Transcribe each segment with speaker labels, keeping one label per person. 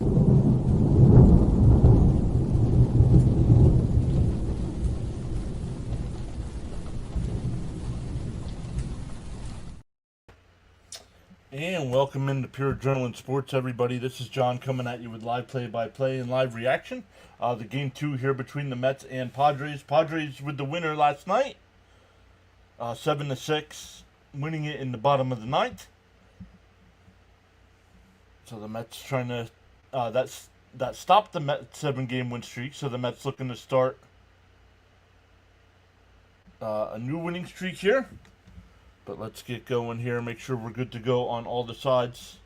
Speaker 1: And welcome into PureAdrenaline Sports, everybody. This is John coming at you with live play-by-play and live reaction. The game 2 here between the Mets and Padres. Padres with the winner last night, 7-6, winning it in the bottom of the ninth. So the Mets trying to that stopped the Mets 7-game win streak. So the Mets looking to start a new winning streak here. But let's get going here. Make sure we're good to go on all the sides.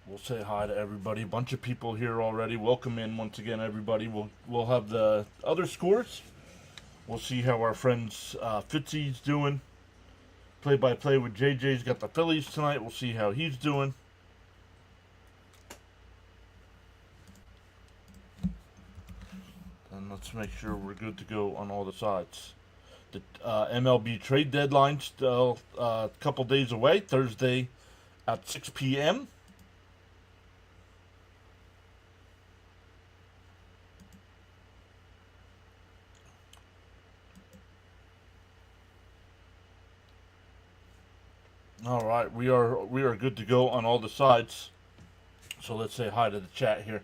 Speaker 1: We'll say hi to everybody. A bunch of people here already. Welcome in once again, everybody. We'll have the other scores. We'll see how our friends Fitzy's doing. Play-by-play with JJ's got the Phillies tonight. We'll see how he's doing. And let's make sure we're good to go on all the sides. The MLB trade deadline still a couple days away. Thursday at 6 p.m. All right, we are good to go on all the sides. So let's say hi to the chat here.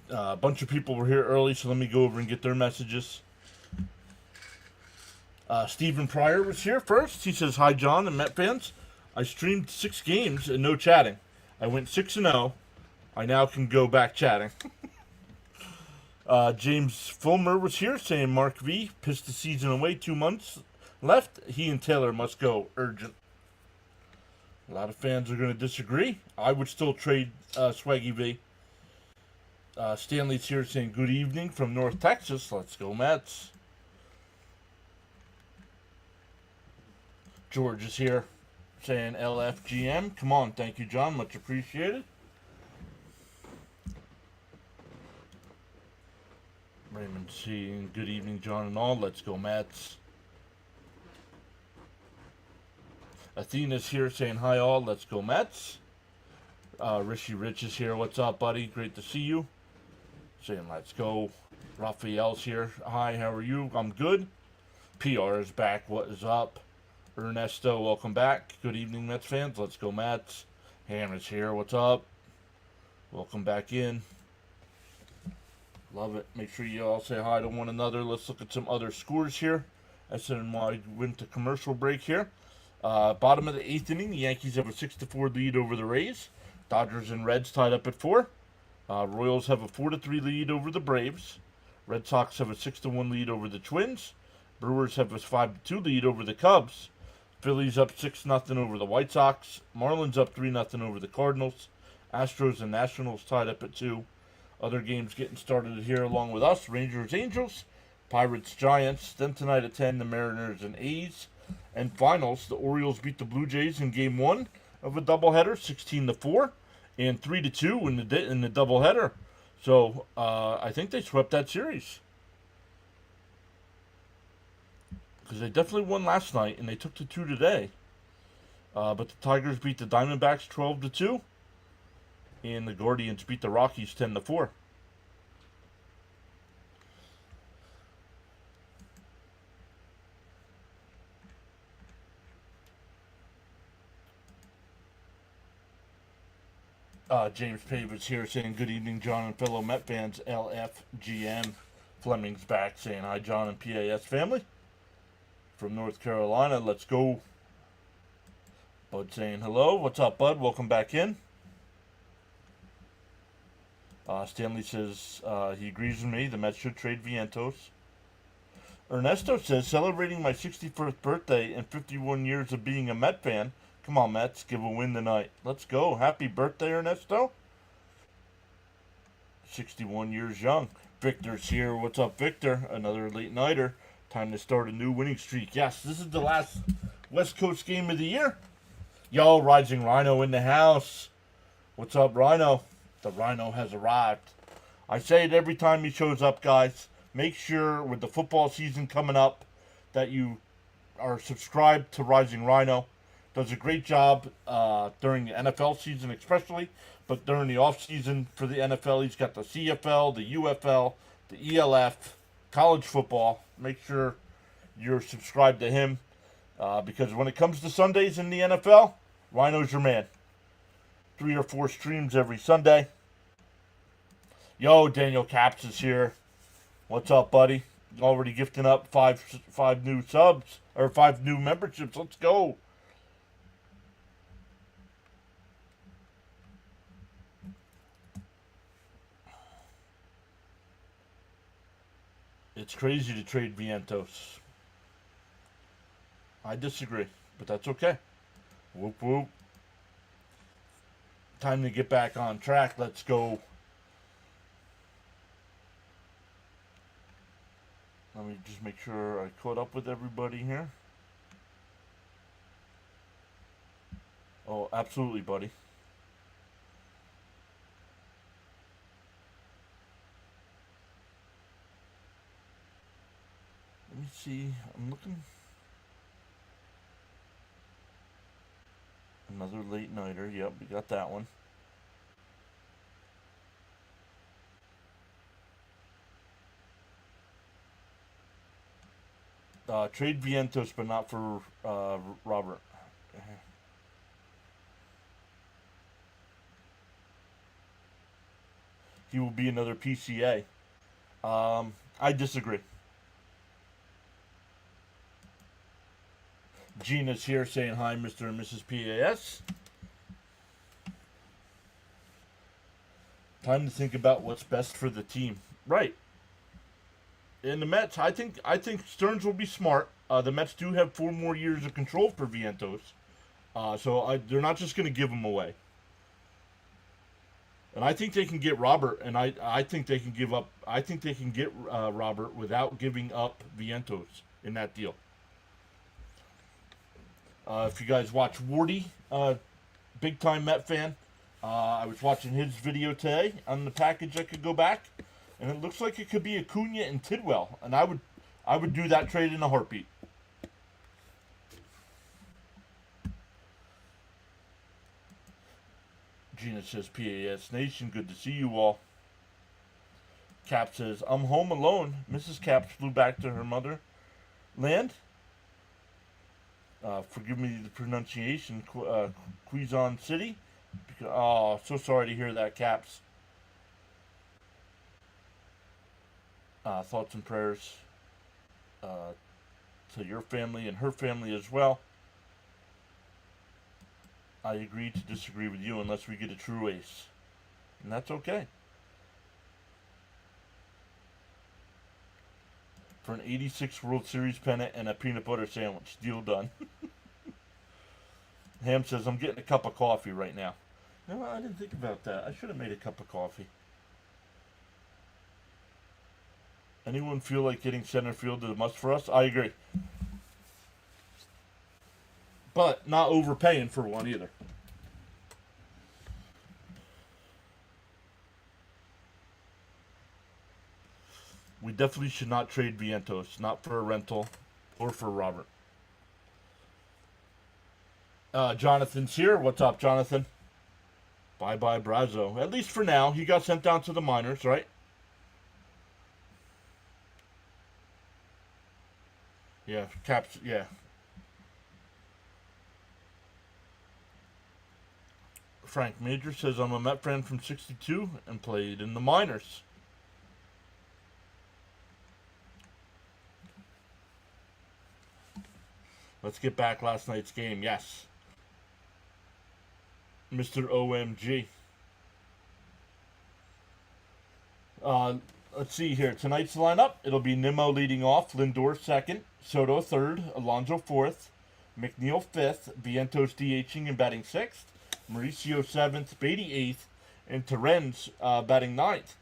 Speaker 1: A bunch of people were here early, so let me go over and get their messages. Stephen Pryor was here first. He says, "Hi, John and Met fans. I streamed 6 games and no chatting. I went 6-0. I now can go back chatting." James Fulmer was here saying, "Mark V pissed the season away. 2 months left. He and Taylor must go urgent." A lot of fans are going to disagree. I would still trade Swaggy V. Stanley's here saying, "Good evening from North Texas. Let's go Mets." George is here saying, "LFGM. Come on, thank you, John. Much appreciated." Raymond saying, "Good evening, John and all. Let's go Mets." Athena's here saying, "Hi all, let's go Mets." Rishi Rich is here. "What's up, buddy? Great to see you." Saying, "Let's go." Raphael's here. "Hi, how are you?" "I'm good." PR is back. "What is up?" Ernesto, "Welcome back." "Good evening, Mets fans. Let's go Mets." Ham is here. "What's up?" Welcome back in. Love it. Make sure you all say hi to one another. Let's look at some other scores here. SNY went to commercial break here. Bottom of the 8th inning, the Yankees have a 6-4 lead over the Rays. Dodgers and Reds tied up at 4. Royals have a 4-3 lead over the Braves. Red Sox have a 6-1 lead over the Twins. Brewers have a 5-2 lead over the Cubs. Phillies up 6-0 over the White Sox. Marlins up 3-0 over the Cardinals. Astros and Nationals tied up at 2. Other games getting started here along with us. Rangers, Angels. Pirates, Giants. Then tonight at 10, the Mariners and A's. And finals, the Orioles beat the Blue Jays in Game 1 of a doubleheader, 16-4, and 3-2 in the doubleheader. So I think they swept that series because they definitely won last night, and they took the 2 today. But the Tigers beat the Diamondbacks 12-2, and the Guardians beat the Rockies 10-4. James Pave is here saying, "Good evening, John and fellow Met fans. LFGM." Fleming's back saying, "Hi, John and PAS family." From North Carolina, let's go. Bud saying, "Hello. What's up, Bud? Welcome back in." Stanley says he agrees with me. The Mets should trade Vientos. Ernesto says, "Celebrating my 61st birthday and 51 years of being a Met fan. Come on, Mets, give a win tonight." Let's go. Happy birthday, Ernesto. 61 years young. Victor's here. What's up, Victor? Another late nighter. Time to start a new winning streak. Yes, this is the last West Coast game of the year. Yo, Rising Rhino in the house. What's up, Rhino? The Rhino has arrived. I say it every time he shows up, guys. Make sure with the football season coming up that you are subscribed to Rising Rhino. Does a great job during the NFL season, especially, but during the off season for the NFL, he's got the CFL, the UFL, the ELF, college football. Make sure you're subscribed to him because when it comes to Sundays in the NFL, Rhino's your man. 3 or 4 streams every Sunday. Yo, Daniel Caps is here. What's up, buddy? Already gifting up five new subs or 5 new memberships. Let's go. It's crazy to trade Vientos. I disagree, but that's okay. Whoop whoop. Time to get back on track. Let's go. Let me just make sure I caught up with everybody here. Oh, absolutely, buddy. Let me see. I'm looking. Another late nighter. Yep, we got that one. Trade Vientos, but not for Robert. He will be another PCA. I disagree. Gina's here saying hi, Mr. and Mrs. PAS. Time to think about what's best for the team. Right. And the Mets, I think Stearns will be smart. The Mets do have 4 more years of control for Vientos. So they're not just going to give him away. And I think they can get Robert, and I think they can give up. I think they can get Robert without giving up Vientos in that deal. If you guys watch Wardy, big time Met fan, I was watching his video today on the package that could go back, and it looks like it could be Acuna and Tidwell, and I would do that trade in a heartbeat. Gina says, PAS Nation, good to see you all. Cap says, I'm home alone. Mrs. Caps flew back to her motherland. Forgive me the pronunciation, Quezon City. Oh, so sorry to hear that, Caps. Thoughts and prayers to your family and her family as well. I agree to disagree with you unless we get a true ace. And that's okay. For an 86 World Series pennant and a peanut butter sandwich. Deal done. Ham says, I'm getting a cup of coffee right now. No, I didn't think about that. I should have made a cup of coffee. Anyone feel like getting center field is a must for us? I agree. But not overpaying for one either. We definitely should not trade Vientos. Not for a rental or for Robert. Jonathan's here. What's up, Jonathan? Bye-bye, Brazo. At least for now. He got sent down to the minors, right? Yeah, Caps, yeah. Frank Major says, I'm a Met fan from 62 and played in the minors. Let's get back last night's game. Yes. Mr. OMG. Let's see here. Tonight's lineup, it'll be Nimmo leading off, Lindor second, Soto third, Alonso fourth, McNeil fifth, Vientos DHing and batting sixth, Mauricio seventh, Beatty eighth, and Terrens batting ninth.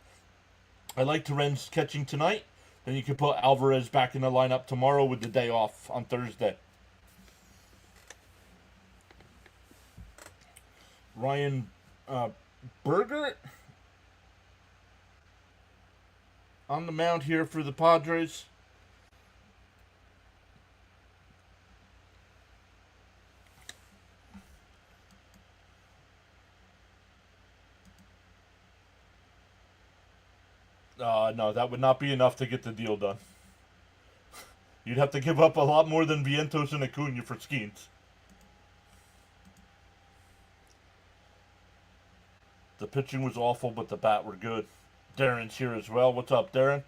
Speaker 1: I like Terrens catching tonight. Then you can put Alvarez back in the lineup tomorrow with the day off on Thursday. Ryan Berger. on the mound here for the Padres. No, that would not be enough to get the deal done. You'd have to give up a lot more than Vientos and Acuna for Skeens. The pitching was awful, but the bat were good. Darren's here as well. What's up, Darren?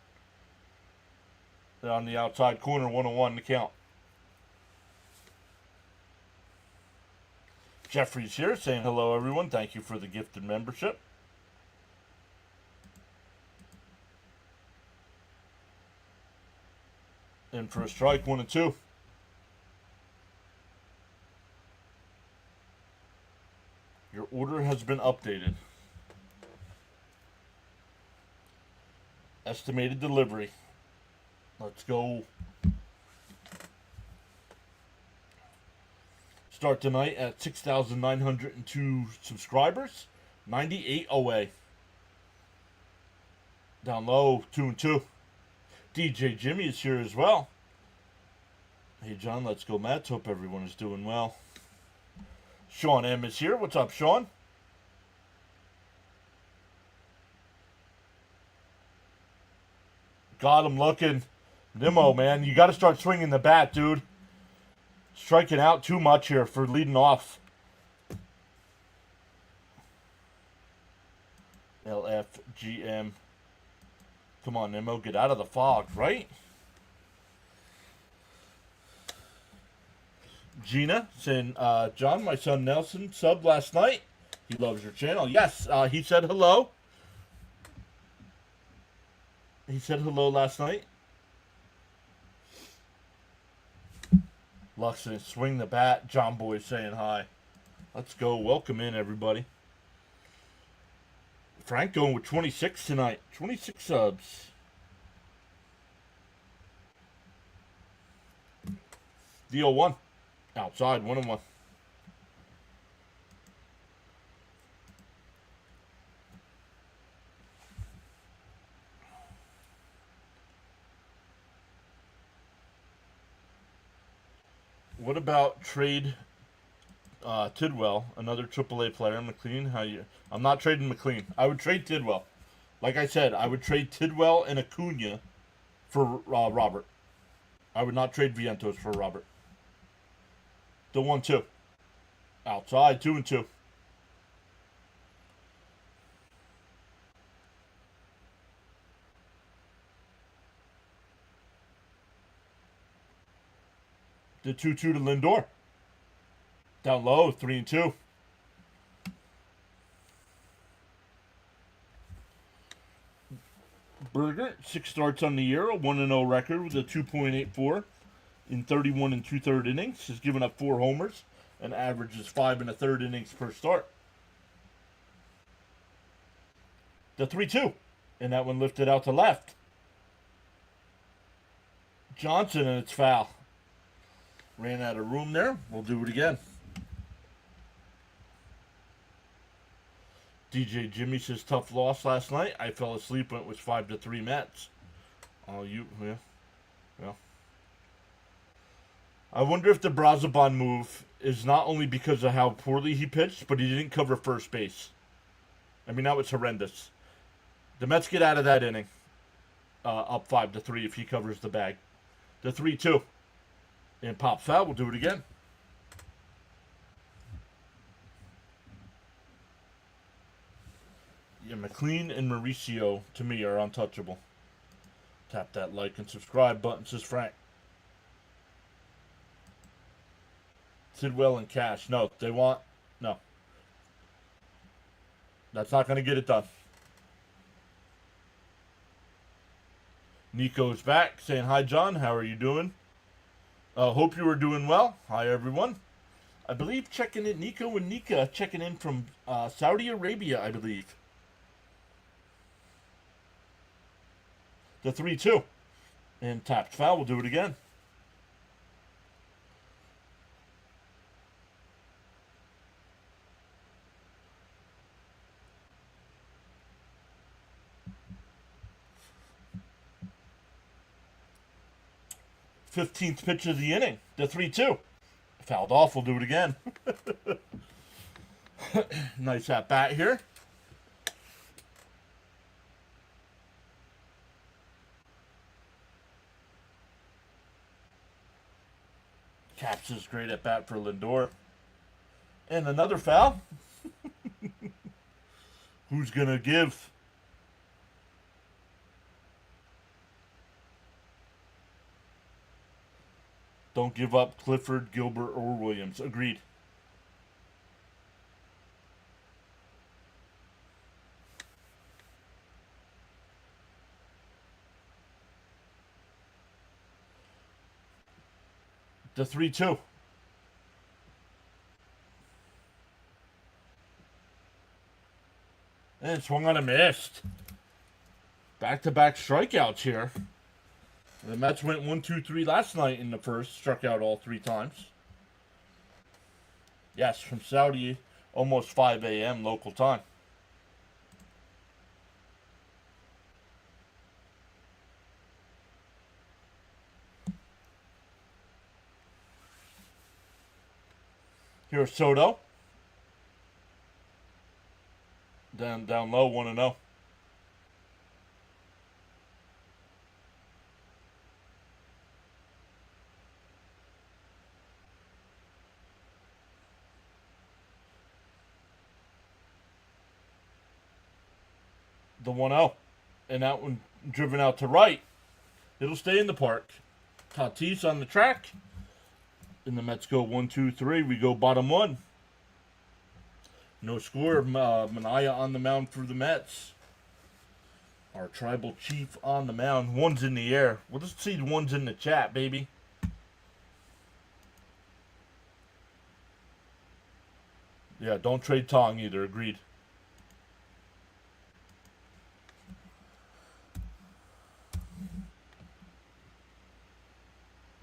Speaker 1: They're on the outside corner, 101 to count. Jeffrey's here saying hello, everyone. Thank you for the gifted membership. In for a strike, 1-2. Your order has been updated. Estimated delivery. Let's go. Start tonight at 6,902 subscribers. 98 away. Down low, 2-2. DJ Jimmy is here as well. Hey John, let's go Mets. Hope everyone is doing well. Sean M is here. What's up, Sean? Got him looking. Nimmo, man, you got to start swinging the bat, dude. Striking out too much here for leading off. LFGM. Come on, Nimmo, get out of the fog, right? Gina saying, John, my son Nelson subbed last night. He loves your channel. Yes, he said hello. He said hello last night. Lux saying, swing the bat. John Boy saying hi. Let's go. Welcome in, everybody. Frank going with 26 tonight. 26 subs. Deal 1. Outside, 1-1. What about trade Tidwell, another AAA player, McLean? I'm not trading McLean. I would trade Tidwell. Like I said, I would trade Tidwell and Acuna for Robert. I would not trade Vientos for Robert. The 1-2. Outside, 2-2. The 2-2 to Lindor. Down low, 3-2. Berger, 6 starts on the year, a 1-0 record with a 2.84 in 31 2/3 innings. Has given up 4 homers and averages 5 1/3 innings per start. The 3-2, and that one lifted out to left. Johnson, and it's foul. Ran out of room there. We'll do it again. DJ Jimmy says, tough loss last night. I fell asleep when it was 5-3 Mets. Oh, yeah. I wonder if the Brazoban move is not only because of how poorly he pitched, but he didn't cover first base. I mean, that was horrendous. The Mets get out of that inning up 5-3 if he covers the bag. The 3-2. And pop foul. We'll do it again. Yeah, McLean and Mauricio, to me, are untouchable. Tap that like and subscribe button, says Frank. Tidwell and Cash. No, they want... No. That's not going to get it done. Nico's back, saying, hi, John. How are you doing? Hope you are doing well. Hi, everyone. I believe checking in, Nico and Nika checking in from Saudi Arabia, I believe. The 3-2. And tapped foul. We'll do it again. 15th pitch of the inning. The 3-2. Fouled off. We'll do it again. Nice at bat here. Caps is great at bat for Lindor. And another foul. Who's going to give? Don't give up Clifford, Gilbert, or Williams. Agreed. The 3-2. And swung on a missed. Back-to-back strikeouts here. The Mets went 1-2-3 last night in the first. Struck out all 3 times. Yes, from Saudi, almost 5 a.m. local time. Here's Soto. Down low, 1-0. The 1-0. And that one driven out to right. It'll stay in the park. Tatis on the track. And the Mets go 1-2-3. We go bottom 1. No score. Manaea on the mound for the Mets. Our tribal chief on the mound. One's in the air. We'll just see the ones in the chat, baby. Yeah, don't trade Tong either. Agreed.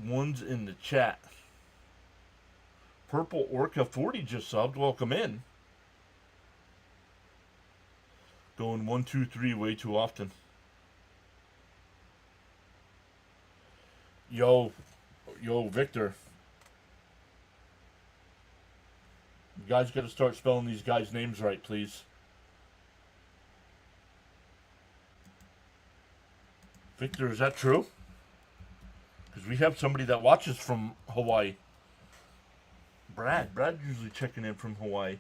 Speaker 1: One's in the chat. Purple Orca 40 just subbed. Welcome in. Going 1-2-3 way too often. Yo, Victor. You guys got to start spelling these guys' names right, please. Victor, is that true? Because we have somebody that watches from Hawaii. Brad usually checking in from Hawaii.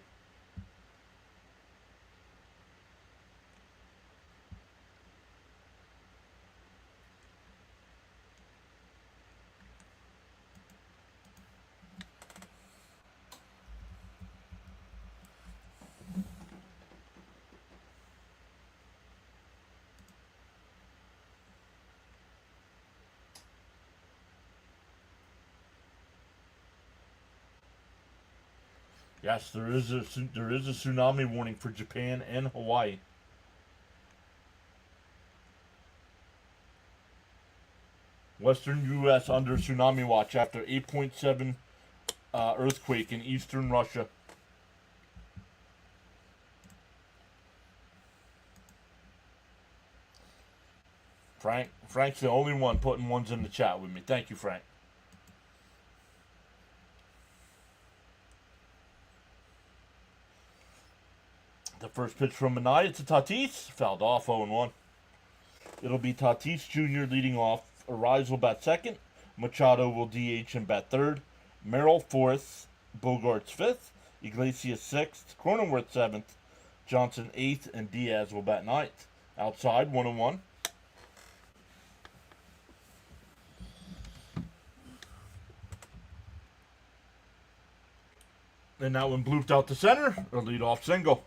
Speaker 1: Yes, there is a tsunami warning for Japan and Hawaii. Western U.S. under tsunami watch after 8.7 earthquake in eastern Russia. Frank's the only one putting ones in the chat with me. Thank you, Frank. The first pitch from Manaea to Tatis. Fouled off, 0-1. It'll be Tatis Jr. leading off. Arise will bat second. Machado will DH and bat third. Merrill fourth. Bogarts fifth. Iglesias sixth. Cronenworth seventh. Johnson eighth. And Diaz will bat ninth. Outside, 1-1. And that one blooped out to center. A leadoff single.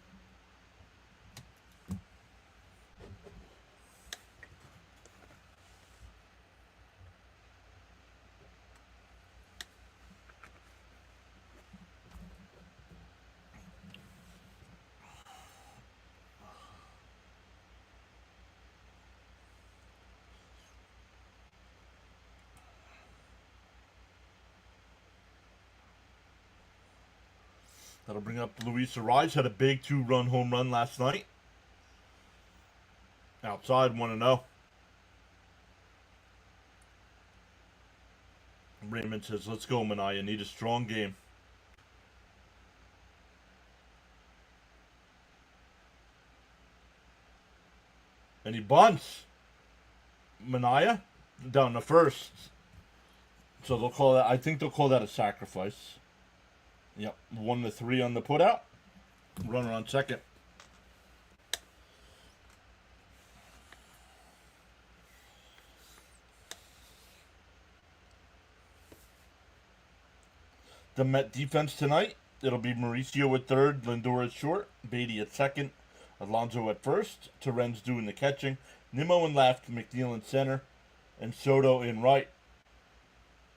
Speaker 1: That'll bring up Luis Arise. Had a big 2-run home run last night. Outside, 1-0. Raymond says, let's go, Manaya. Need a strong game. And he bunts. Manaya down the first. So they'll call that, I think they'll call that a sacrifice. Yep, 1-3 on the putout. Runner on second. The Met defense tonight, it'll be Mauricio at third, Lindor at short, Beatty at second, Alonso at first, Terens doing the catching, Nimmo in left, McNeil in center, and Soto in right.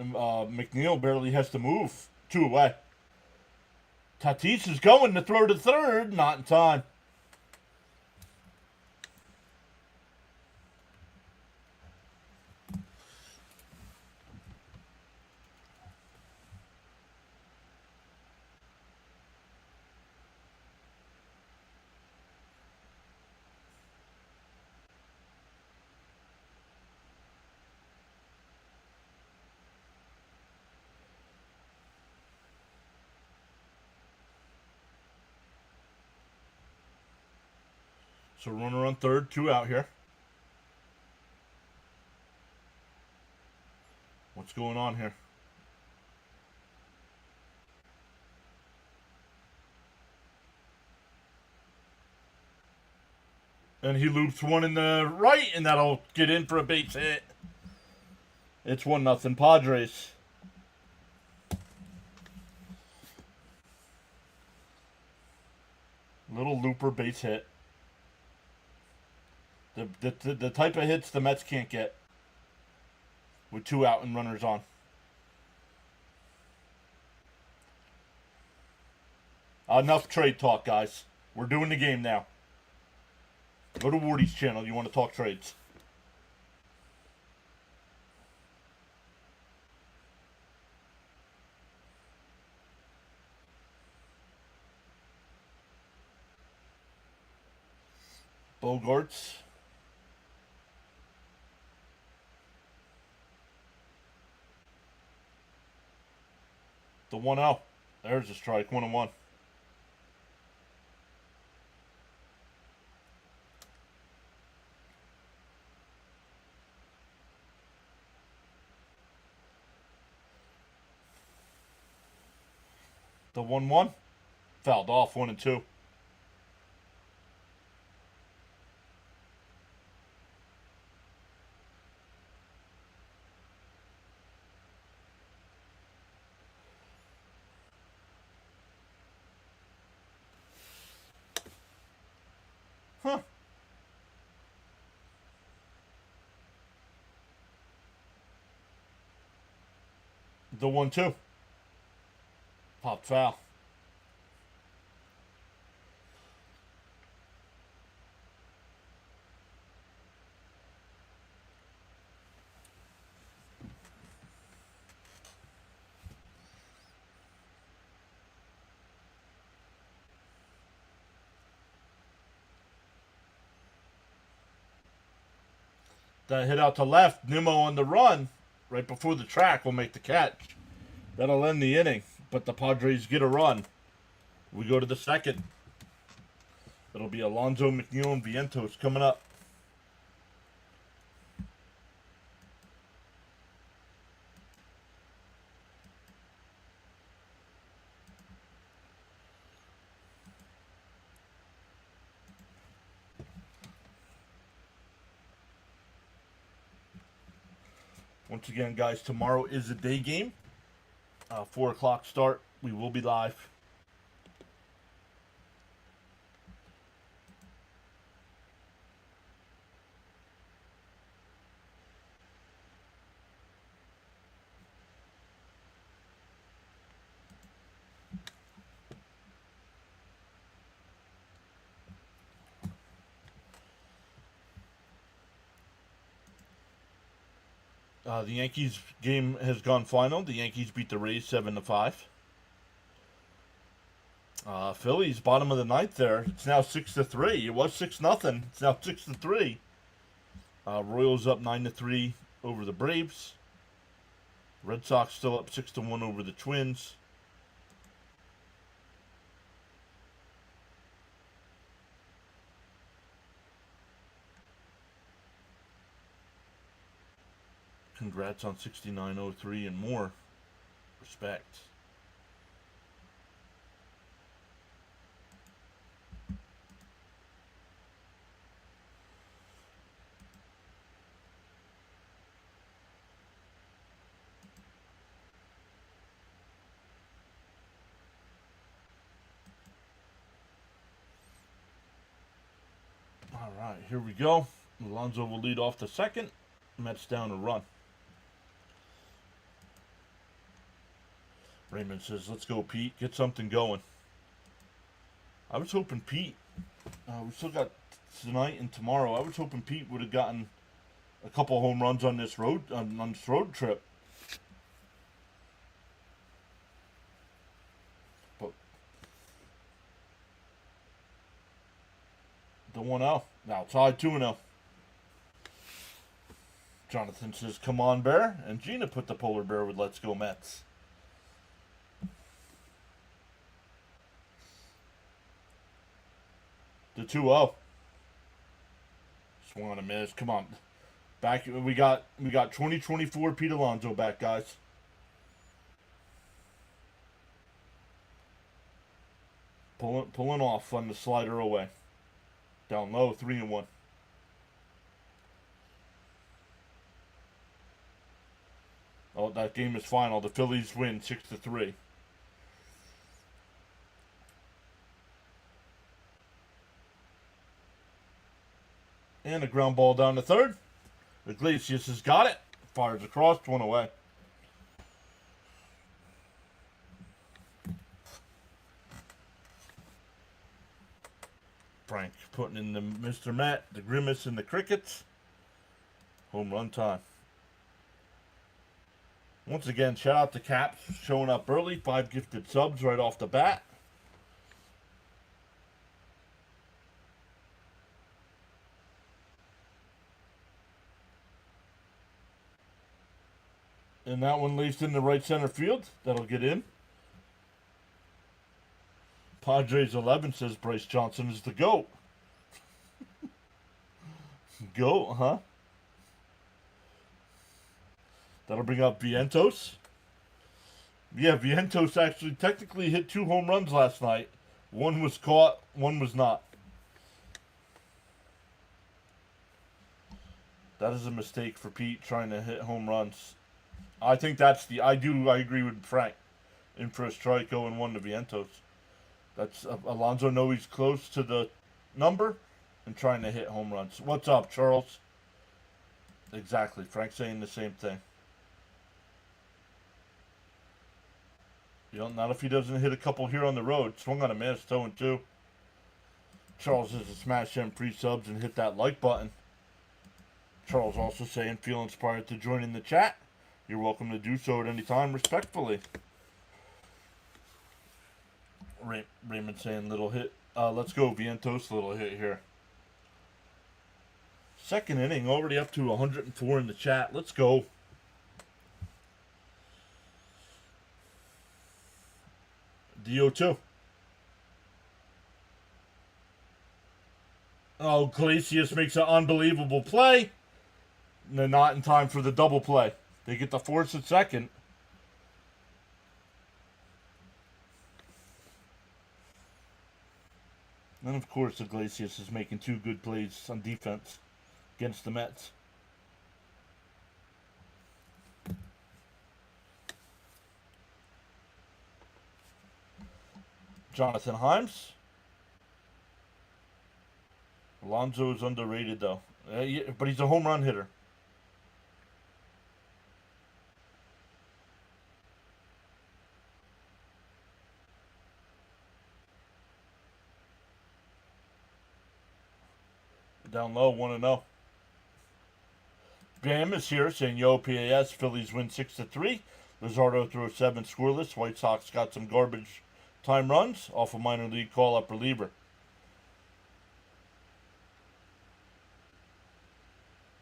Speaker 1: McNeil barely has to move. 2 away. Tatis is going to throw to third, not in time. So runner on third, 2 out here. What's going on here? And he loops one in the right, and that'll get in for a base hit. It's 1-0 Padres. Little looper base hit. The type of hits the Mets can't get with 2 out and runners on. Enough trade talk, guys. We're doing the game now. Go to Wardy's channel. You want to talk trades. Bogarts. The 1-0. There's a strike. 1-1. The 1-1. Fouled off. 1-2. Huh. The 1-2. Popped foul. That hit out to left. Nimmo on the run right before the track will make the catch. That'll end the inning, but the Padres get a run. We go to the second. It'll be Alonso, McNeil, and Vientos coming up. Once again, guys, tomorrow is a day game. 4 o'clock start. We will be live. The Yankees game has gone final. The Yankees beat the Rays 7-5. Phillies bottom of the ninth there. It's now 6-3. It was 6-0. It's now 6-3. Royals up 9-3 over the Braves. Red Sox still up 6-1 over the Twins. Congrats on 6903 and more. Respect. All right, here we go. Alonso will lead off the second. Mets down a run. Raymond says, let's go, Pete. Get something going. I was hoping Pete, we still got tonight and tomorrow. I was hoping Pete would have gotten a couple home runs on this road trip. But the 1-0. Now tied 2-0. Jonathan says, come on, Bear. And Gina put the polar bear with let's go, Mets. The 2-0. Swung on a miss. Come on. Back we got 2024 Pete Alonso back, guys. Pulling off on the slider away. Down low, 3-1. Oh, that game is final. The Phillies win 6-3. And a ground ball down to third. Iglesias has got it. Fires across, one away. Frank putting in the Mr. Matt, the Grimace, and the Crickets. Home run time. Once again, shout out to Caps showing up early. 5 gifted subs right off the bat. And that one leads in the right center field. That'll get in. Padres 11 says Bryce Johnson is the GOAT. GOAT, huh? That'll bring up Vientos. Yeah, Vientos actually technically hit 2 home runs last night. One was caught, one was not. That is a mistake for Pete trying to hit home runs. I think that's I agree with Frank. In for a strike, 0-1 to Vientos. That's Alonso know he's close to the number and trying to hit home runs. What's up, Charles? Exactly. Frank's saying the same thing. You know, not if he doesn't hit a couple here on the road. Swung on a miss, 0-2. Charles is to smash them pre-subs and hit that like button. Charles also saying, feel inspired to join in the chat. You're welcome to do so at any time, respectfully. Raymond saying, little hit. Let's go, Vientos, little hit here. Second inning, already up to 104 in the chat. Let's go. DO2. Oh, Iglesias makes an unbelievable play. And they're not in time for the double play. They get the force at second. And of course, Iglesias is making 2 good plays on defense against the Mets. Jonathan Himes. Alonso is underrated, though. But he's a home run hitter. Down low, 1-0. Bam is here saying, yo, PAS, Phillies win 6-3. Luzardo throws 7 scoreless. White Sox got some garbage time runs off a minor league call-up reliever.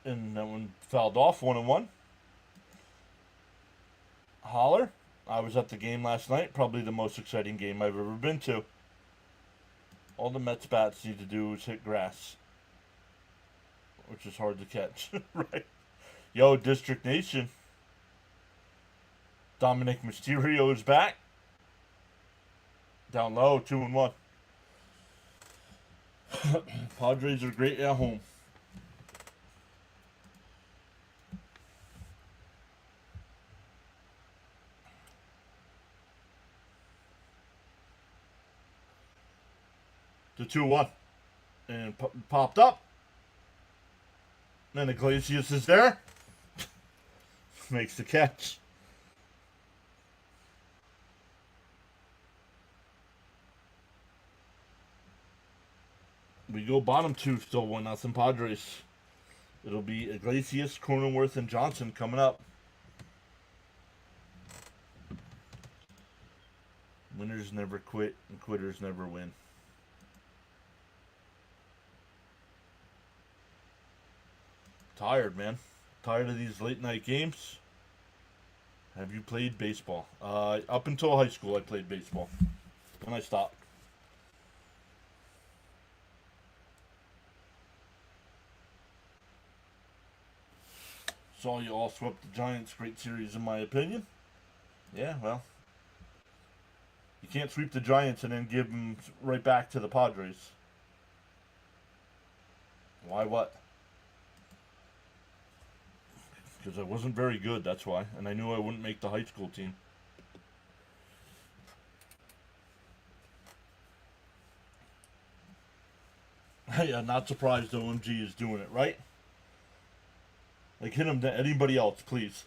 Speaker 1: And that one fouled off, 1-1. holler. I was at the game last night. Probably the most exciting game I've ever been to. All the Mets bats need to do is hit grass, which is hard to catch. Right? Yo, District Nation. Dominic Mysterio is back. Down low, 2-1. Padres are great at home. The 2-1. And popped up. And Iglesias is there. Makes the catch. We go bottom two, still 1-0 Padres. It'll be Iglesias, Cronenworth, and Johnson coming up. Winners never quit, and quitters never win. Tired, man. Tired of these late night games. Have you played baseball? Up until high school, I played baseball. Then I stopped. Saw you all swept the Giants. Great series, in my opinion. Yeah, well. You can't sweep the Giants and then give them right back to the Padres. Why what? Because I wasn't very good, that's why. And I knew I wouldn't make the high school team. Hey, I'm not surprised OMG is doing it, right? Like, hit him to anybody else, please.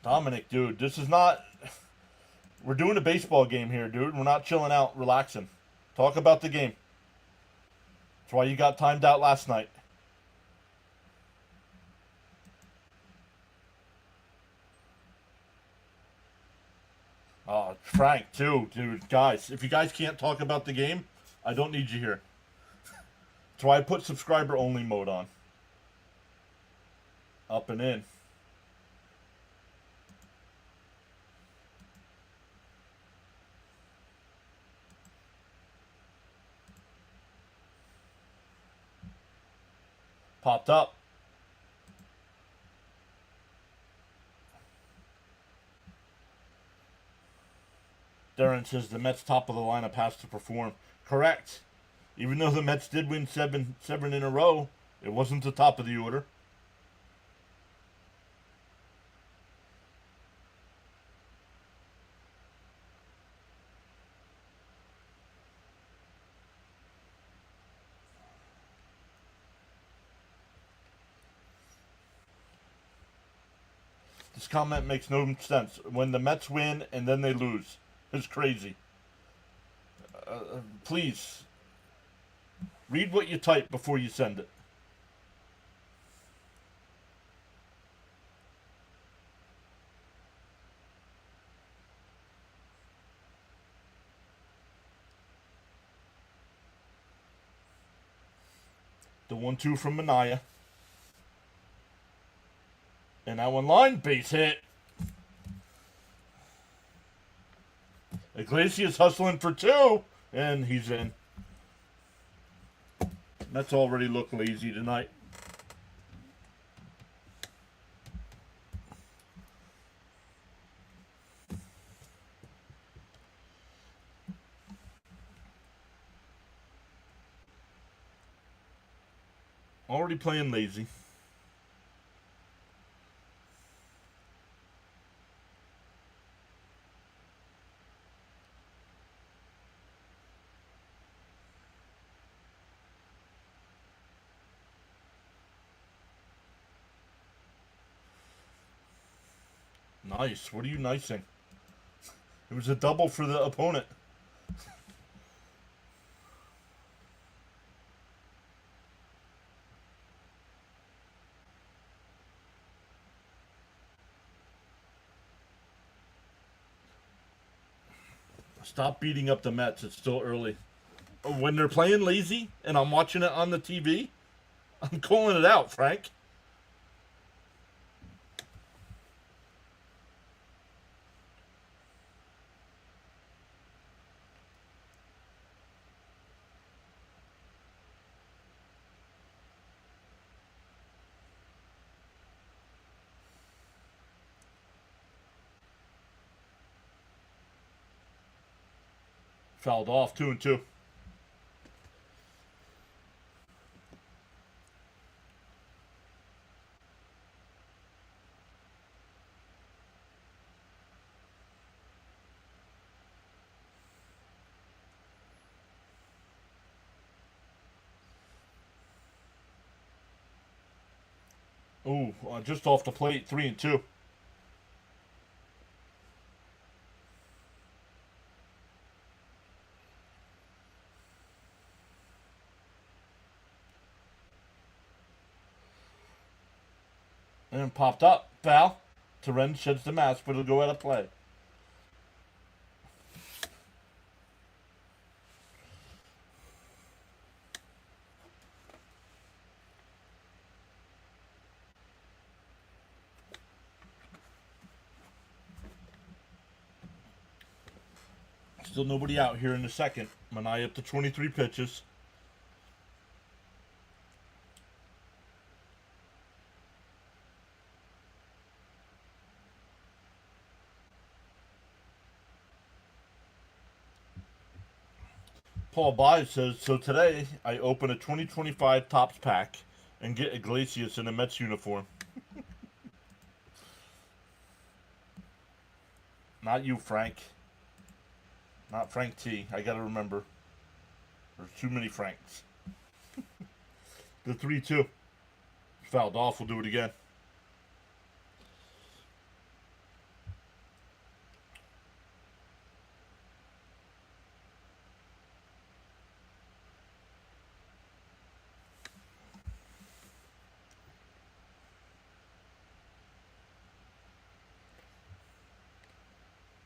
Speaker 1: Dominic, dude, this is not... We're doing a baseball game here, dude. We're not chilling out, relaxing. Talk about the game. That's why you got timed out last night. Oh, Frank, too, dude. Guys, if you guys can't talk about the game, I don't need you here. That's why I put subscriber-only mode on. Up and in. Popped up. Darren says the Mets top of the lineup has to perform. Correct. Even though the Mets did win seven in a row, it wasn't the top of the order. This comment makes no sense. When the Mets win and then they lose, it's crazy. Please, read what you type before you send it. The 1-2 from Manaya. And that one line, base hit. Iglesias hustling for 2, and he's in. Mets already look lazy tonight. Already playing lazy. Nice. What are you nicing? It was a double for the opponent. Stop beating up the Mets. It's still early. When they're playing lazy and I'm watching it on the TV, I'm calling it out, Frank. Fouled off 2-2. Ooh, just off the plate, 3-2. And popped up. Foul. Terren sheds the mask, but it'll go out of play. Still nobody out here in the second. Manai up to 23 pitches. Paul Buys says, so today I open a 2025 Topps pack and get Iglesias in a Mets uniform. Not you, Frank. Not Frank T. I gotta remember. There's too many Franks. The 3-2. Fouled off. We'll do it again.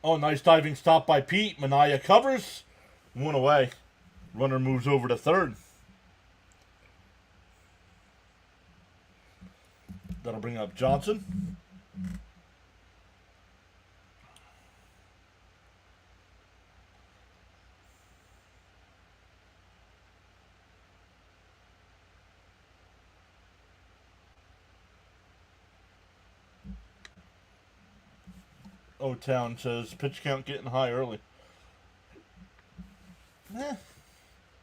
Speaker 1: Oh, nice diving stop by Pete. Manaya covers. One away. Runner moves over to third. That'll bring up Johnson. O-Town says pitch count getting high early.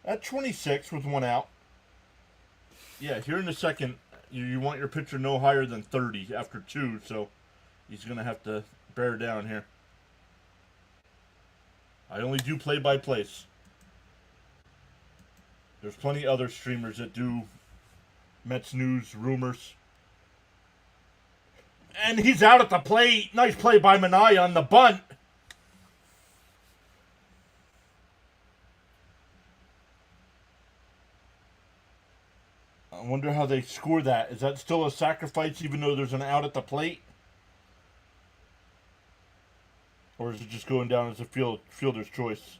Speaker 1: At 26 with one out. Yeah, here in the second, you want your pitcher no higher than 30 after two, so he's going to have to bear down here. I only do play-by-plays. There's plenty of other streamers that do Mets news, rumors. And he's out at the plate. Nice play by Manaya on the bunt. I wonder how they score that. Is that still a sacrifice even though there's an out at the plate? Or is it just going down as a fielder's choice?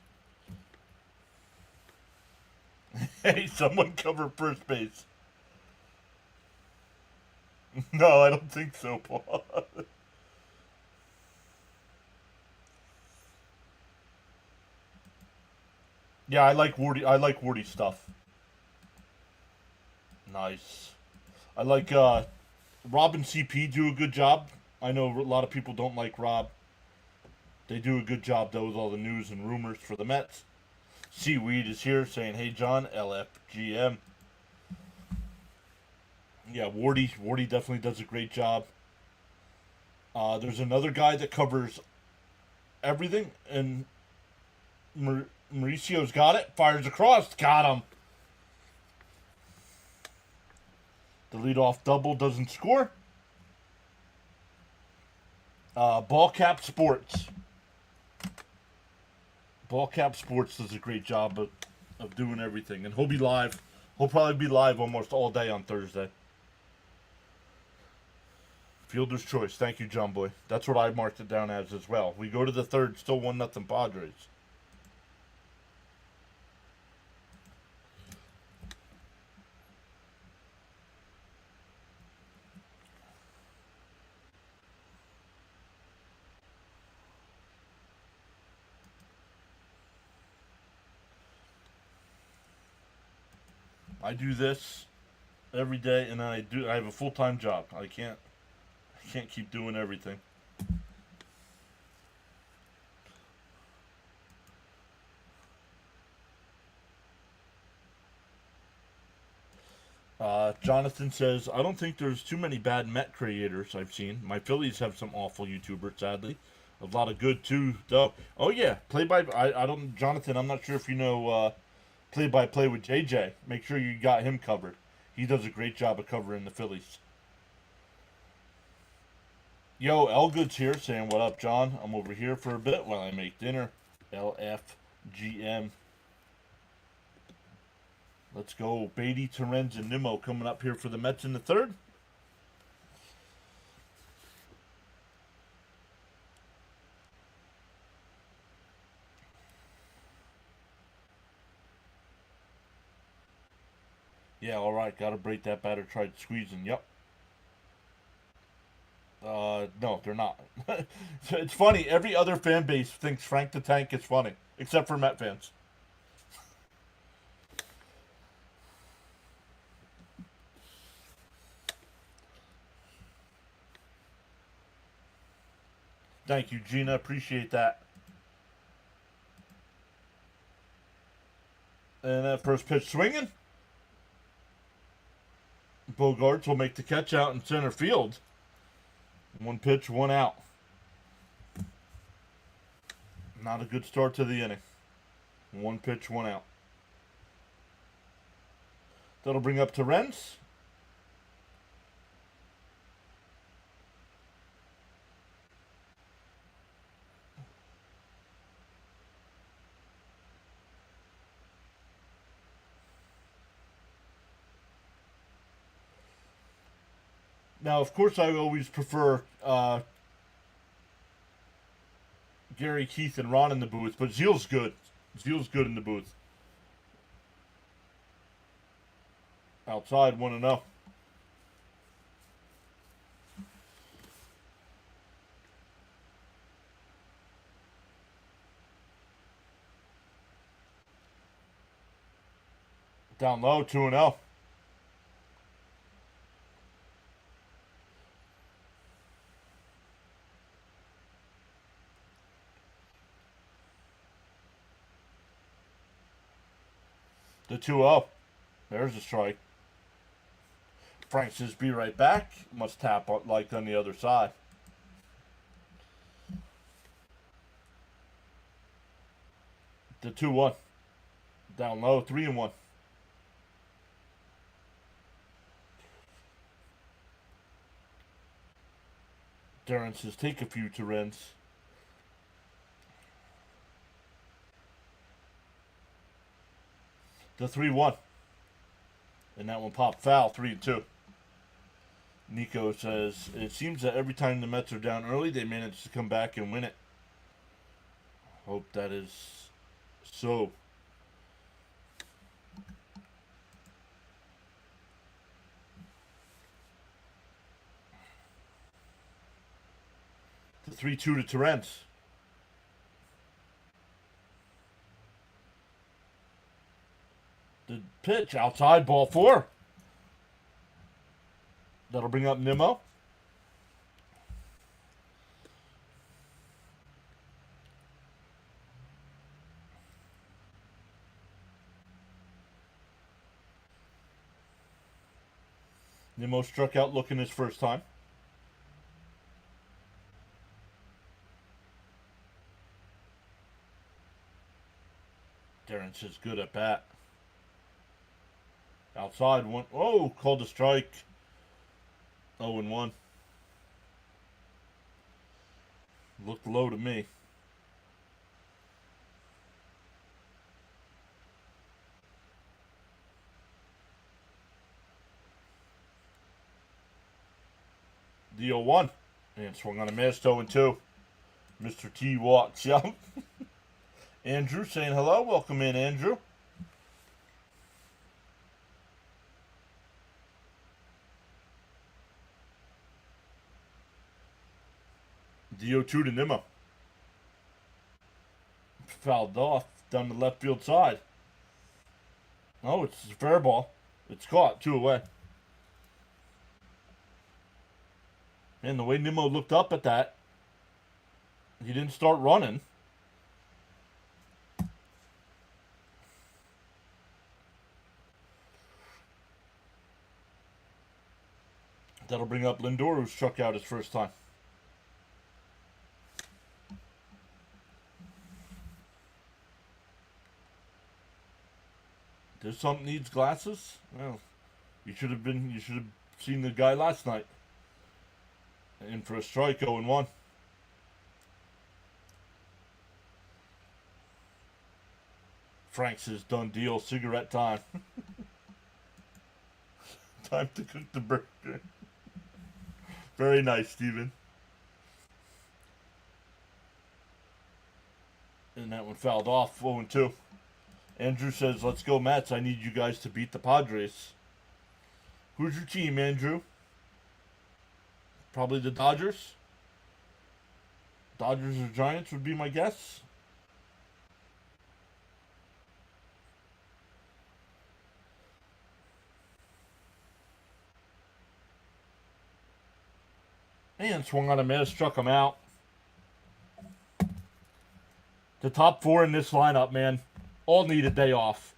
Speaker 1: Hey, someone cover first base. No, I don't think so, Paul. Yeah, I like Wardy stuff. Nice. I like Rob and CP do a good job. I know a lot of people don't like Rob. They do a good job though with all the news and rumors for the Mets. Seaweed is here saying, "Hey John, LFGM." Yeah, Wardy definitely does a great job. There's another guy that covers everything, and Mauricio's got it. Fires across, got him. The leadoff double doesn't score. Ballcap Sports. Ballcap Sports does a great job of doing everything, and he'll be live. He'll probably be live almost all day on Thursday. Fielder's choice. Thank you, John Boy. That's what I marked it down as well. We go to the third, still 1-0 Padres. I do this every day, and I have a full-time job. I can't keep doing everything. Jonathan says, I don't think there's too many bad Met creators I've seen. My Phillies have some awful YouTubers, sadly. A lot of good, too, though. Oh, yeah. I don't, Jonathan, I'm not sure if you know play-by-play with JJ. Make sure you got him covered. He does a great job of covering the Phillies. Yo, Elgood's here saying, what up, John? I'm over here for a bit while I make dinner. LFGM. Let's go. Beatty, Terens, and Nimmo coming up here for the Mets in the third. Yeah, all right. Got to break that batter. Tried squeezing. Yep. No, they're not. It's funny. Every other fan base thinks Frank the Tank is funny, except for Met fans. Thank you, Gina. Appreciate that. And that first pitch swinging. Bogarts will make the catch out in center field. One pitch, one out. Not a good start to the inning. One pitch, one out. That'll bring up Terens. Now, of course, I always prefer Gary, Keith, and Ron in the booth, but Zeal's good. Zeal's good in the booth. Outside, 1-0. Down low, 2-0. The 2-0. There's a strike. Frank says, be right back. Must tap like on the other side. The 2-1. Down low, 3-1. Darren says, take a few Terens. The 3-1. And that one popped foul, 3-2. Nico says, it seems that every time the Mets are down early, they manage to come back and win it. Hope that is so. The 3-2 to Terens. The pitch outside, ball 4. That'll bring up Nimmo. Nimmo struck out looking his first time. Darren says good at bat. Outside, one. Oh, called a strike. 0-1. Looked low to me. The 0-1. And swung on a miss, 0-2. Mr. T walks. Yep. Andrew saying hello. Welcome in, Andrew. The 0-2 to Nimmo. Fouled off down the left field side. Oh, it's a fair ball. It's caught, 2 away. And the way Nimmo looked up at that, he didn't start running. That'll bring up Lindor, who struck out his first time. There's something needs glasses. Well, you should have seen the guy last night. In for a strike, 0-1. Frank says, done deal, cigarette time. Time to cook the burger. Very nice, Steven. And that one fouled off, 0-2. Andrew says, let's go Mets. I need you guys to beat the Padres. Who's your team, Andrew? Probably the Dodgers. Dodgers or Giants would be my guess. And swung on a miss, struck him out. The top 4 in this lineup, man, all need a day off.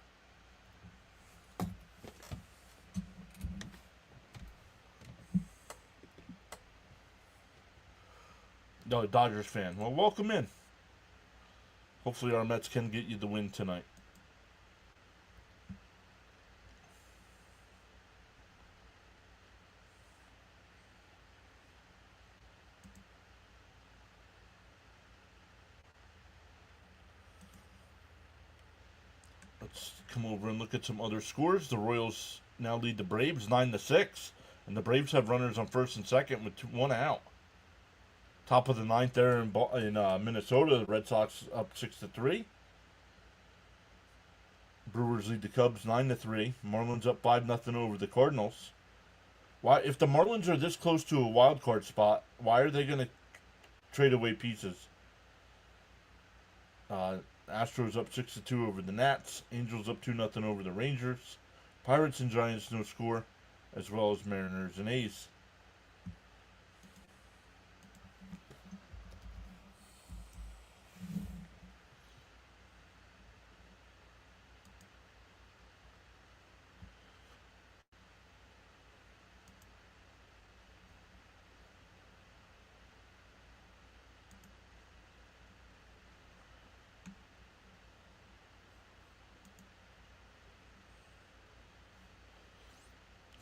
Speaker 1: No, Dodgers fan. Well, welcome in. Hopefully our Mets can get you the win tonight. Let's come over and look at some other scores. The Royals now lead the Braves 9-6, and the Braves have runners on first and second with 1 out. Top of the 9th there in Minnesota, the Red Sox up 6-3. Brewers lead the Cubs 9-3. Marlins up 5-0 over the Cardinals. Why, if the Marlins are this close to a wild card spot, why are they going to trade away pieces? Astros up 6-2 over the Nats. Angels up 2-0 over the Rangers. Pirates and Giants no score, as well as Mariners and A's.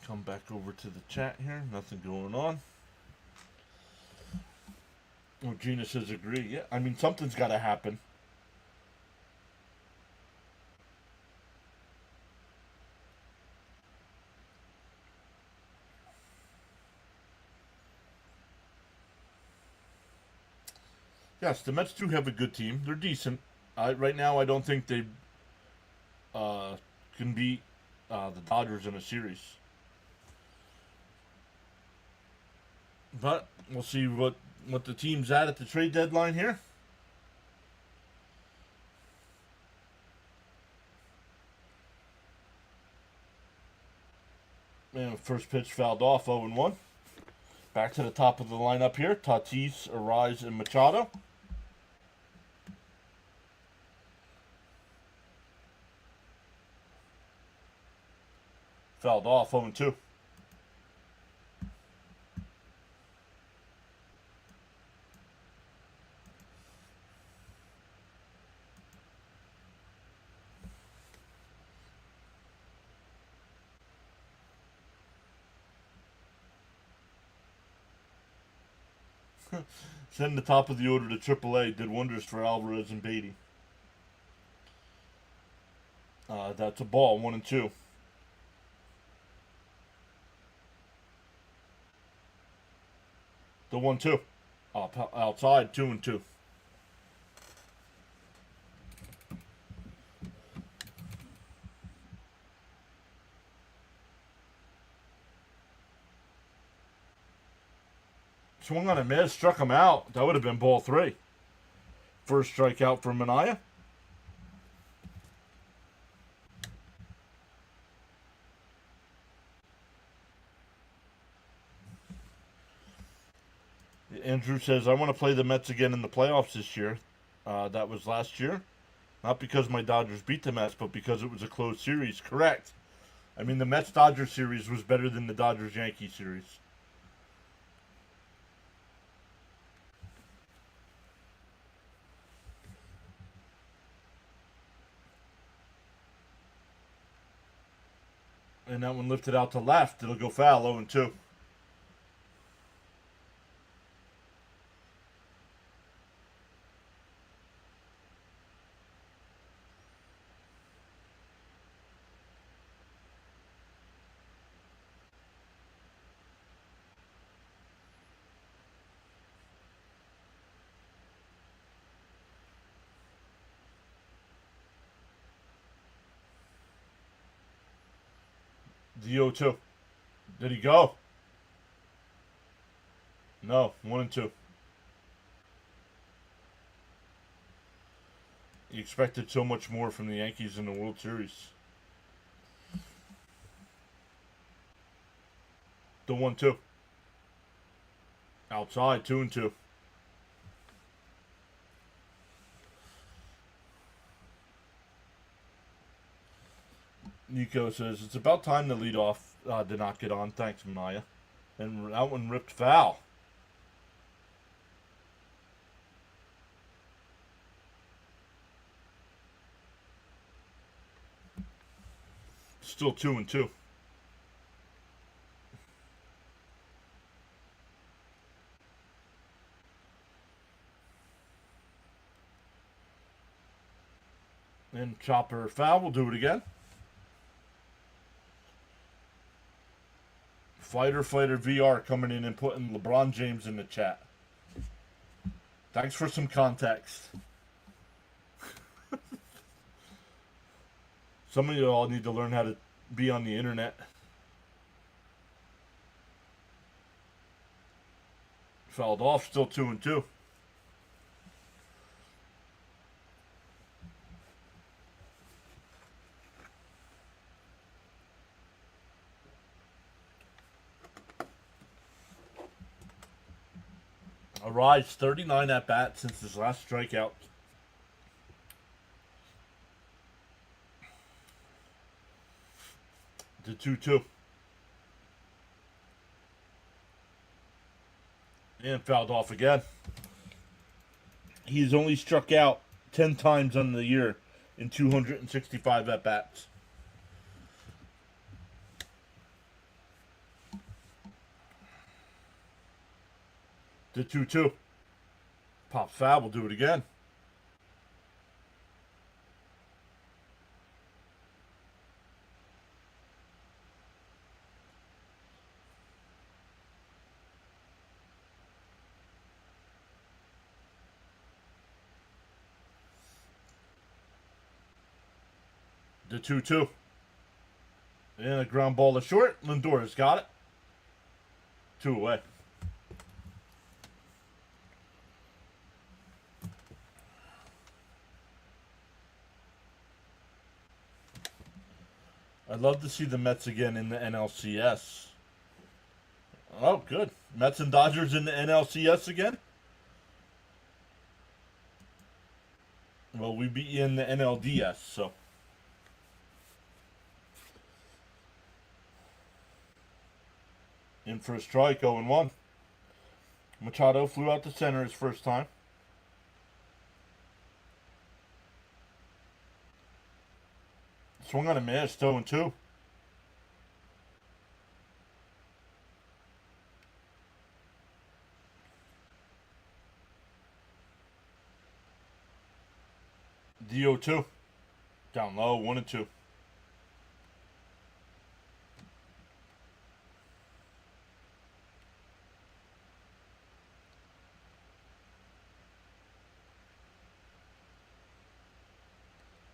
Speaker 1: Come back over to the chat here. Nothing going on. Oh, Gina says agree. Yeah, I mean, something's got to happen. Yes, the Mets do have a good team. They're decent. Right now, I don't think they can beat the Dodgers in a series. But we'll see what the team's at the trade deadline here. And first pitch fouled off, 0-1. Back to the top of the lineup here. Tatis, Arise, and Machado. Fouled off, 0-2. Send the top of the order to AAA. Did wonders for Alvarez and Beatty. That's a ball, 1-2. The 1-2. Outside, 2-2. Swung on a miss, struck him out. That would have been ball 3. First strikeout for Minaya. Andrew says, I want to play the Mets again in the playoffs this year. That was last year. Not because my Dodgers beat the Mets, but because it was a close series. Correct. I mean, the Mets-Dodgers series was better than the Dodgers-Yankees series. And that one lifted out to left. It'll go foul, 0-2. The 0-2. Did he go? No, 1-2. You expected so much more from the Yankees in the World Series. The 1-2. Outside, 2-2. Nico says, it's about time the leadoff did not get on. Thanks, Maya. And that one ripped foul. Still 2-2. And chopper foul. We'll do it again. Fighter VR coming in and putting LeBron James in the chat. Thanks for some context. Some of you all need to learn how to be on the internet. Fouled off, still 2-2. Arise 39 at bat since his last strikeout. To 2-2. And fouled off again. He's only struck out 10 times on the year in 265 at bats. To 2-2. Pop foul, we'll do it again. The 2-2. And a ground ball to short. Lindor's got it. 2 away. I'd love to see the Mets again in the NLCS. Oh, good. Mets and Dodgers in the NLCS again? Well, we'd be in the NLDS, so. In for a strike, 0-1. Machado flew out to center his first time. Swung on a miss, 0-2. The 0-2. Down low, 1-2.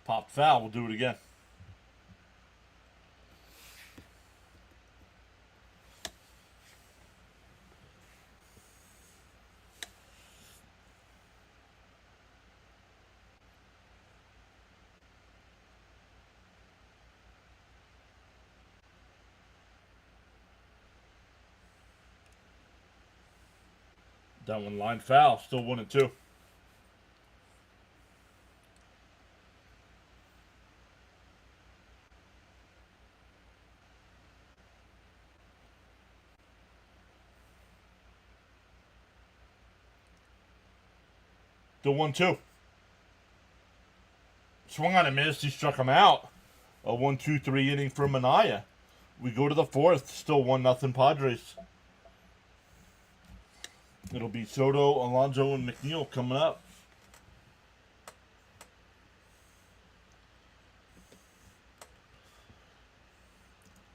Speaker 1: Pop foul, we'll do it again. That one line foul. Still 1-2. Still 1-2. Swung on a miss. He struck him out. A 1-2-3 inning for Mania. We go to the fourth. Still 1-0 Padres. It'll be Soto, Alonso, and McNeil coming up.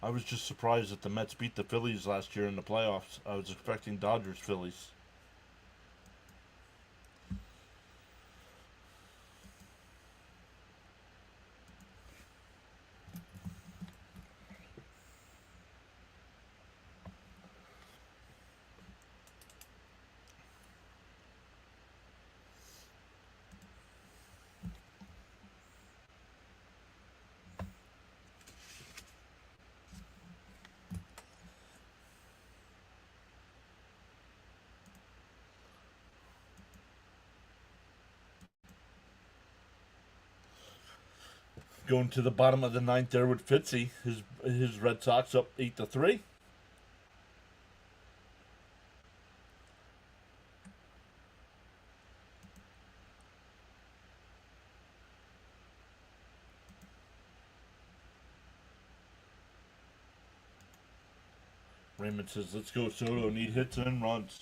Speaker 1: I was just surprised that the Mets beat the Phillies last year in the playoffs. I was expecting Dodgers Phillies. Going to the bottom of the ninth there with Fitzy. His Red Sox up 8-3. Raymond says, let's go Soto. Need hits and runs.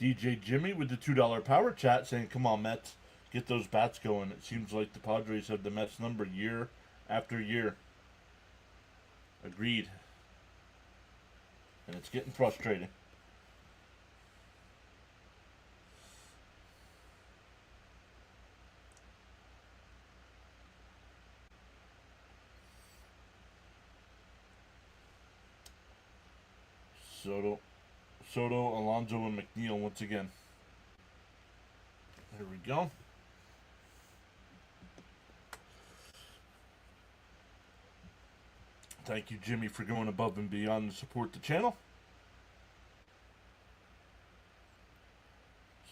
Speaker 1: DJ Jimmy with the $2 power chat saying, come on, Mets. Get those bats going. It seems like the Padres have the Mets number year after year. Agreed. And it's getting frustrating. Soto, Alonso, and McNeil once again. There we go. Thank you, Jimmy, for going above and beyond to support the channel.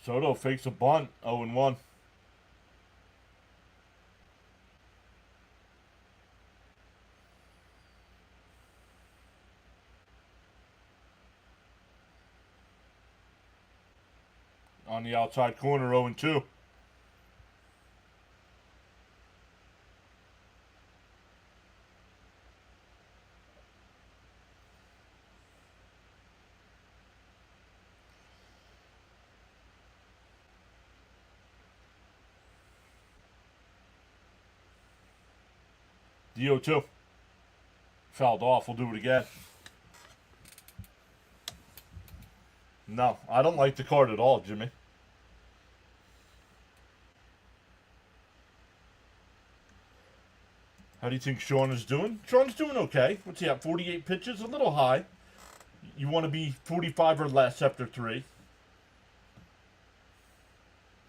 Speaker 1: Soto fakes a bunt, 0-1. On the outside corner, 0-2. DO2. Fouled off. We'll do it again. No, I don't like the card at all, Jimmy. How do you think Sean is doing? Sean's doing okay. What's he at? 48 pitches? A little high. You want to be 45 or less after 3.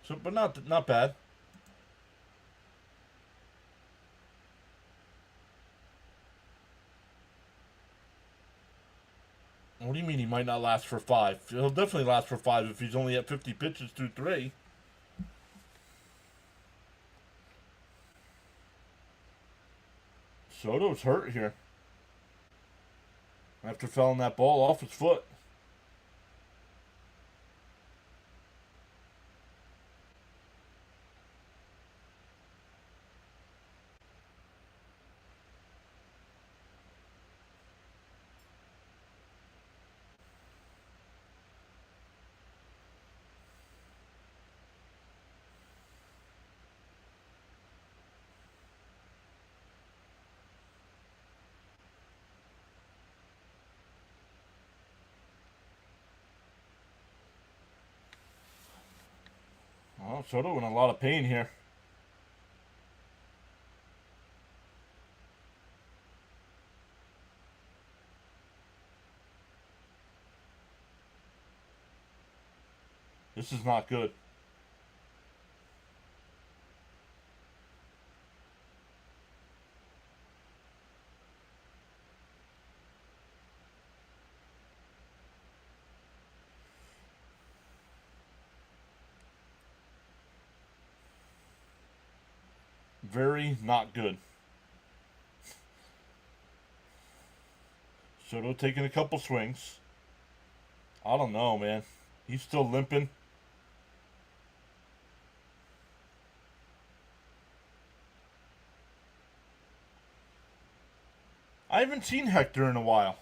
Speaker 1: So, but not bad. What do you mean he might not last for 5? He'll definitely last for 5 if he's only at 50 pitches through 3. Soto's hurt here. After fouling that ball off his foot. Oh, Soto in a lot of pain here. This is not good. Very not good. Soto taking a couple swings. I don't know, man. He's still limping. I haven't seen Hector in a while.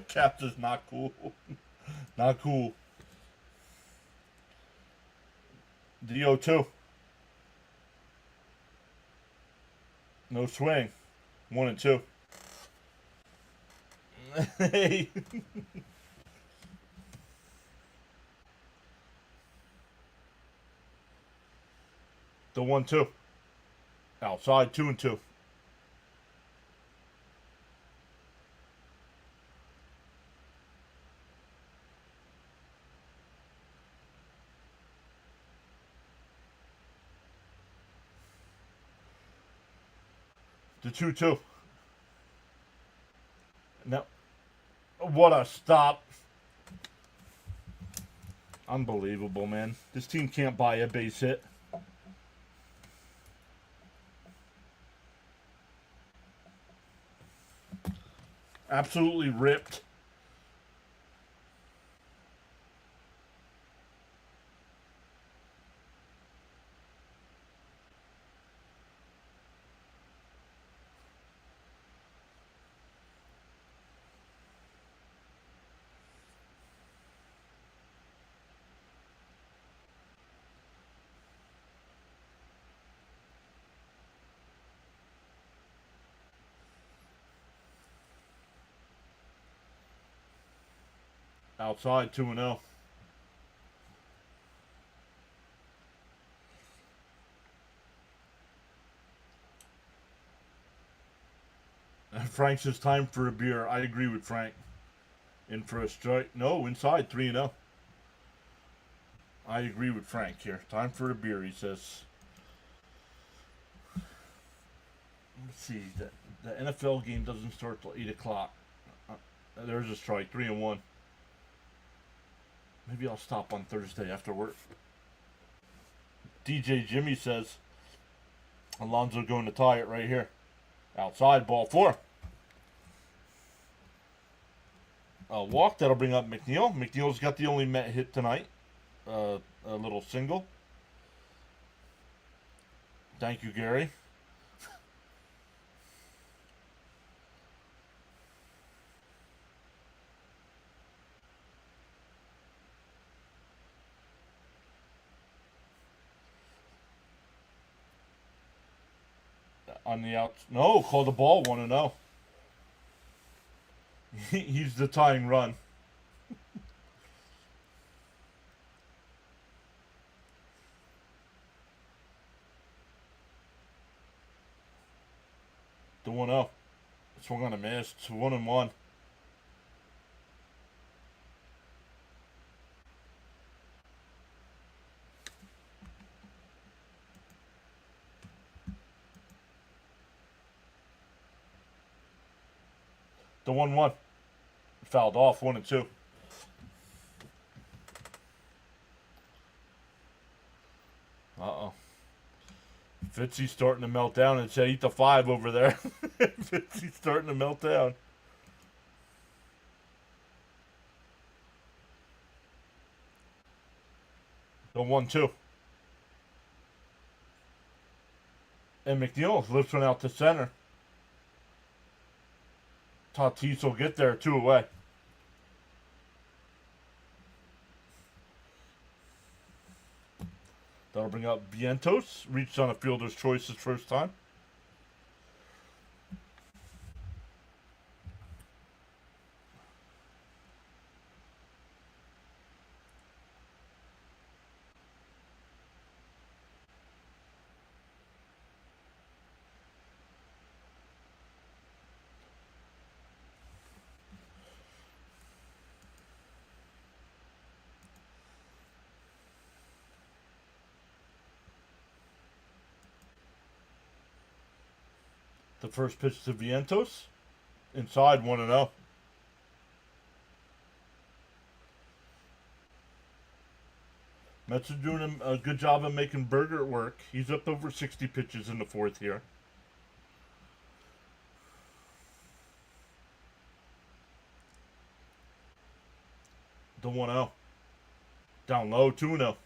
Speaker 1: Caps is not cool. Not cool. DO2. No swing. 1 and 2. Hey. The 1-2. Outside 2 and 2. The 2-2. No. What a stop. Unbelievable, man. This team can't buy a base hit. Absolutely ripped. Outside 2 and 0. Frank says time for a beer. I agree with Frank. In for a strike. No, inside 3 and 0. I agree with Frank here. Time for a beer, he says. Let's see. The NFL game doesn't start till 8 o'clock. There's a strike. 3 and 1. Maybe I'll stop on Thursday after work. DJ Jimmy says Alonso going to tie it right here. Outside, ball 4. A walk, that'll bring up McNeil. McNeil's got the only Met hit tonight. A little single. Thank you, Gary. On the out. No, call the ball 1 and 0. He's the tying run. The 1-0. Swung on a miss. It's 1 and 1. The 1-1. Fouled off 1 and 2. Uh-oh. Fitzy's starting to melt down. It's 8-5 over there. Fitzy's starting to melt down. The 1-2. And McNeil lifts one out to center. Tatis will get there 2 away. That'll bring up Vientos. Reached on a fielder's choice his first time. The first pitch to Vientos. Inside 1 and 0. Mets are doing a good job of making Berger work. He's up over 60 pitches in the fourth here. The 1-0. Down low, 2-0.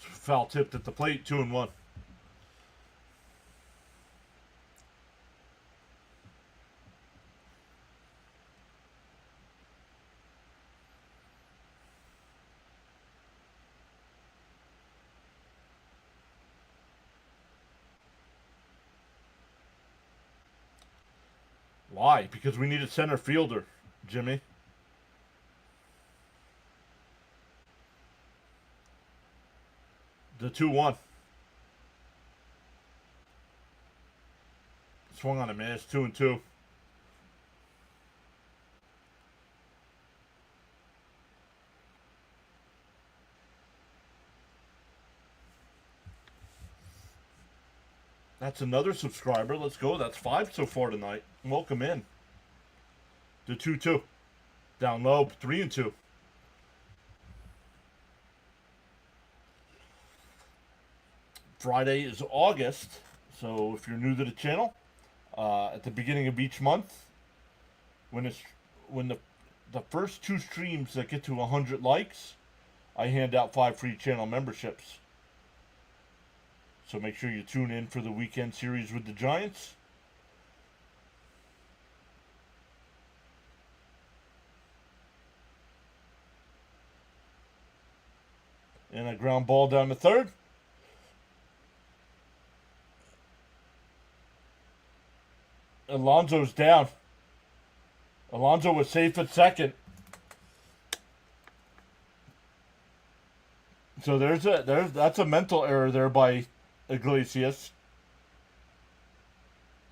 Speaker 1: Foul tipped at the plate, 2-1. Why? Because we need a center fielder, Jimmy. The 2-1. Swung on a miss, 2-2. That's another subscriber. Let's go. That's 5 so far tonight. Welcome in. The 2-2. Down low, 3-2. Friday is August, so if you're new to the channel, at the beginning of each month, when the first 2 streams that get to 100 likes, I hand out 5 free channel memberships. So make sure you tune in for the weekend series with the Giants. And a ground ball down the third. Alonso's down. Alonso was safe at second. So that's a mental error there by Iglesias.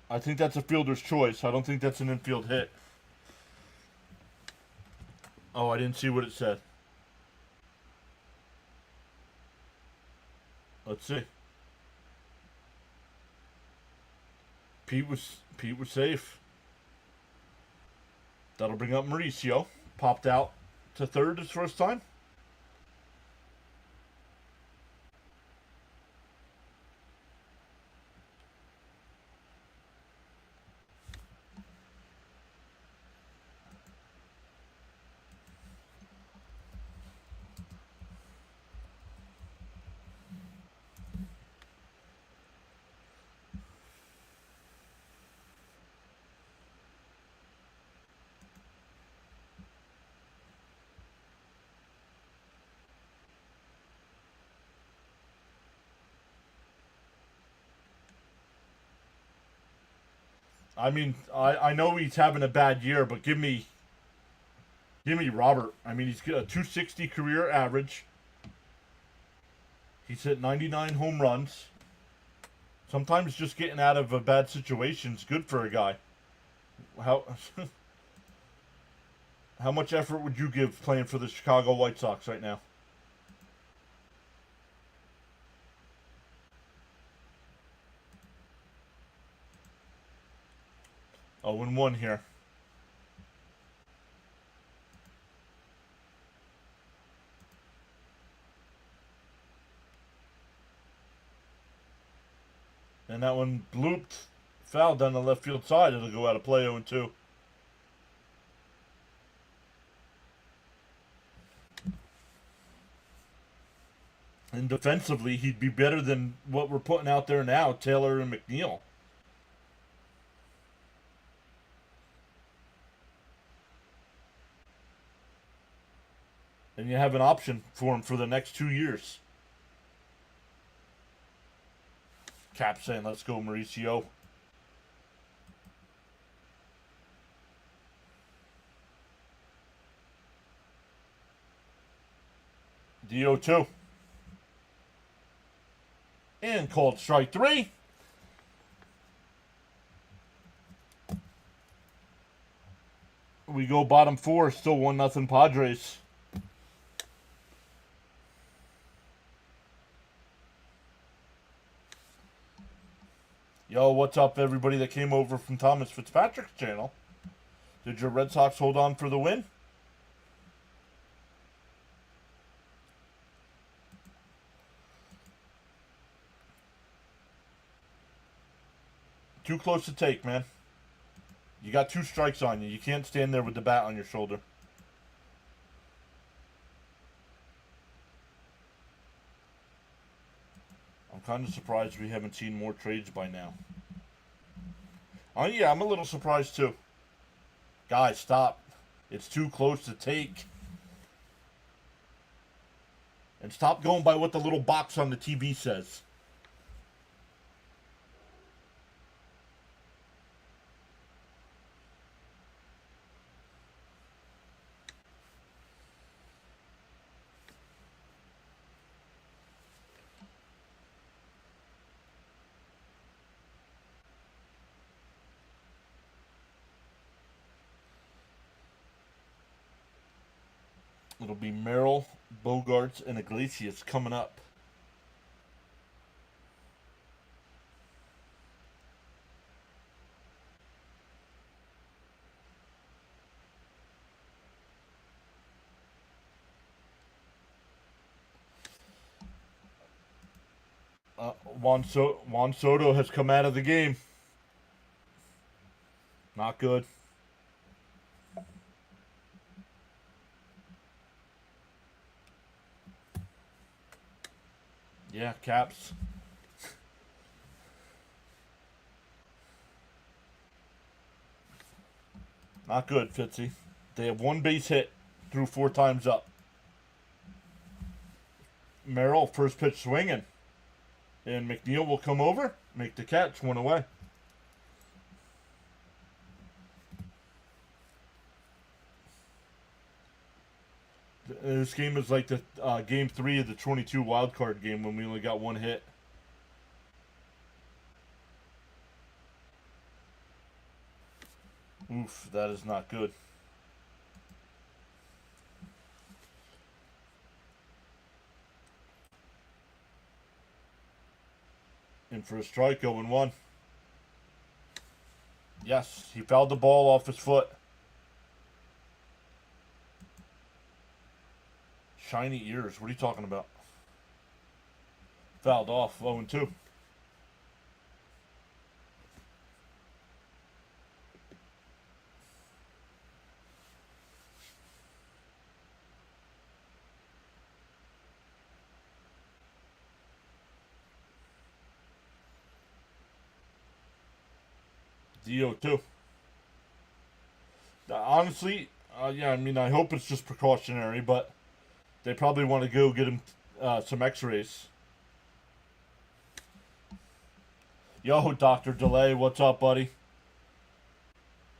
Speaker 1: I think that's a fielder's choice. I don't think that's an infield hit. Oh, I didn't see what it said. Let's see. Pete was safe. That'll bring up Mauricio. Popped out to third his first time. I mean, I know he's having a bad year, but give me Robert. I mean, he's got a 260 career average. He's hit 99 home runs. Sometimes just getting out of a bad situation is good for a guy. How how much effort would you give playing for the Chicago White Sox right now? Oh, 1 here. And that one blooped, foul down the left field side. It'll go out of play 0-2. And defensively, he'd be better than what we're putting out there now, Taylor and McNeil. And you have an option for him for the next 2 years. Cap saying, let's go, Mauricio. DO2. And called strike 3. We go bottom 4, still 1-0 Padres. Yo, what's up, everybody that came over from Thomas Fitzpatrick's channel? Did your Red Sox hold on for the win? Too close to take, man. You got 2 strikes on you. You can't stand there with the bat on your shoulder. I'm kind of surprised we haven't seen more trades by now. Oh, yeah, I'm a little surprised, too. Guys, stop. It's too close to take. And stop going by what the little box on the TV says. It'll be Merrill, Bogarts, and Iglesias coming up. Juan Soto has come out of the game. Not good. Yeah, Caps. Not good, Fitzy. They have 1 base hit through 4 times up. Merrill, first pitch swinging. And McNeil will come over, make the catch, 1 away. This game is like the game 3 of the 22 wild card game when we only got 1 hit. Oof, that is not good. In for a strike, 0-1. Yes, he fouled the ball off his foot. Shiny ears. What are you talking about? Fouled off. 0-2. DO2. Honestly, yeah, I mean, I hope it's just precautionary, but they probably want to go get him some x-rays. Yo, Dr. Delay, what's up, buddy?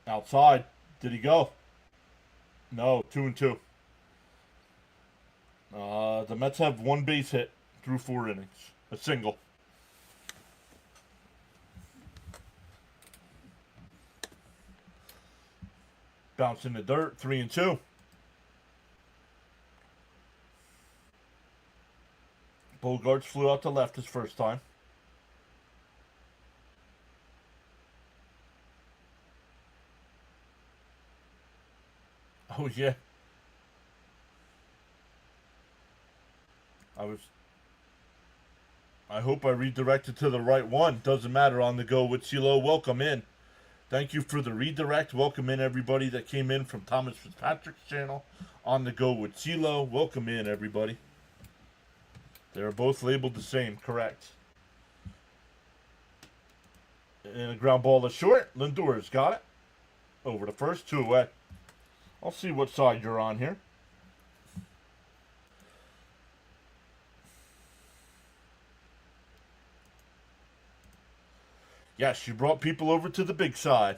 Speaker 1: Outside. Did he go? No, 2-2. The Mets have 1 base hit through 4 innings. A single. Bounce in the dirt, 3-2. Bogarts flew out to left his first time. Oh, yeah. I hope I redirected to the right one. Doesn't matter. On the go with CeeLo. Welcome in. Thank you for the redirect. Welcome in everybody that came in from Thomas Fitzpatrick's channel. On the go with CeeLo. Welcome in everybody. They're both labeled the same, correct. And a ground ball is short. Lindor's got it. Over to first, 2 away. I'll see what side you're on here. Yes, you brought people over to the big side.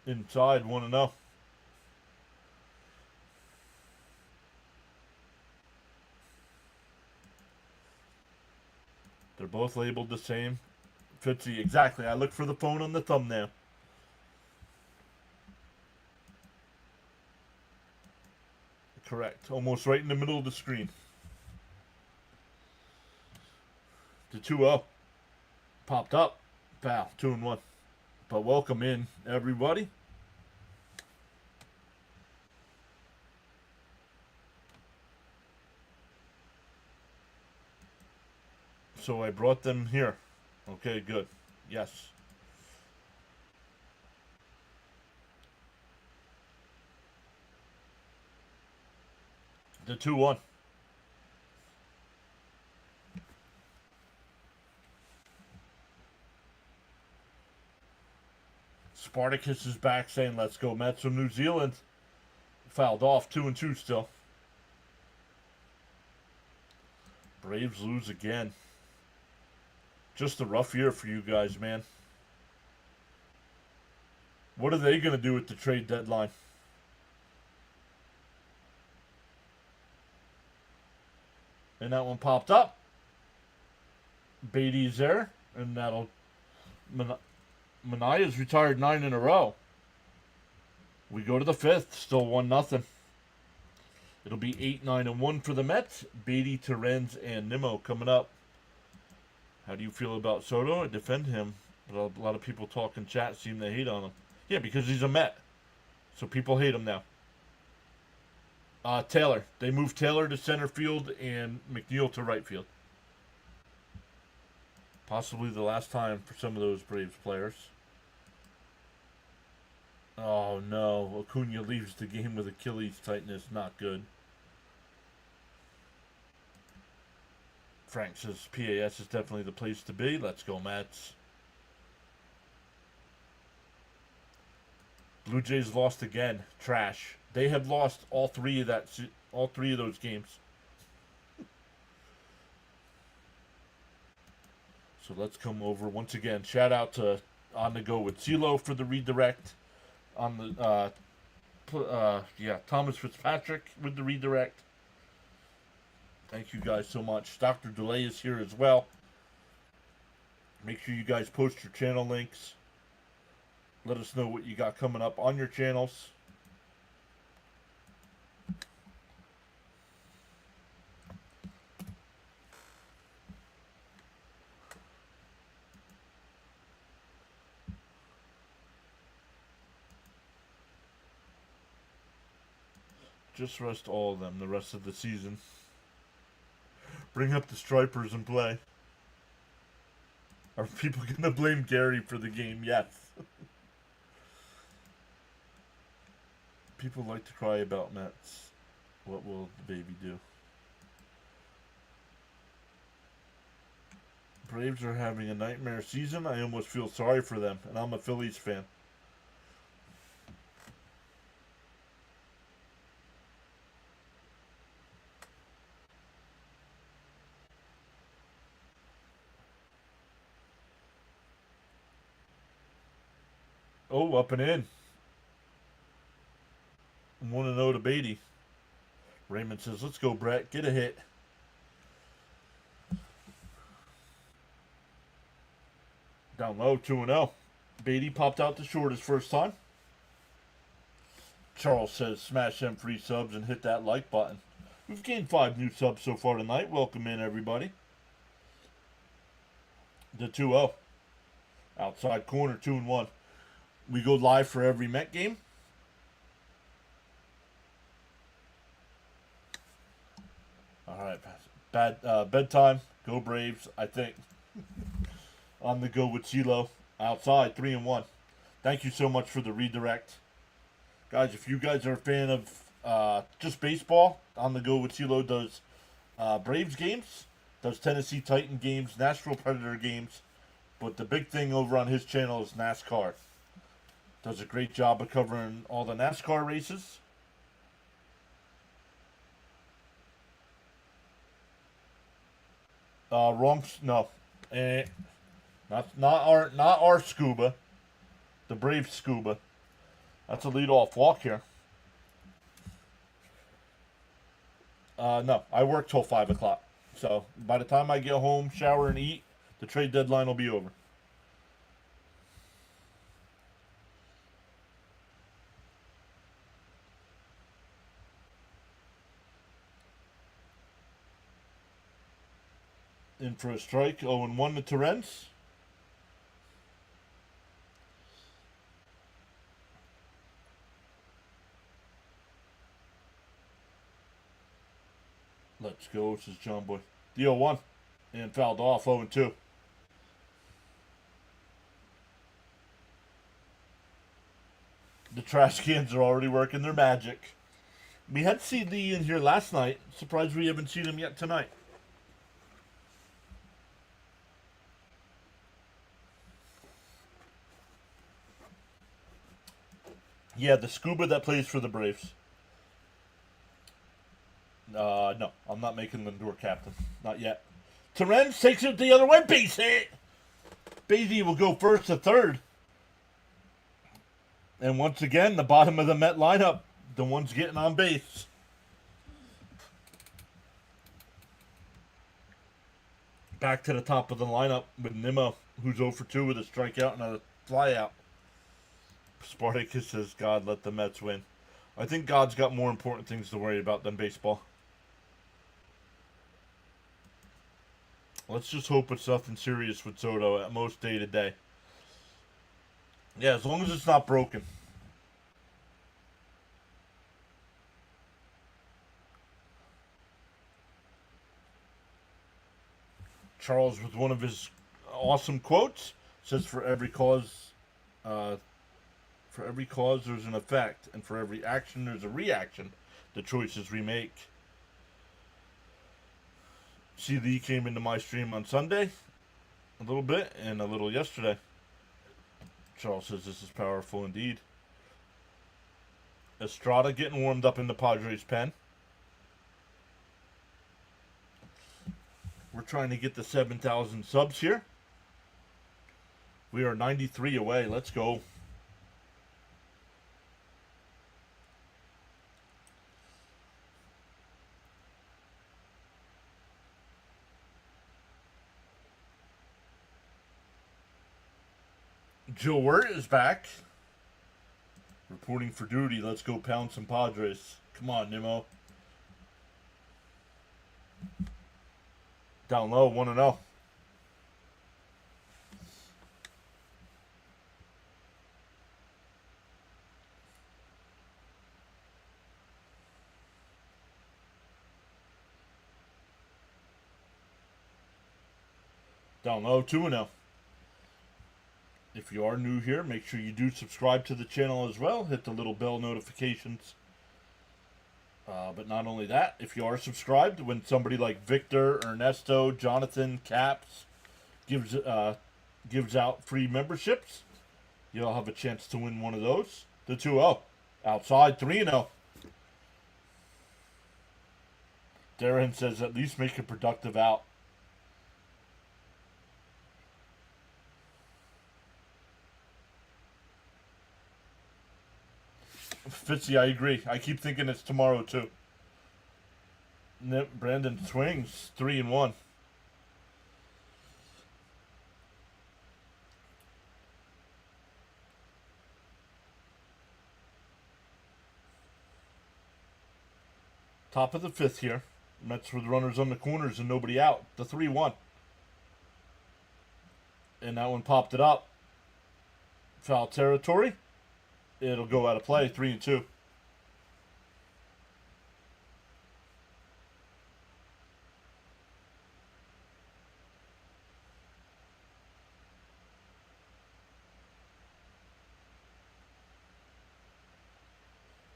Speaker 1: Inside, 1-0. They're both labeled the same. Fitzy, exactly. I look for the phone on the thumbnail. Correct. Almost right in the middle of the screen. The 2-0. Popped up. Foul. 2-1. But welcome in, everybody. So I brought them here. Okay, good. Yes. The 2-1. Spartacus is back saying, let's go Mets from New Zealand. Fouled off. 2-2 still. Braves lose again. Just a rough year for you guys, man. What are they going to do at the trade deadline? And that one popped up. Beatty's there. And that'll... Manaya's retired 9 in a row. We go to the 5th. Still 1-0. It'll be 8-9-1 for the Mets. Beatty, Terens, and Nimmo coming up. How do you feel about Soto? I defend him. But a lot of people talk in chat seem to hate on him. Yeah, because he's a Met. So people hate him now. Taylor. They moved Taylor to center field and McNeil to right field. Possibly the last time for some of those Braves players. Oh no. Acuna leaves the game with Achilles tightness. Not good. Frank says PAS is definitely the place to be. Let's go, Mets. Blue Jays lost again. Trash. They have lost all three of those games. So let's come over once again. Shout out to On the Go with CeeLo for the redirect. On the Thomas Fitzpatrick with the redirect. Thank you guys so much. Dr. Delay is here as well. Make sure you guys post your channel links. Let us know what you got coming up on your channels. Just rest all of them the rest of the season. Bring up the stripers and play. Are people going to blame Gary for the game? Yes. People like to cry about Mets. What will the baby do? Braves are having a nightmare season. I almost feel sorry for them, and I'm a Phillies fan. Oh, up and in. 1-0 to Beatty. Raymond says, let's go, Brett. Get a hit. Down low, 2-0. Beatty popped out the short his first time. Charles says, smash them free subs and hit that like button. We've gained 5 new subs so far tonight. Welcome in, everybody. The 2-0. Outside corner, 2-1. We go live for every Met game. All right, bedtime. Go Braves, I think. On the go with CeeLo. Outside, 3-1. Thank you so much for the redirect. Guys, if you guys are a fan of just baseball, On the Go with CeeLo does Braves games, does Tennessee Titan games, Nashville Predator games. But the big thing over on his channel is NASCAR. Does a great job of covering all the NASCAR races. Wrong. No, not our scuba. The Brave scuba. That's a lead-off walk here. No, I work till 5 o'clock. So by the time I get home, shower, and eat, the trade deadline will be over. In for a strike. 0-1 to Terrence. Let's go, says John Boy. The 0-1. And fouled off. 0-2. The trash cans are already working their magic. We had CD in here last night. Surprised we haven't seen him yet tonight. Yeah, the scuba that plays for the Braves. No, I'm not making Lindor captain. Not yet. Terrence takes it the other way. Base hit. Beatty will go first to third. And once again, the bottom of the Met lineup, the ones getting on base. Back to the top of the lineup with Nimmo, who's 0 for 2 with a strikeout and a flyout. Spartacus says, God, let the Mets win. I think God's got more important things to worry about than baseball. Let's just hope it's nothing serious with Soto, at most day to day. Yeah, as long as it's not broken. Charles, with one of his awesome quotes, says, "For every cause there's an effect, and for every action there's a reaction. The choices we make." CD came into my stream on Sunday, a little bit, and a little yesterday. Charles says this is powerful indeed. Estrada getting warmed up in the Padres pen. We're trying to get the 7,000 subs here. We are 93 away. Let's go. Joe Wirt is back. Reporting for duty. Let's go pound some Padres. Come on, Nimmo. Down low, 1-0. Down low, 2-0. If you are new here, make sure you do subscribe to the channel as well. Hit the little bell notifications. But not only that, if you are subscribed, when somebody like Victor, Ernesto, Jonathan, Caps gives out free memberships, you'll have a chance to win one of those. The 2-0. Outside, 3-0. Darren says, at least make a productive out. Fitzy, I agree. I keep thinking it's tomorrow, too. Brandon swings, 3-1. Top of the fifth here. Mets with runners on the corners and nobody out. The 3-1. And that one popped it up. Foul territory. It'll go out of play, 3-2.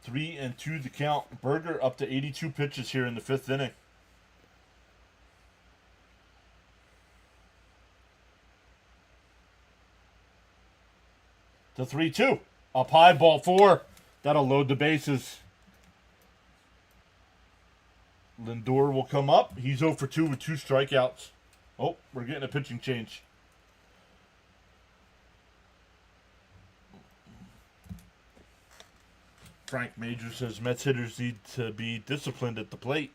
Speaker 1: Three and two the count. Berger up to 82 pitches here in the fifth inning. The 3-2. Up high, ball 4. That'll load the bases. Lindor will come up. He's 0 for 2 with 2 strikeouts. Oh, we're getting a pitching change. Frank Major says Mets hitters need to be disciplined at the plate.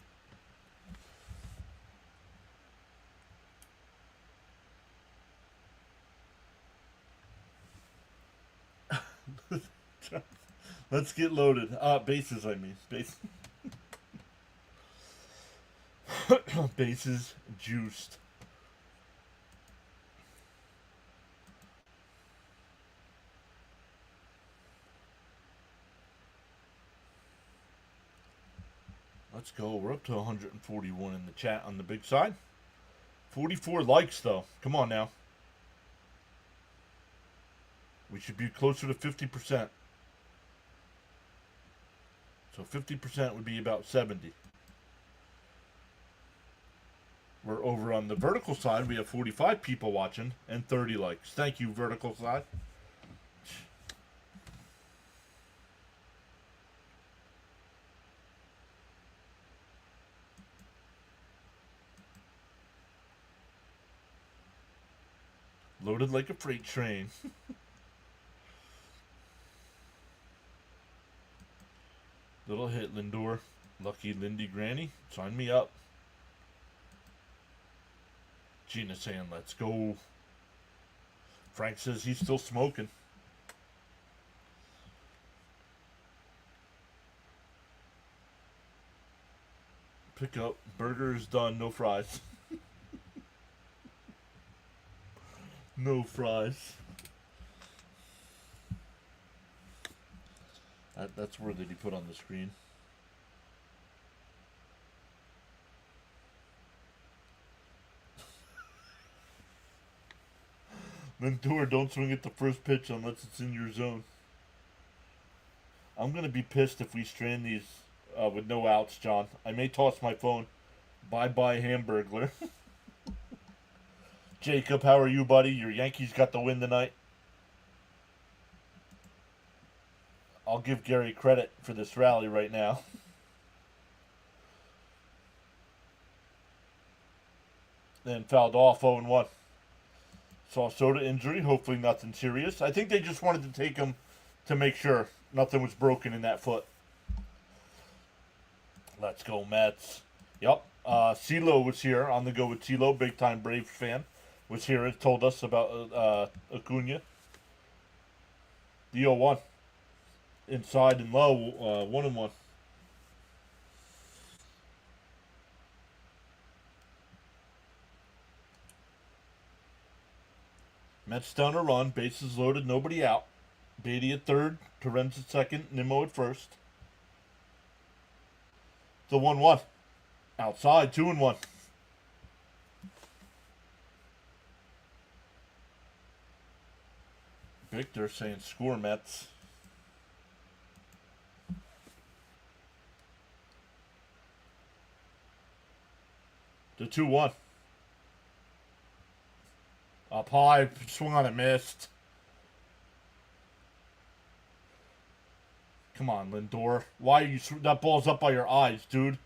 Speaker 1: Let's get loaded. Bases, I mean. Bases juiced. Let's go. We're up to 141 in the chat on the big side. 44 likes, though. Come on now. We should be closer to 50%. So 50% would be about 70. We're over on the vertical side. We have 45 people watching and 30 likes. Thank you, vertical side. Loaded like a freight train. Little hit, Lindor. Lucky Lindy Granny. Sign me up. Gina saying, let's go. Frank says he's still smoking. Pick up. Burger is done. No fries. No fries. That's where did he put on the screen? Lindor, don't swing at the first pitch unless it's in your zone. I'm going to be pissed if we strand these with no outs, John. I may toss my phone. Bye-bye, Hamburglar. Jacob, how are you, buddy? Your Yankees got the win tonight. I'll give Gary credit for this rally right now. Then fouled off 0-1. Saw Soda injury, hopefully nothing serious. I think they just wanted to take him to make sure nothing was broken in that foot. Let's go, Mets. Yep. CeeLo was here on the go with CeeLo, big time Braves fan. Was here and told us about Acuna. The 0-1. Inside and low, 1-1. Mets down a run, bases loaded, nobody out. Beatty at third, Torrens at second, Nimmo at first. The 1-1. Outside, 2-1. Victor saying score, Mets. The 2-1. Up high, swung on and missed. Come on, Lindor. Why are you... That ball's up by your eyes, dude.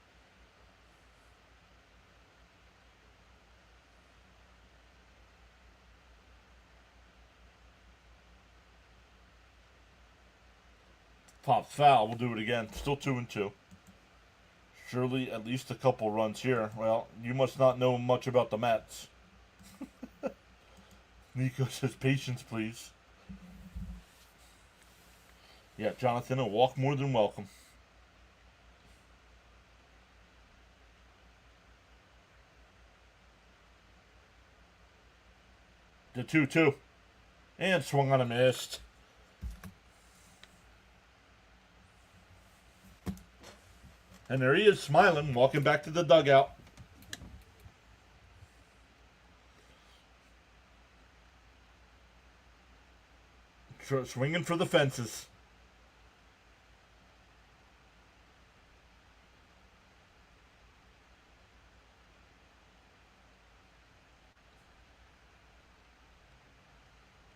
Speaker 1: Pops foul. We'll do it again. Still 2-2. Surely at least a couple runs here. Well, you must not know much about the Mets. Nico says, patience, please. Yeah, Jonathan, a walk more than welcome. The 2-2. And swung on a missed. And there he is, smiling, walking back to the dugout. Swinging for the fences.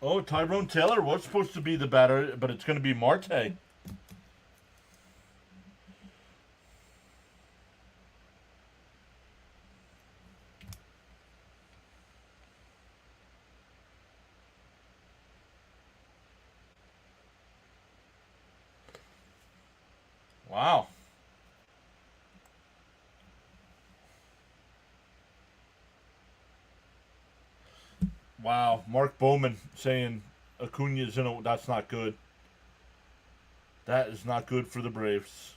Speaker 1: Oh, Tyrone Taylor was supposed to be the batter, but it's going to be Marte. Wow. Wow. Mark Bowman saying Acuna's in a... That's not good. That is not good for the Braves.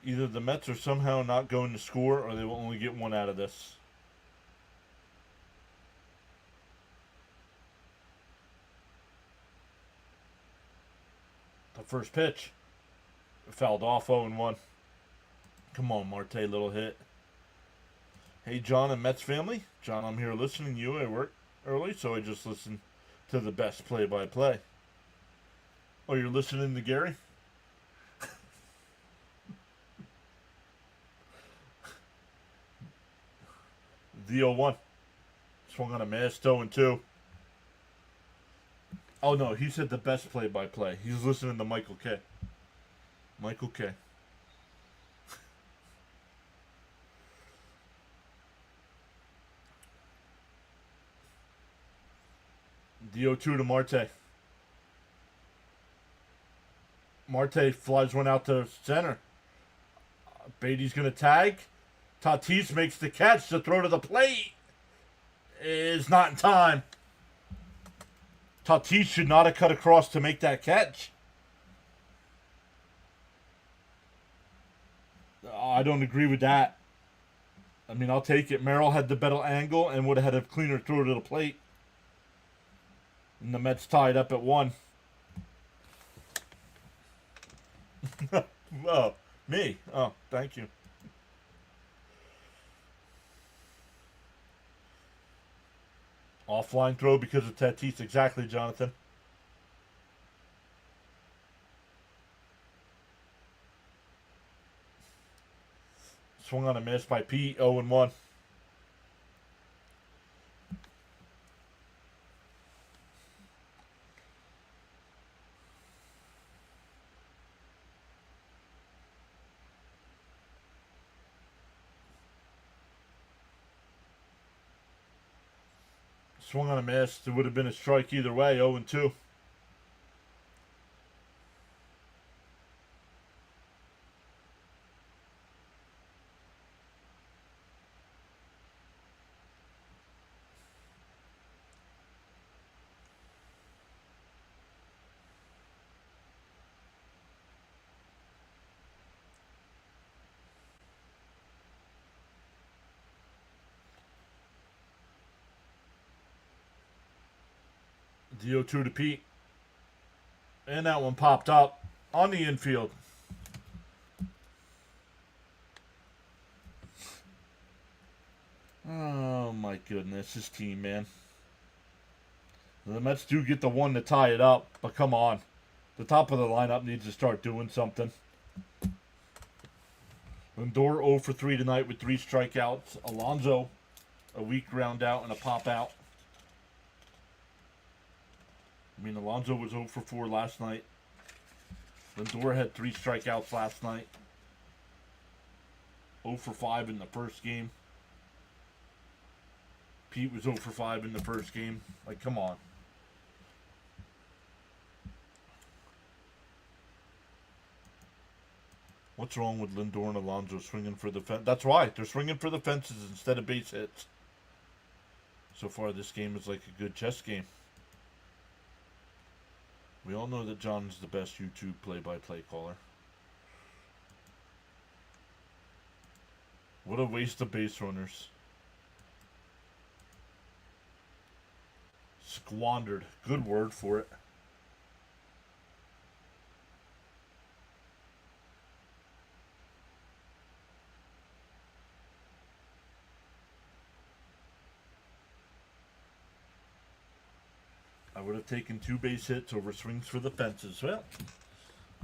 Speaker 1: Either the Mets are somehow not going to score or they will only get one out of this. The first pitch. Fouled off 0-1. Come on, Marte, little hit. Hey, John and Mets family. John, I'm here listening to you. I work early, so I just listened to the best play-by-play. Oh, you're listening to Gary? The 0-1. Swung on a miss, 0-2. Oh, no, he said the best play-by-play. He's listening to Michael K. Michael K. The 0-2 to Marte. Marte flies one out to center. Beatty's going to tag. Tatis makes the catch. The throw to the plate is not in time. Tatis should not have cut across to make that catch. I don't agree with that. I mean, I'll take it. Merrill had the better angle and would have had a cleaner throw to the plate. And the Mets tied up at 1. Oh, me. Oh, thank you. Offline throw because of Tatis. Exactly, Jonathan. Swung on a miss by Pete. 0-1. Swung on a miss. It would have been a strike either way. 0-2. The 0-2 to Pete. And that one popped up on the infield. Oh, my goodness. This team, man. The Mets do get the one to tie it up, but come on. The top of the lineup needs to start doing something. Lindor 0 for 3 tonight with 3 strikeouts. Alonso, a weak ground out and a pop out. I mean, Alonso was 0 for 4 last night. Lindor had 3 strikeouts last night. 0 for 5 in the first game. Pete was 0 for 5 in the first game. Like, come on. What's wrong with Lindor and Alonso swinging for the fence? That's right. They're swinging for the fences instead of base hits. So far, this game is like a good chess game. We all know that John's the best YouTube play-by-play caller. What a waste of base runners. Squandered. Good word for it. I would have taken 2 base hits over swings for the fences. Well,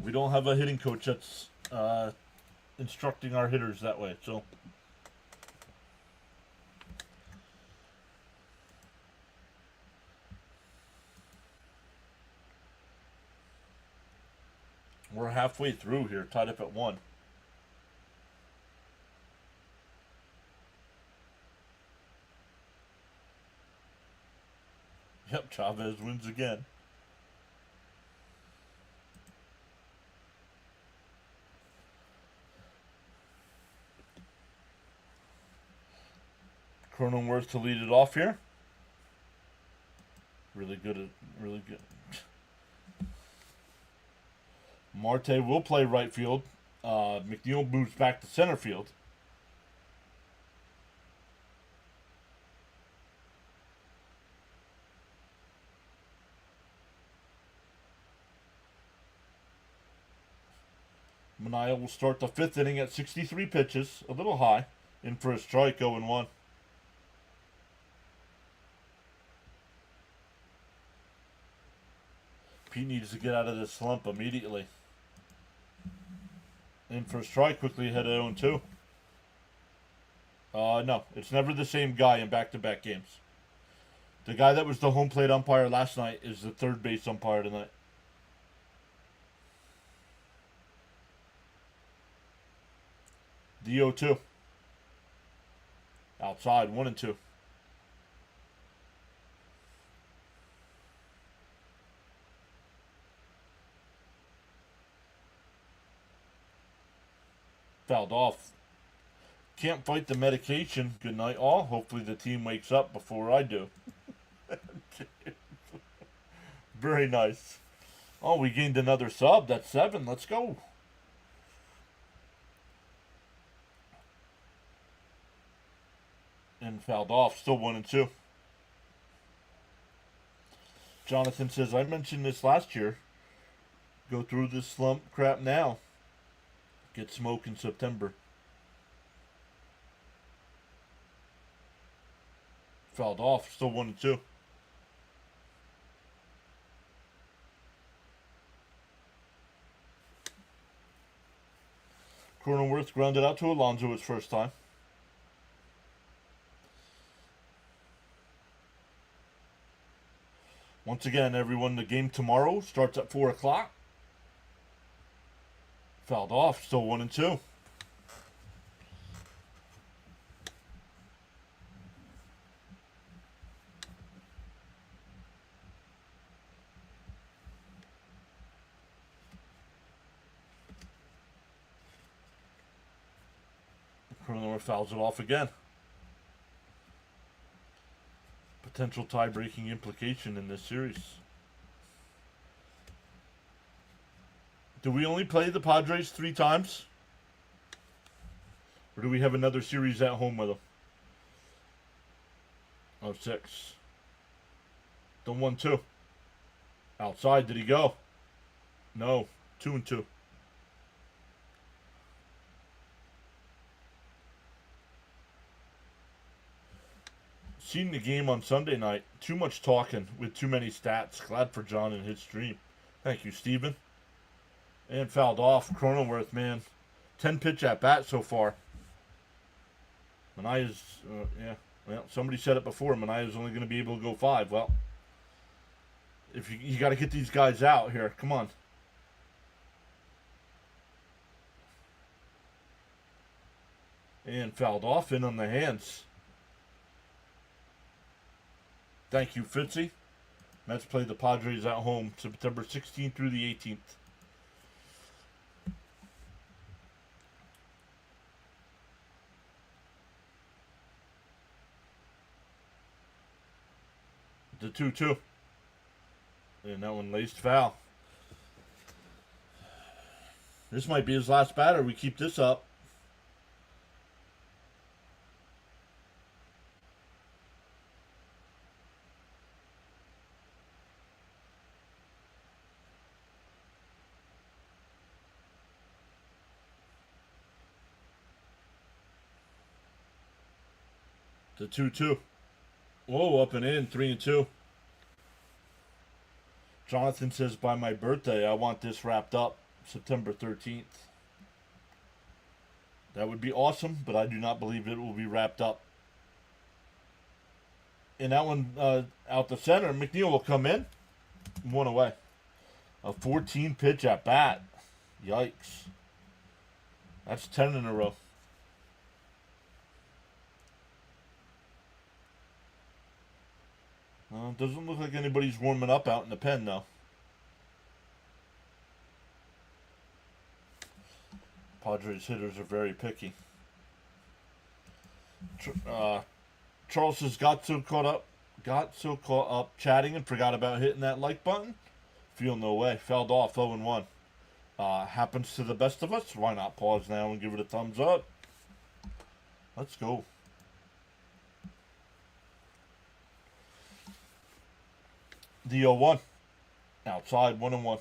Speaker 1: we don't have a hitting coach that's instructing our hitters that way. So, we're halfway through here, tied up at 1. Yep, Chavez wins again. Cronenworth to lead it off here. Really good. Marte will play right field. McNeil moves back to center field. Mania will start the 5th inning at 63 pitches, a little high. In for a strike, 0-1. Pete needs to get out of this slump immediately. In for a strike, quickly ahead of 0-2. No, it's never the same guy in back-to-back games. The guy that was the home plate umpire last night is the third base umpire tonight. The 0-2. Outside, 1-2. Fouled off. Can't fight the medication. Good night, all. Hopefully the team wakes up before I do. Very nice. Oh, we gained another sub. That's 7. Let's go. And fouled off. Still 1-2. Jonathan says, I mentioned this last year. Go through this slump crap now. Get smoke in September. Fouled off. Still 1-2. Cronenworth grounded out to Alonso his first time. Once again, everyone, the game tomorrow starts at 4 o'clock. Fouled off. Still 1-2. Cronenworth fouls it off again. Potential tie-breaking implication in this series. Do we only play the Padres 3 times? Or do we have another series at home with them? Oh, 6. The 1-2. Outside, did he go? No. 2-2. Seen the game on Sunday night. Too much talking with too many stats. Glad for John and his stream. Thank you, Steven. And fouled off. Cronenworth, man. 10 pitch at bat so far. Manaya's, yeah. Well, somebody said it before. Manaya's only going to be able to go 5. Well, if you got to get these guys out here. Come on. And fouled off in on the hands. Thank you, Fitzy. Mets play the Padres at home September 16th through the 18th. The 2-2. And that one laced foul. This might be his last batter. We keep this up. The 2-2. Whoa, up and in, 3-2. Jonathan says, by my birthday, I want this wrapped up September 13th. That would be awesome, but I do not believe it will be wrapped up. And that one out the center, McNeil will come in. 1 away. A 14 pitch at bat. Yikes. That's 10 in a row. Doesn't look like anybody's warming up out in the pen, though. Padres hitters are very picky. Charles has got so caught up chatting and forgot about hitting that like button. Feel no way. Fouled off, 0-1. Happens to the best of us. Why not pause now and give it a thumbs up? Let's go. The 0-1. Outside, 1-1.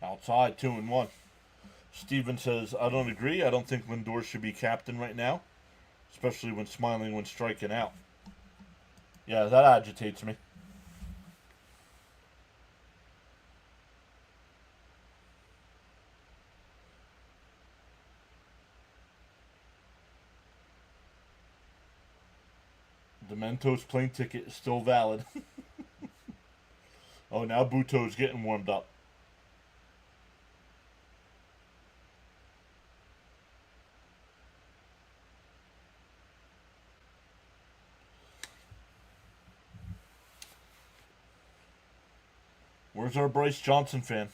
Speaker 1: Outside, 2-1. Steven says, I don't agree. I don't think Lindor should be captain right now, especially when smiling when striking out. Yeah, that agitates me. The Mentos plane ticket is still valid. Oh, now Buto's getting warmed up. Where's our Bryce Johnson fan?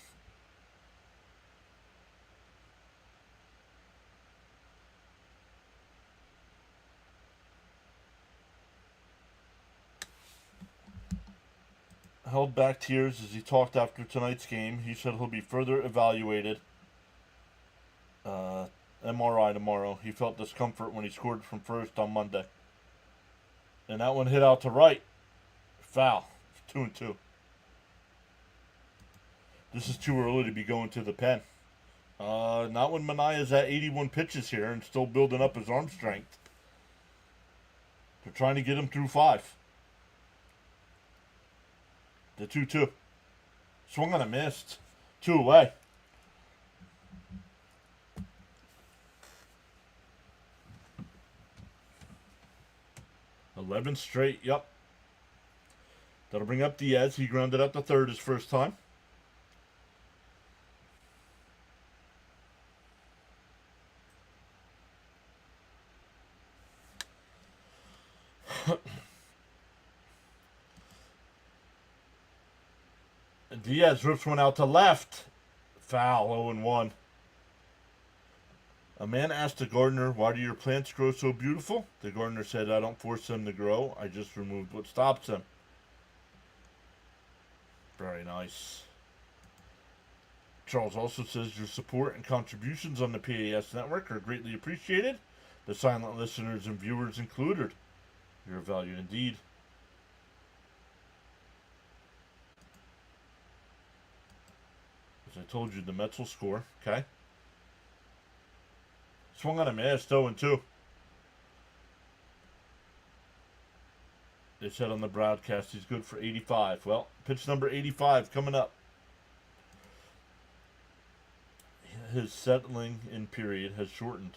Speaker 1: Held back tears as he talked after tonight's game. He said he'll be further evaluated. MRI tomorrow. He felt discomfort when he scored from first on Monday. And that one hit out to right. Foul. 2-2. This is too early to be going to the pen. Not when Manaea's at 81 pitches here and still building up his arm strength. They're trying to get him through 5. The 2-2. Swung on a missed. 2 away. $11 straight, yep. That'll bring up Diaz. He grounded out to third his first time. Diaz rips one out to left. Foul, 0-1. A man asked the gardener, why do your plants grow so beautiful? The gardener said, I don't force them to grow. I just removed what stops them. Very nice. Charles also says, your support and contributions on the PAS network are greatly appreciated. The silent listeners and viewers included. You're valued indeed. As I told you, the Mets will score. Okay. Swung on a miss, 0-2. They said on the broadcast he's good for 85. Well, pitch number 85 coming up. His settling in period has shortened.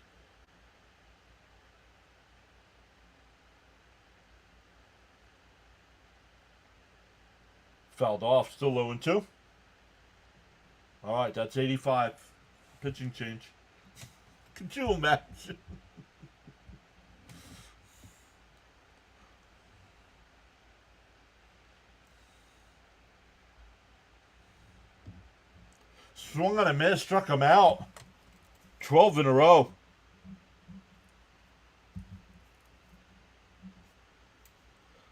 Speaker 1: Fouled off, still 0-2. All right, that's 85. Pitching change. Could you imagine? Swung on a miss, struck him out. 12 in a row.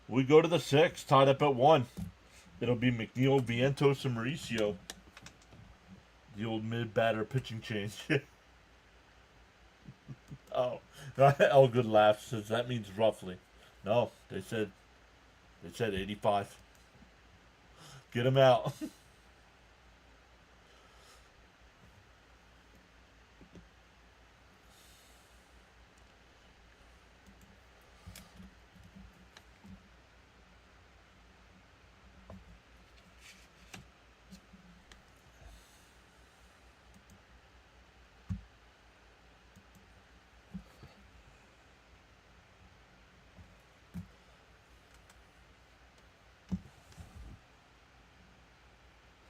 Speaker 1: We go to the 6th, tied up at 1. It'll be McNeil, Vientos, and Mauricio. The old mid-batter pitching change. Oh, Elgood laughs, says that means roughly. No, they said 85. Get him out.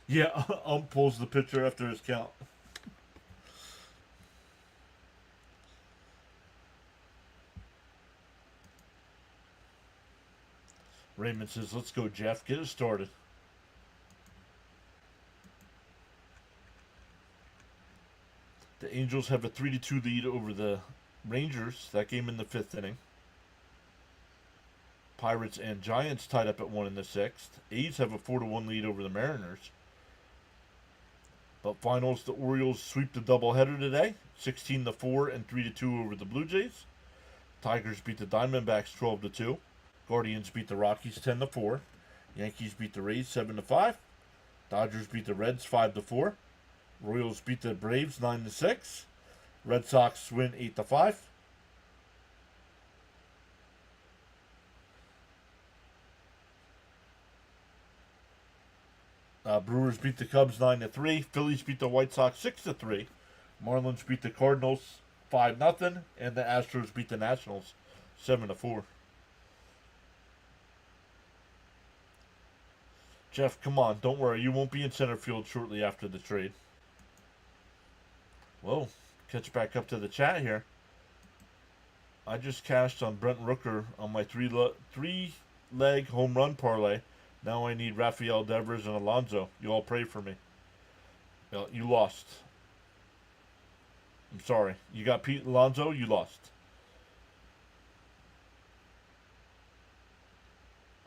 Speaker 1: Yeah, pulls the pitcher after his count. Raymond says, let's go, Jeff. Get it started. The Angels have a 3-2 lead over the Rangers. That game in the 5th inning. Pirates and Giants tied up at 1 in the 6th. A's have a 4-1 lead over the Mariners. But finals, the Orioles sweep the doubleheader today, 16-4 and 3-2 over the Blue Jays. Tigers beat the Diamondbacks 12-2. Guardians beat the Rockies 10-4. Yankees beat the Rays 7-5. Dodgers beat the Reds 5-4. Royals beat the Braves 9-6. Red Sox win 8-5. Brewers beat the Cubs 9-3. Phillies beat the White Sox 6-3. Marlins beat the Cardinals 5-0, and the Astros beat the Nationals 7-4. Jeff, come on, don't worry. You won't be in center field shortly after the trade. Whoa, catch back up to the chat here. I just cashed on Brent Rooker on my three-leg home run parlay. Now I need Rafael Devers and Alonso. You all pray for me. Well, you lost. I'm sorry. You got Pete Alonso, you lost.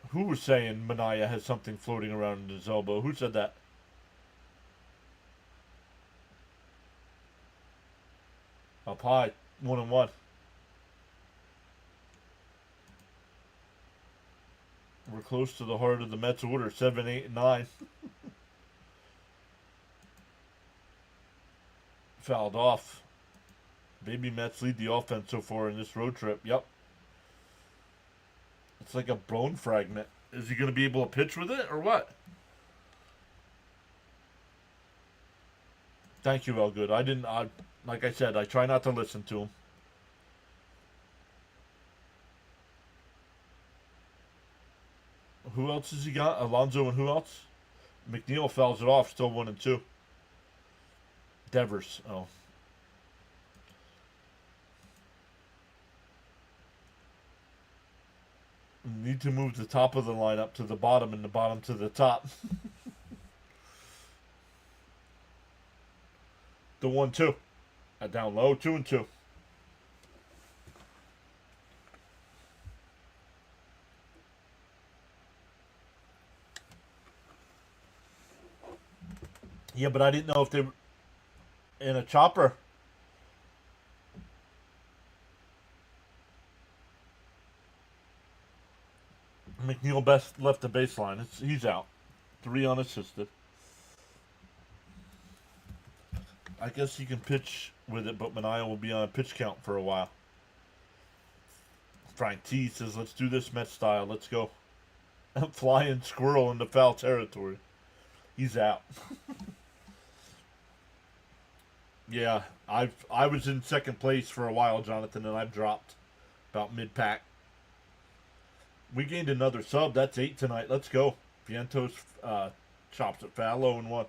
Speaker 1: Who was saying Manaea has something floating around his elbow? Who said that? Up high, 1-1. We're close to the heart of the Mets order, 7, 8, and 9. Fouled off. Baby Mets lead the offense so far in this road trip. Yep. It's like a bone fragment. Is he going to be able to pitch with it or what? Thank you, Elgood. Like I said, I try not to listen to him. Who else has he got? Alonso and who else? McNeil fouls it off, still 1-2. Devers. Oh. Need to move the top of the lineup to the bottom and the bottom to the top. The 1-2. Down low, 2-2. Yeah, but I didn't know if they were in a chopper. McNeil best left the baseline. He's out. 3 unassisted. I guess he can pitch with it, but Manaea will be on a pitch count for a while. Frank T says, let's do this Met style. Let's go. Flying squirrel into foul territory. He's out. Yeah, I was in second place for a while, Jonathan, and I've dropped about mid-pack. We gained another sub. That's 8 tonight. Let's go. Vientos chops it foul, 0-1.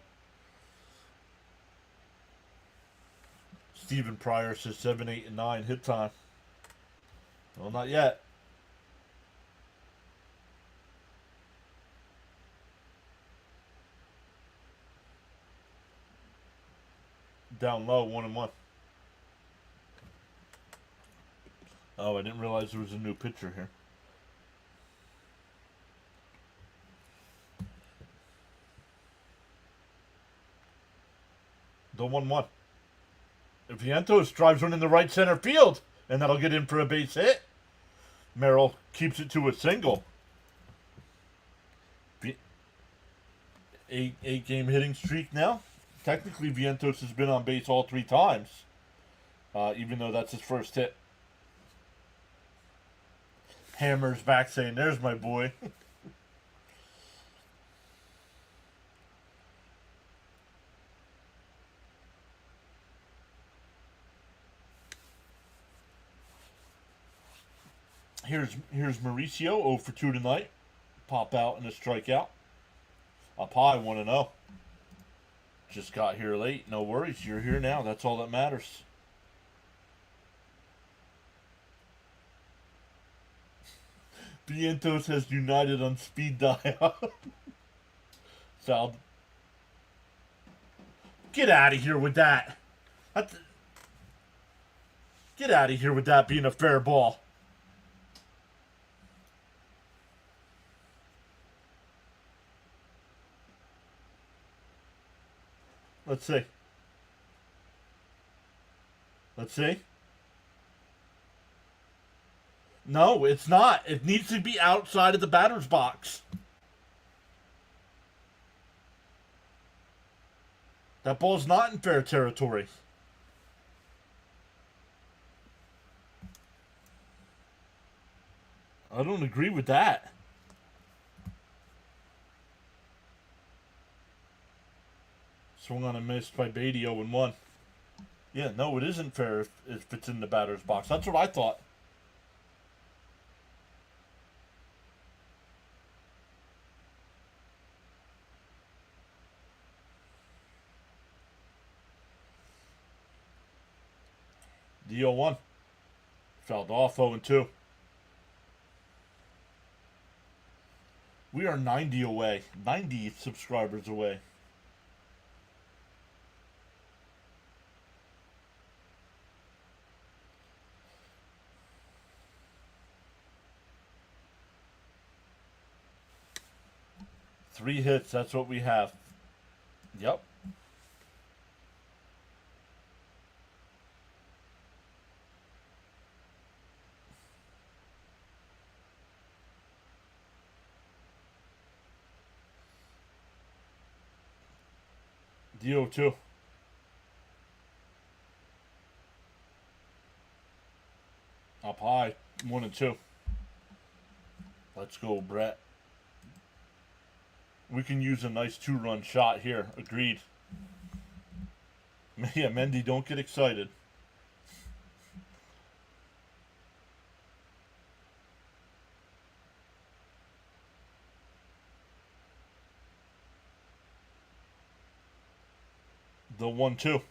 Speaker 1: Stephen Pryor says 7, 8, and 9. Hit time. Well, not yet. Down low, 1-1. Oh, I didn't realize there was a new pitcher here. The 1-1. If Vientos drives one in the right center field, and that'll get in for a base hit. Merrill keeps it to a single. 8-game hitting streak now. Technically, Vientos has been on base all 3 times, even though that's his first hit. Hammer's back saying, there's my boy. Here's Mauricio, 0 for 2 tonight. Pop out and a strikeout. Up high, 1-0. Just got here late. No worries. You're here now. That's all that matters. Vientos has united on speed dial. Sal. Get out of here with that. Get out of here with that being a fair ball. Let's see. Let's see. No, it's not. It needs to be outside of the batter's box. That ball's not in fair territory. I don't agree with that. Swung on a miss by Beatty, 0-1. Yeah, no, it isn't fair if it's in the batter's box. That's what I thought. The 0-1. Fouled off, 0-2. We are 90 away. 90 subscribers away. Three hits, that's what we have. Yep. The 0-2. Up high, 1-2. Let's go, Brett. We can use a nice 2-run shot here. Agreed. Yeah, Mendy, don't get excited. The 1-2.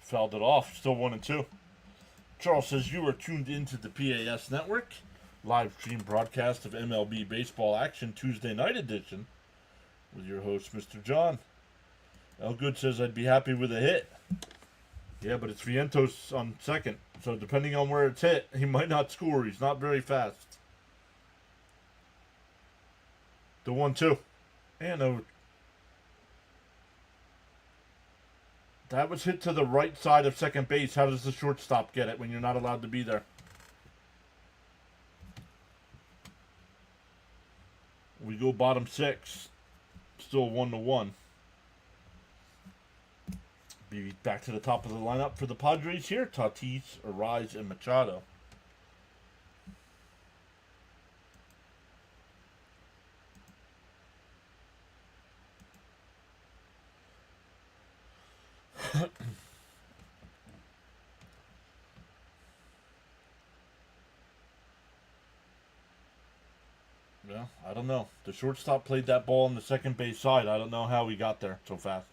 Speaker 1: Fouled it off. Still 1-2. Charles says you are tuned into the PAS Network. Live stream broadcast of MLB Baseball Action Tuesday Night Edition with your host, Mr. John. Elgood says I'd be happy with a hit. Yeah, but it's Vientos on second. So depending on where it's hit, he might not score. He's not very fast. The 1-2. And that was hit to the right side of second base. How does the shortstop get it when you're not allowed to be there? We go bottom six. Still 1-1. Be back to the top of the lineup for the Padres here. Tatis, Arise, and Machado. Yeah, I don't know. The shortstop played that ball on the second base side. I don't know how he got there so fast.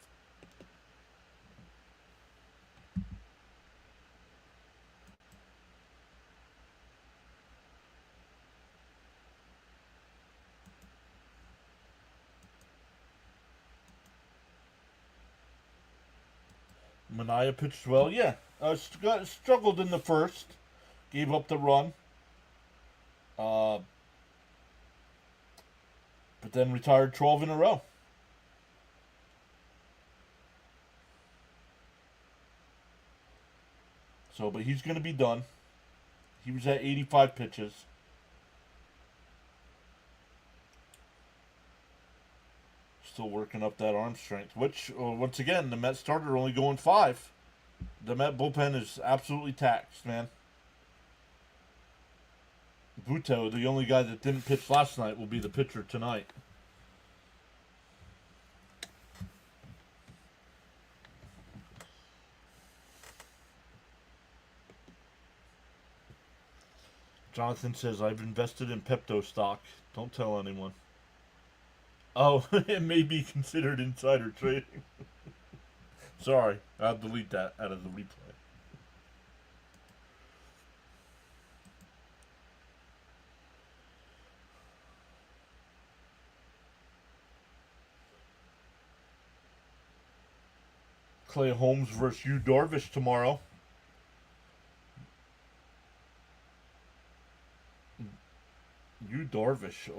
Speaker 1: Mania pitched well. Yeah, struggled in the first. Gave up the run. But then retired 12 in a row. So, but he's going to be done. He was at 85 pitches. Still working up that arm strength, which, once again, the Met starter only going 5. The Met bullpen is absolutely taxed, man. Buto, the only guy that didn't pitch last night, will be the pitcher tonight. Jonathan says, I've invested in Pepto stock. Don't tell anyone. Oh, it may be considered insider trading. Sorry, I'll delete that out of the replay. Clay Holmes versus Yu Darvish tomorrow. Yu Darvish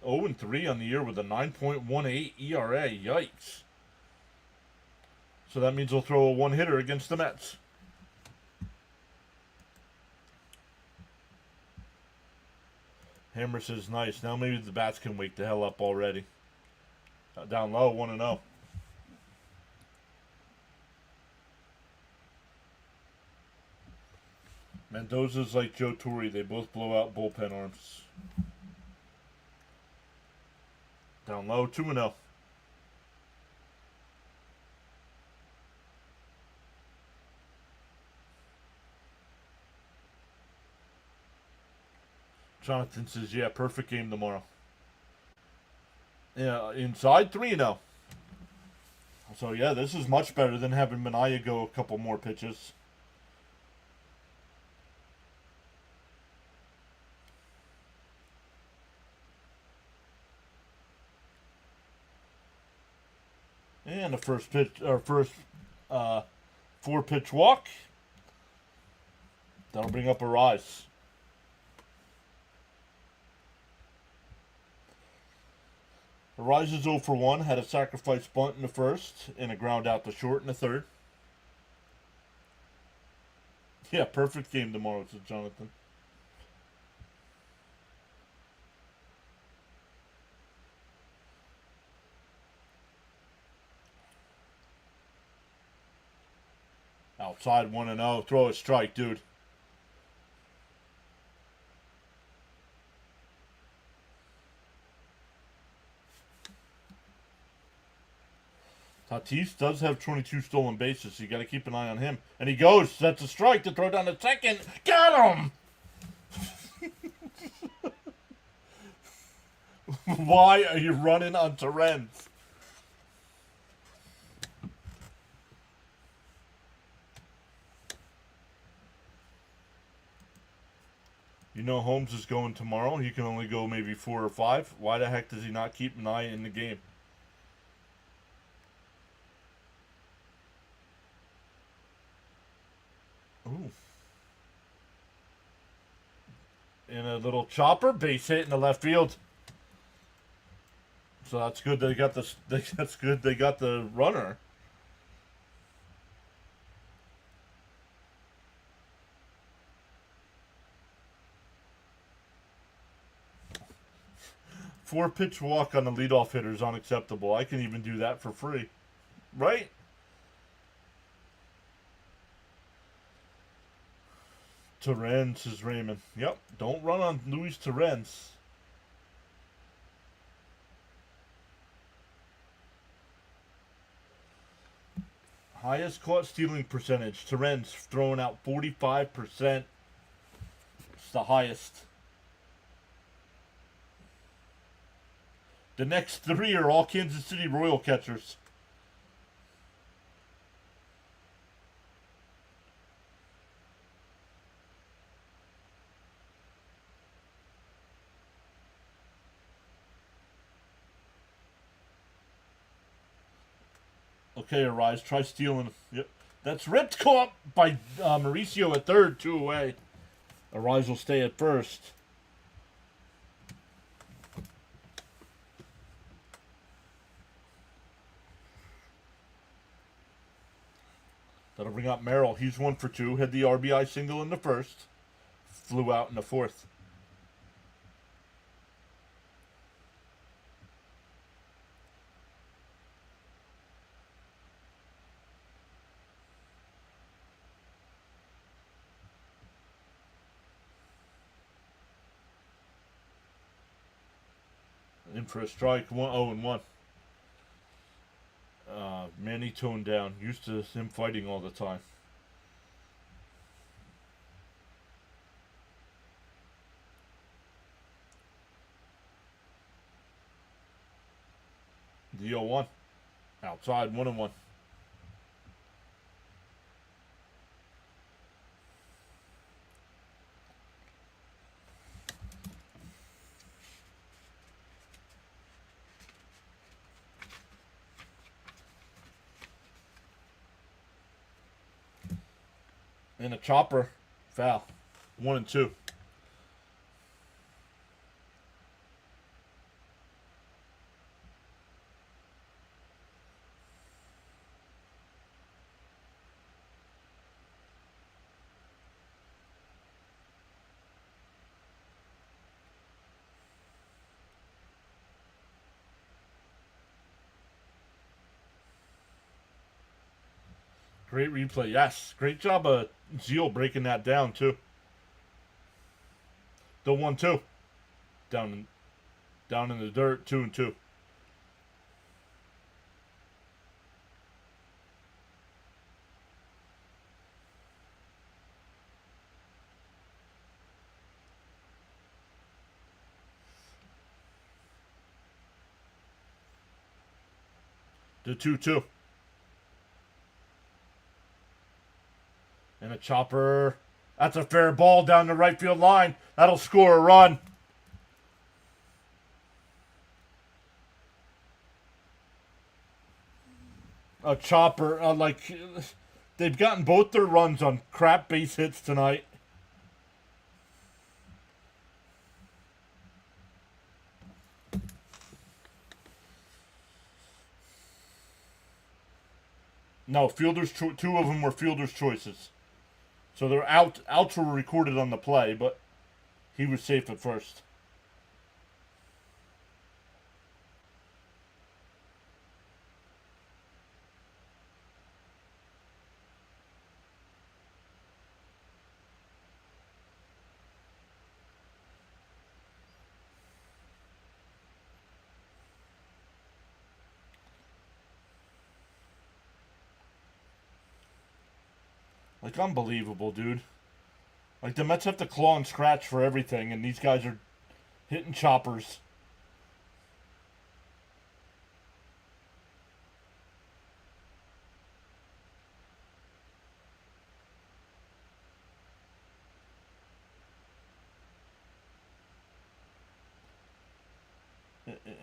Speaker 1: 0-3 on the year with a 9.18 ERA. Yikes. So that means he'll throw a one-hitter against the Mets. Hammer says nice. Now maybe the bats can wake the hell up already. Down low, 1-0. Mendoza's like Joe Torre. They both blow out bullpen arms. Down low, 2-0. Jonathan says, yeah, perfect game tomorrow. Yeah, inside 3-0. So, yeah, this is much better than having Minaya go a couple more pitches. And the first pitch, or first 4-pitch walk. That'll bring up a rise. Rise is 0 for 1. Had a sacrifice bunt in the first and a ground out to short in the third. Yeah, perfect game tomorrow, says Jonathan. Outside 1-0. Throw a strike, dude. Tatis does have 22 stolen bases, so you got to keep an eye on him. And he goes. That's a strike to throw down the second. Got him! Why are you running on Torrens? You know Holmes is going tomorrow. He can only go maybe 4 or 5. Why the heck does he not keep an eye in the game? Ooh. And a little chopper, base hit in the left field. So that's good. They got the. That's good. They got the runner. Four-pitch walk on the leadoff hitter is unacceptable. I can even do that for free, right? Torrens is Raymond. Yep. Don't run on Luis Torrens. Highest caught stealing percentage. Torrens throwing out 45%. It's the highest. The next 3 are all Kansas City Royal catchers. Okay, Arise, try stealing. Yep. That's ripped, caught by Mauricio at third, 2 away. Arise will stay at first. That'll bring up Merrill. He's 1 for 2. Had the RBI single in the first. Flew out in the fourth. In for a strike, 1-0-1. Manny toned down. Used to him fighting all the time. The 0-1. Outside, 1-1. And a chopper, foul. 1-2. Great replay. Yes. Great job of Zeal breaking that down, too. The 1-2. Down in the dirt, 2-2. The 2-2. And a chopper. That's a fair ball down the right field line. That'll score a run. A chopper. They've gotten both their runs on crap base hits tonight. No, two of them were fielder's choices. So they're outs were recorded on the play, but he was safe at first. Like, unbelievable, dude. Like, the Mets have to claw and scratch for everything, and these guys are hitting choppers.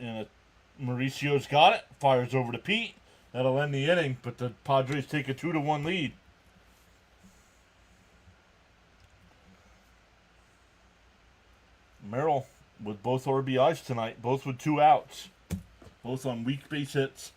Speaker 1: And Mauricio's got it. Fires over to Pete. That'll end the inning, but the Padres take a 2-1 lead. Merrill with both RBIs tonight, both with 2 outs, both on weak base hits.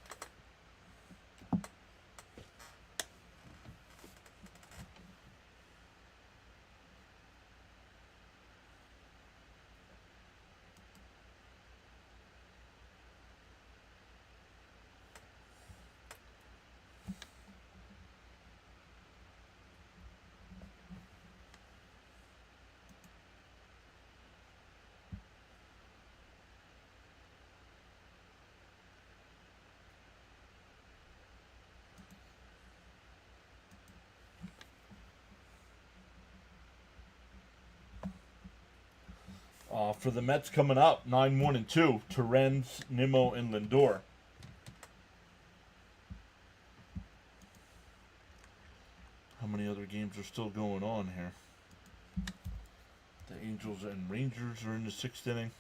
Speaker 1: For the Mets coming up, 9-1-2, Torrens, Nimmo, and Lindor. How many other games are still going on here? The Angels and Rangers are in the 6th inning.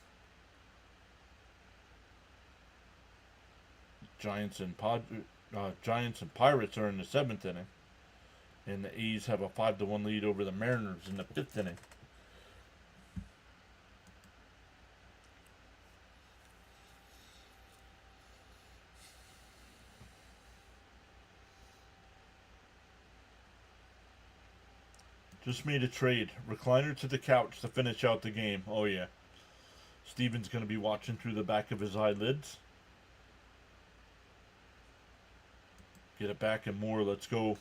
Speaker 1: Giants and Pirates are in the 7th inning. And the A's have a 5-1 lead over the Mariners in the 5th inning. Just made a trade. Recliner to the couch to finish out the game. Oh, yeah. Steven's going to be watching through the back of his eyelids. Get it back and more. Let's go.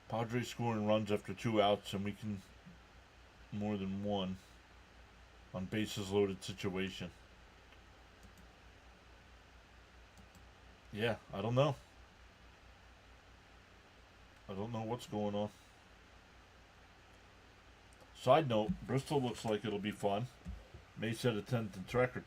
Speaker 1: Padres scoring runs after 2 outs, and we can more than one on bases loaded situation. Yeah, I don't know. I don't know what's going on. Side note, Bristol looks like it'll be fun. May set a 10th record.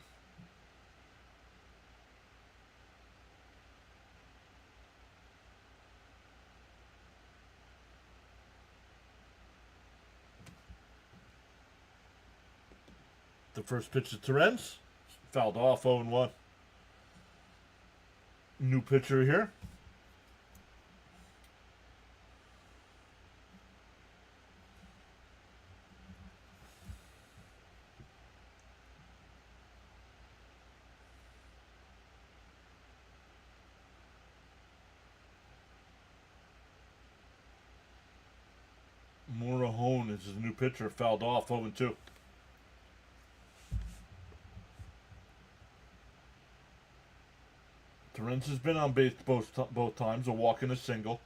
Speaker 1: The first pitch to Torrens. Fouled off, 0-1. New pitcher here. Morahone is his new pitcher, fouled off, 0-2. Torrens has been on base both times, a walk and a single.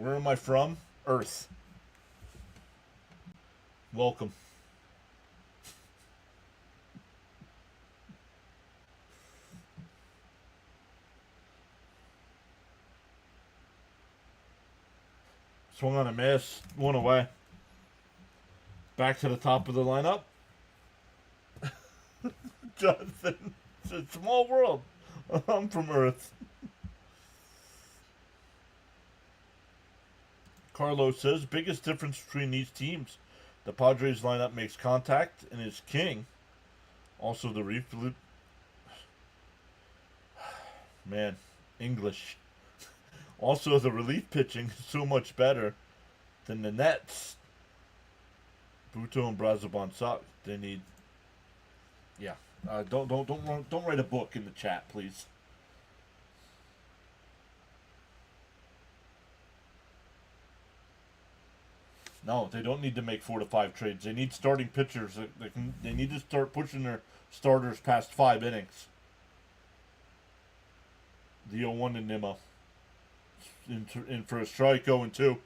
Speaker 1: Where am I from? Earth. Welcome. Swung on a miss. One away. Back to the top of the lineup. Jonathan. It's a small world. I'm from Earth. Carlos says, biggest difference between these teams. The Padres lineup makes contact and is king. Also, the relief. Man, English. Also, the relief pitching is so much better than the Nets. Buto and Brazoban suck. They need. Yeah. Don't write a book in the chat, please. No, they don't need to make 4 to 5 trades. They need starting pitchers. They need to start pushing their starters past 5 innings. The 0-1 to Nimmo. In for a strike, 0-2.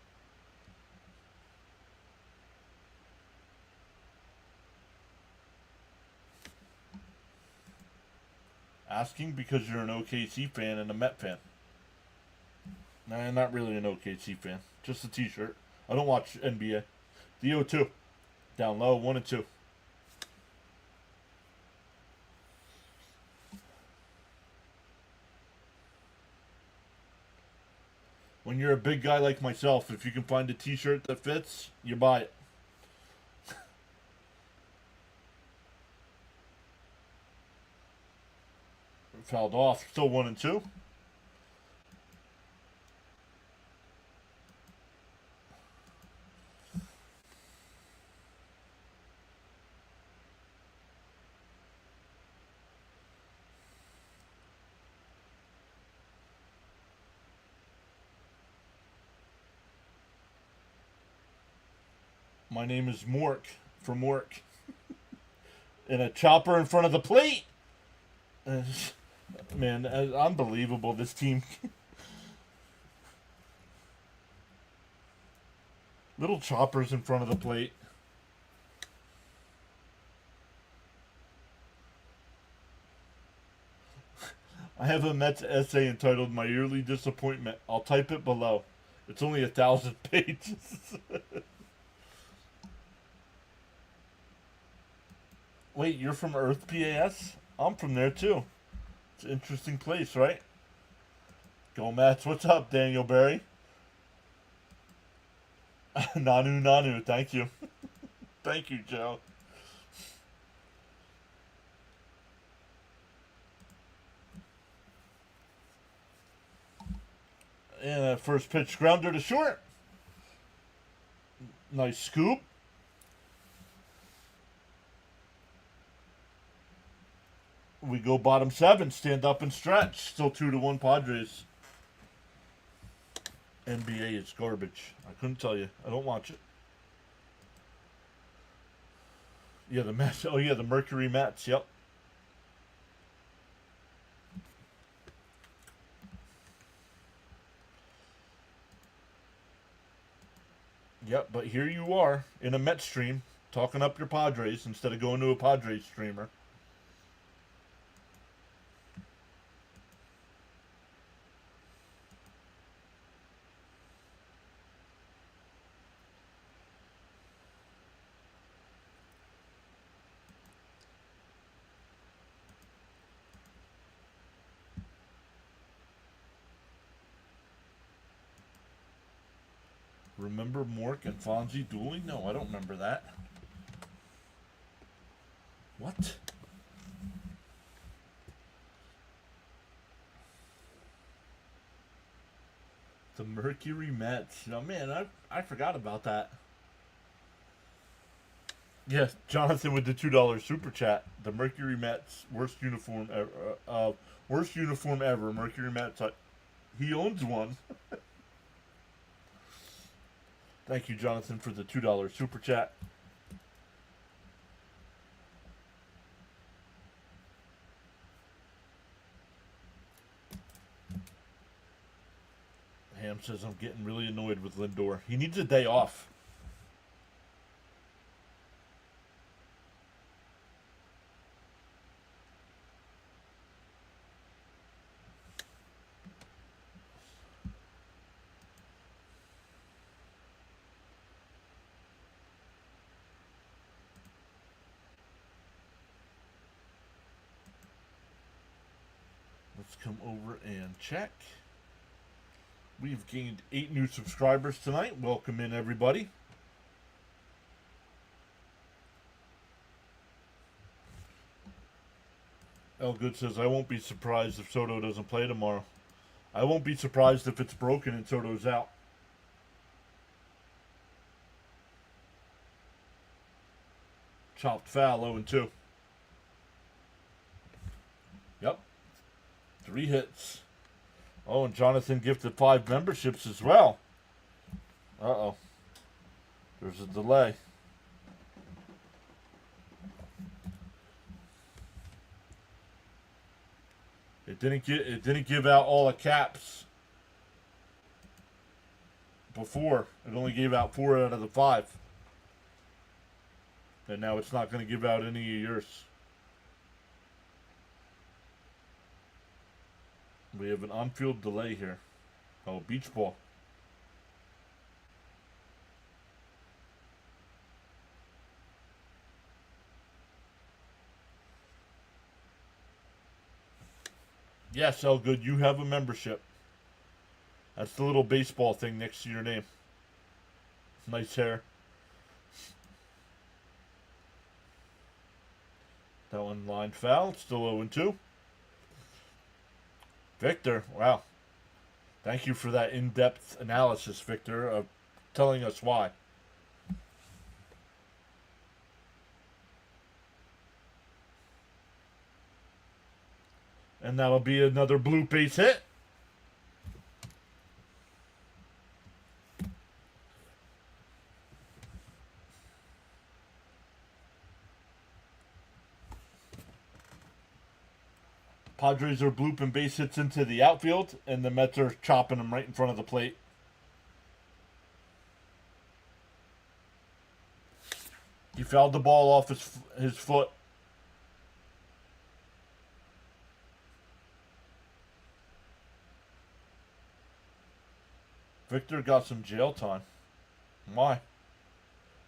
Speaker 1: Asking because you're an OKC fan and a Met fan. Nah, not really an OKC fan. Just a t-shirt. I don't watch NBA. The 0-2. Down low, 1-2. When you're a big guy like myself, if you can find a t-shirt that fits, you buy it. Fouled off. Still 1-2. My name is Mork from Mork. And a chopper in front of the plate. Man, unbelievable, this team. Little choppers in front of the plate. I have a Mets essay entitled My Yearly Disappointment. I'll type it below. It's only 1,000 pages. Wait, you're from Earth, PAS? I'm from there, too. It's an interesting place, right? Go Mets. What's up, Daniel Barry? Nanu. Thank you. Thank you, Joe. And first pitch grounder to short. Nice scoop. We go bottom 7, stand up and stretch. Still 2-1 Padres. NBA is garbage. I couldn't tell you. I don't watch it. Yeah, the Mets. Oh yeah, the Mercury Mets. Yep. Yep, but here you are in a Mets stream talking up your Padres instead of going to a Padres streamer. Remember Mork and Fonzie dueling? No, I don't remember that. What? The Mercury Mets. Oh man, I forgot about that. Yes, Jonathan with the $2 super chat. The Mercury Mets worst uniform ever. Worst uniform ever. Mercury Mets. He owns one. Thank you, Jonathan, for the $2 super chat. Ham says I'm getting really annoyed with Lindor. He needs a day off. Let's come over and check. We've gained 8 new subscribers tonight. Welcome in, everybody. Elgood says, I won't be surprised if Soto doesn't play tomorrow. I won't be surprised if it's broken and Soto's out. Chopped foul, 0-2. Yep. 3 hits. Oh, and Jonathan gifted 5 memberships as well. Uh-oh. There's a delay. It didn't give out all the caps before. It only gave out 4 out of the 5. And now it's not going to give out any of yours. We have an on-field delay here. Oh, beach ball. Yes, Elgood, you have a membership. That's the little baseball thing next to your name. Nice hair. That one line foul. It's still 0-2. Victor, wow. Thank you for that in-depth analysis, Victor, of telling us why. And that'll be another blue base hit. Padres are blooping base hits into the outfield, and the Mets are chopping them right in front of the plate. He fouled the ball off his foot. Victor got some jail time. Why?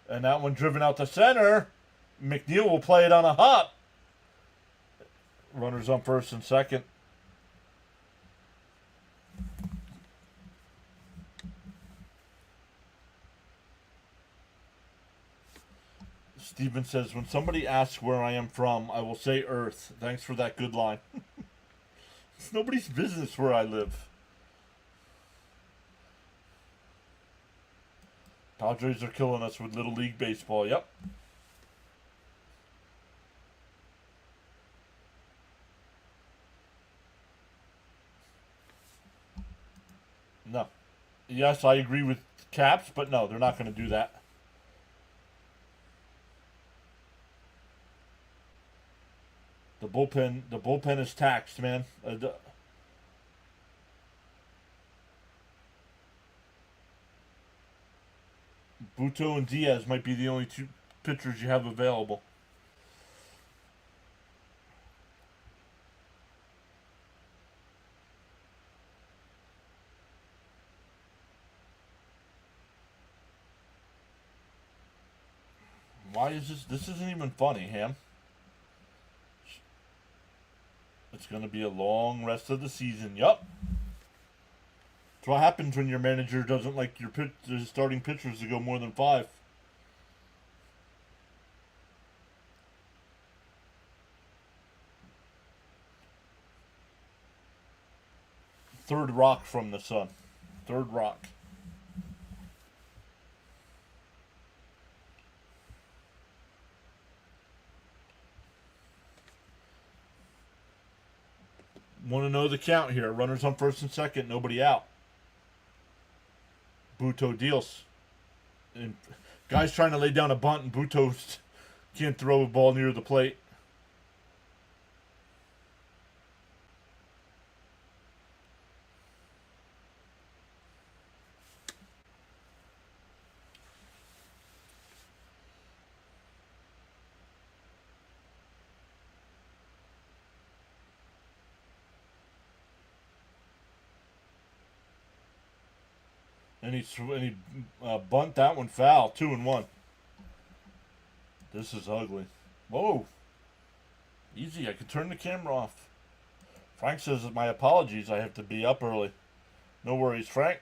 Speaker 1: And that one driven out to center. McNeil will play it on a hop. Runners on first and second. Steven says, when somebody asks where I am from, I will say Earth. Thanks for that good line. It's nobody's business where I live. Padres are killing us with Little League Baseball. Yep. No. Yes, I agree with Caps, but no, they're not going to do that. The bullpen is taxed, man. Buto and Diaz might be the only 2 pitchers you have available. Why is this? This isn't even funny, Ham. It's going to be a long rest of the season. Yup. That's what happens when your manager doesn't like your starting pitchers to go more than 5. Third rock from the sun. Third rock. Want to know the count here. Runners on first and second. Nobody out. Buto deals. And guy's trying to lay down a bunt, and Buto can't throw a ball near the plate. And he bunt that one foul. 2-1. This is ugly. Whoa. Easy. I can turn the camera off. Frank says, my apologies. I have to be up early. No worries, Frank.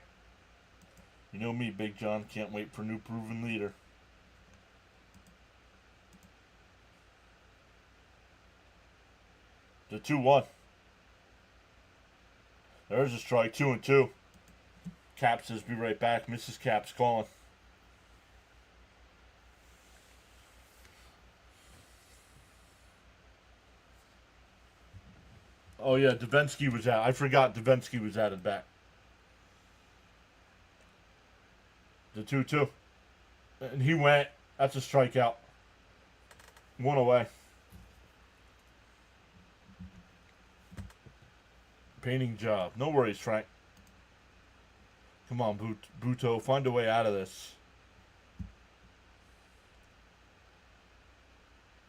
Speaker 1: You know me, Big John. Can't wait for new proven leader. The 2-1. There's a strike. 2-2. Cap says, be right back. Mrs. Cap's calling. Oh, yeah, Davinsky was out. I forgot Davinsky was at it back. The 2-2. And he went. That's a strikeout. One away. Painting job. No worries, Frank. Come on, Buto. Find a way out of this.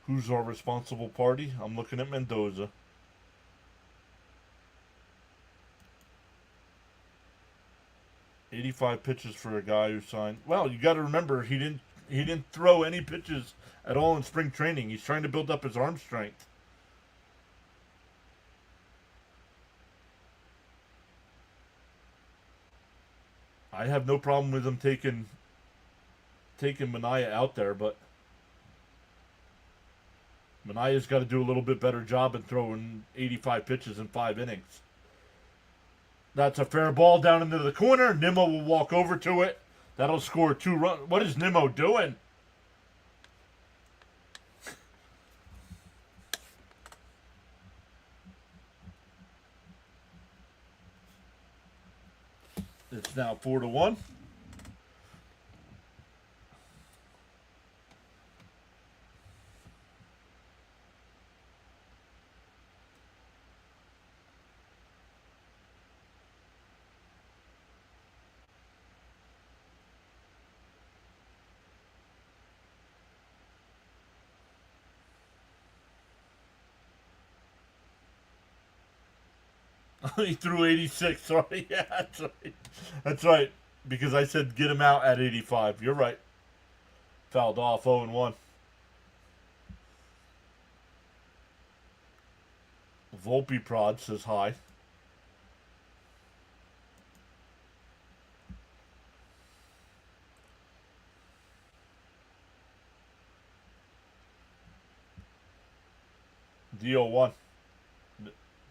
Speaker 1: Who's our responsible party? I'm looking at Mendoza. $85 pitches for a guy who signed. Well, you got to remember he didn't throw any pitches at all in spring training. He's trying to build up his arm strength. I have no problem with him taking Manaea out there, but Manaea's got to do a little bit better job in throwing 85 pitches in 5 innings. That's a fair ball down into the corner. Nimmo will walk over to it. That'll score 2 runs. What is Nimmo doing? It's now 4-1. He threw 86. Sorry, yeah, that's right. That's right. Because I said get him out at 85. You're right. Fouled off. 0-1. Volpe Prod says hi. DO1.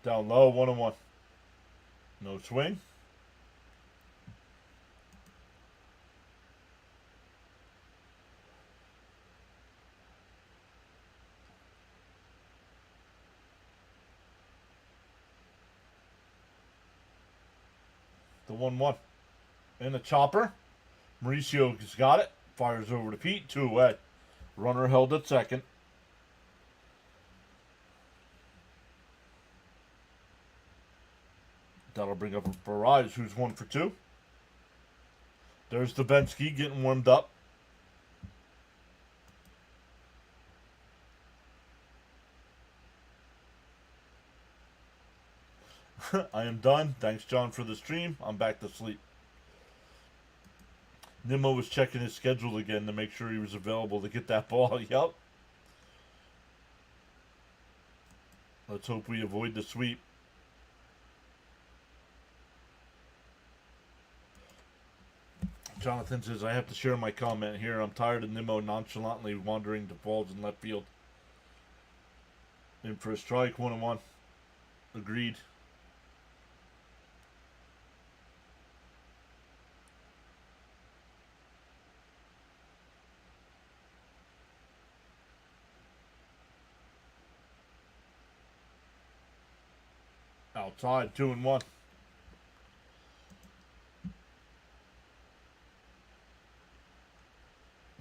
Speaker 1: Down low. 1-1. No swing. The 1-1. And the chopper. Mauricio's got it. Fires over to Pete. 2 away. Runner held at second. That'll bring up a barrage, who's 1 for 2. There's Davinsky getting warmed up. I am done. Thanks, John, for the stream. I'm back to sleep. Nimmo was checking his schedule again to make sure he was available to get that ball. Yup. Let's hope we avoid the sweep. Jonathan says, I have to share my comment here. I'm tired of Nimmo nonchalantly wandering to balls in left field. In for a strike, 1-1. Agreed. Outside, 2-1.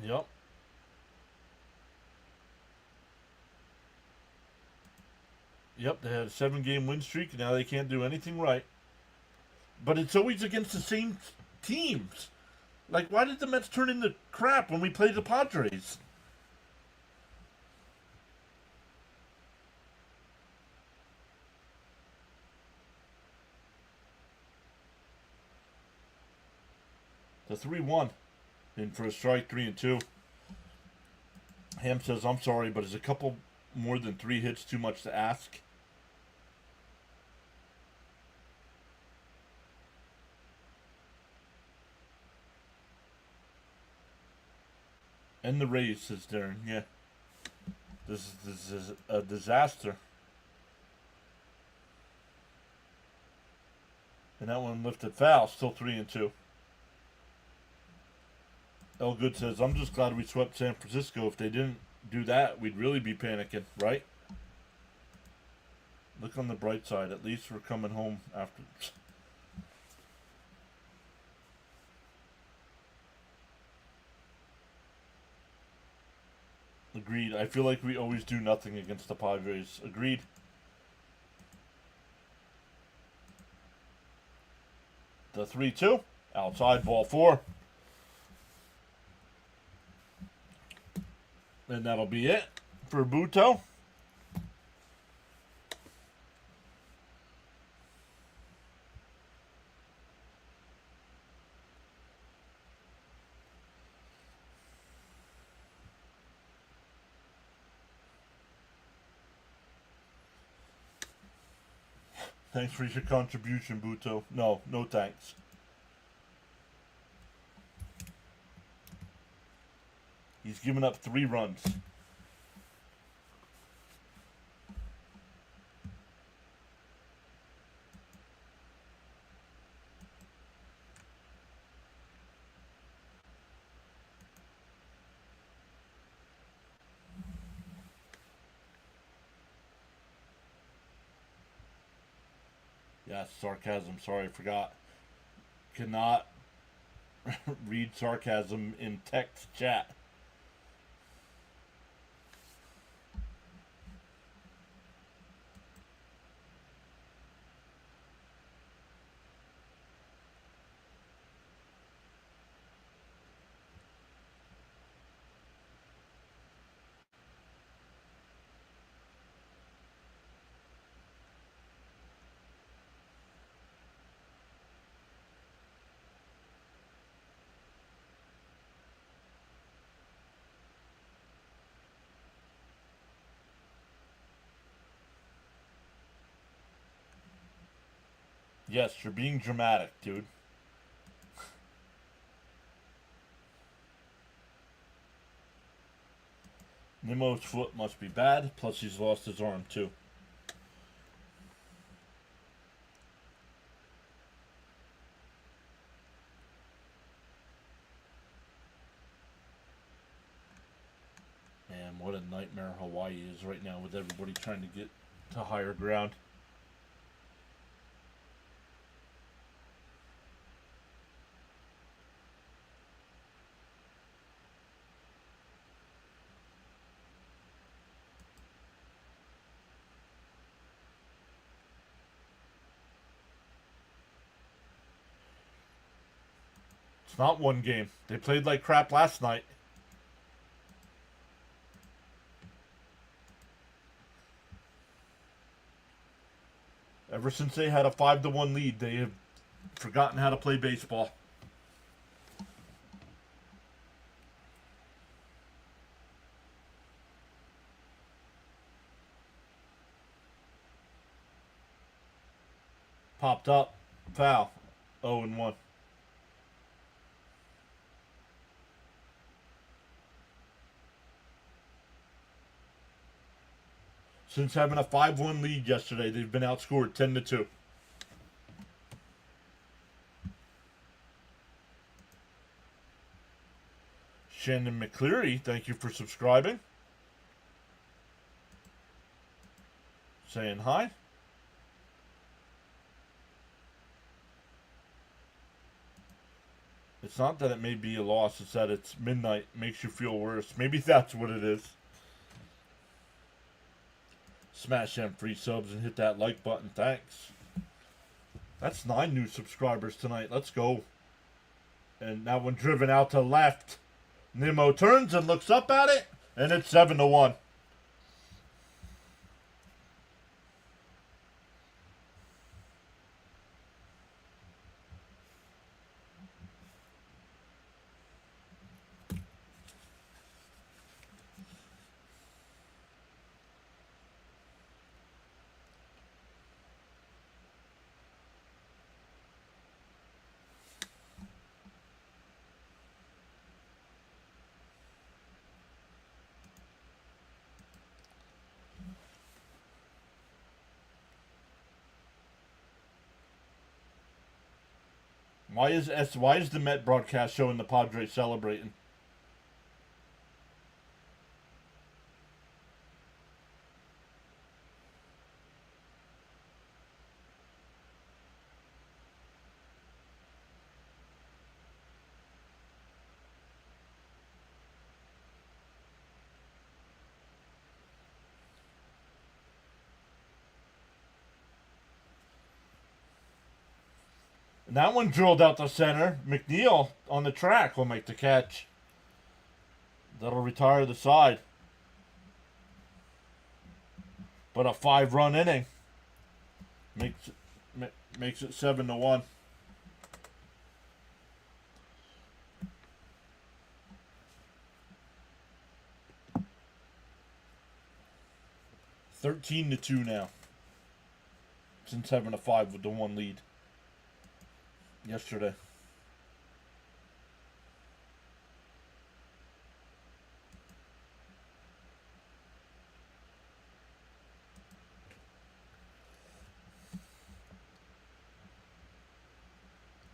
Speaker 1: Yep. Yep, they had a 7-game win streak, and now they can't do anything right. But it's always against the same teams. Like, why did the Mets turn into crap when we played the Padres? The 3-1. In for a strike, 3-2. Ham says, I'm sorry, but is a couple more than 3 hits too much to ask? And the Rays, says Darren. Yeah. This is a disaster. And that one lifted foul, still 3-2. Elgood says, I'm just glad we swept San Francisco. If they didn't do that, we'd really be panicking, right? Look on the bright side. At least we're coming home after. Agreed. I feel like we always do nothing against the Padres. Agreed. The 3-2. Outside, ball 4. And that'll be it for Buto. Thanks for your contribution, Buto. No thanks. He's given up 3 runs. Yes, sarcasm. Sorry, I forgot. Cannot read sarcasm in text chat. Yes, you're being dramatic, dude. Nemo's foot must be bad, plus he's lost his arm, too. Man, what a nightmare Hawaii is right now with everybody trying to get to higher ground. It's not one game. They played like crap last night. Ever since they had a 5-1 lead, they have forgotten how to play baseball. Popped up. Foul. 0-1. Since having a 5-1 lead yesterday, they've been outscored 10-2. Shannon McCleary, thank you for subscribing. Saying hi. It's not that it may be a loss, it's that it's midnight, makes you feel worse. Maybe that's what it is. Smash them free subs and hit that like button. Thanks. That's 9 new subscribers tonight. Let's go. And that one driven out to left. Nemo turns and looks up at it. And it's 7-1. Why is the Met broadcast showing the Padres celebrating? And that one drilled out the center. McNeil on the track will make the catch. That'll retire the side. But a 5-run inning makes it 7-1. $13-2 now. Since having a 5 with the 1 lead yesterday.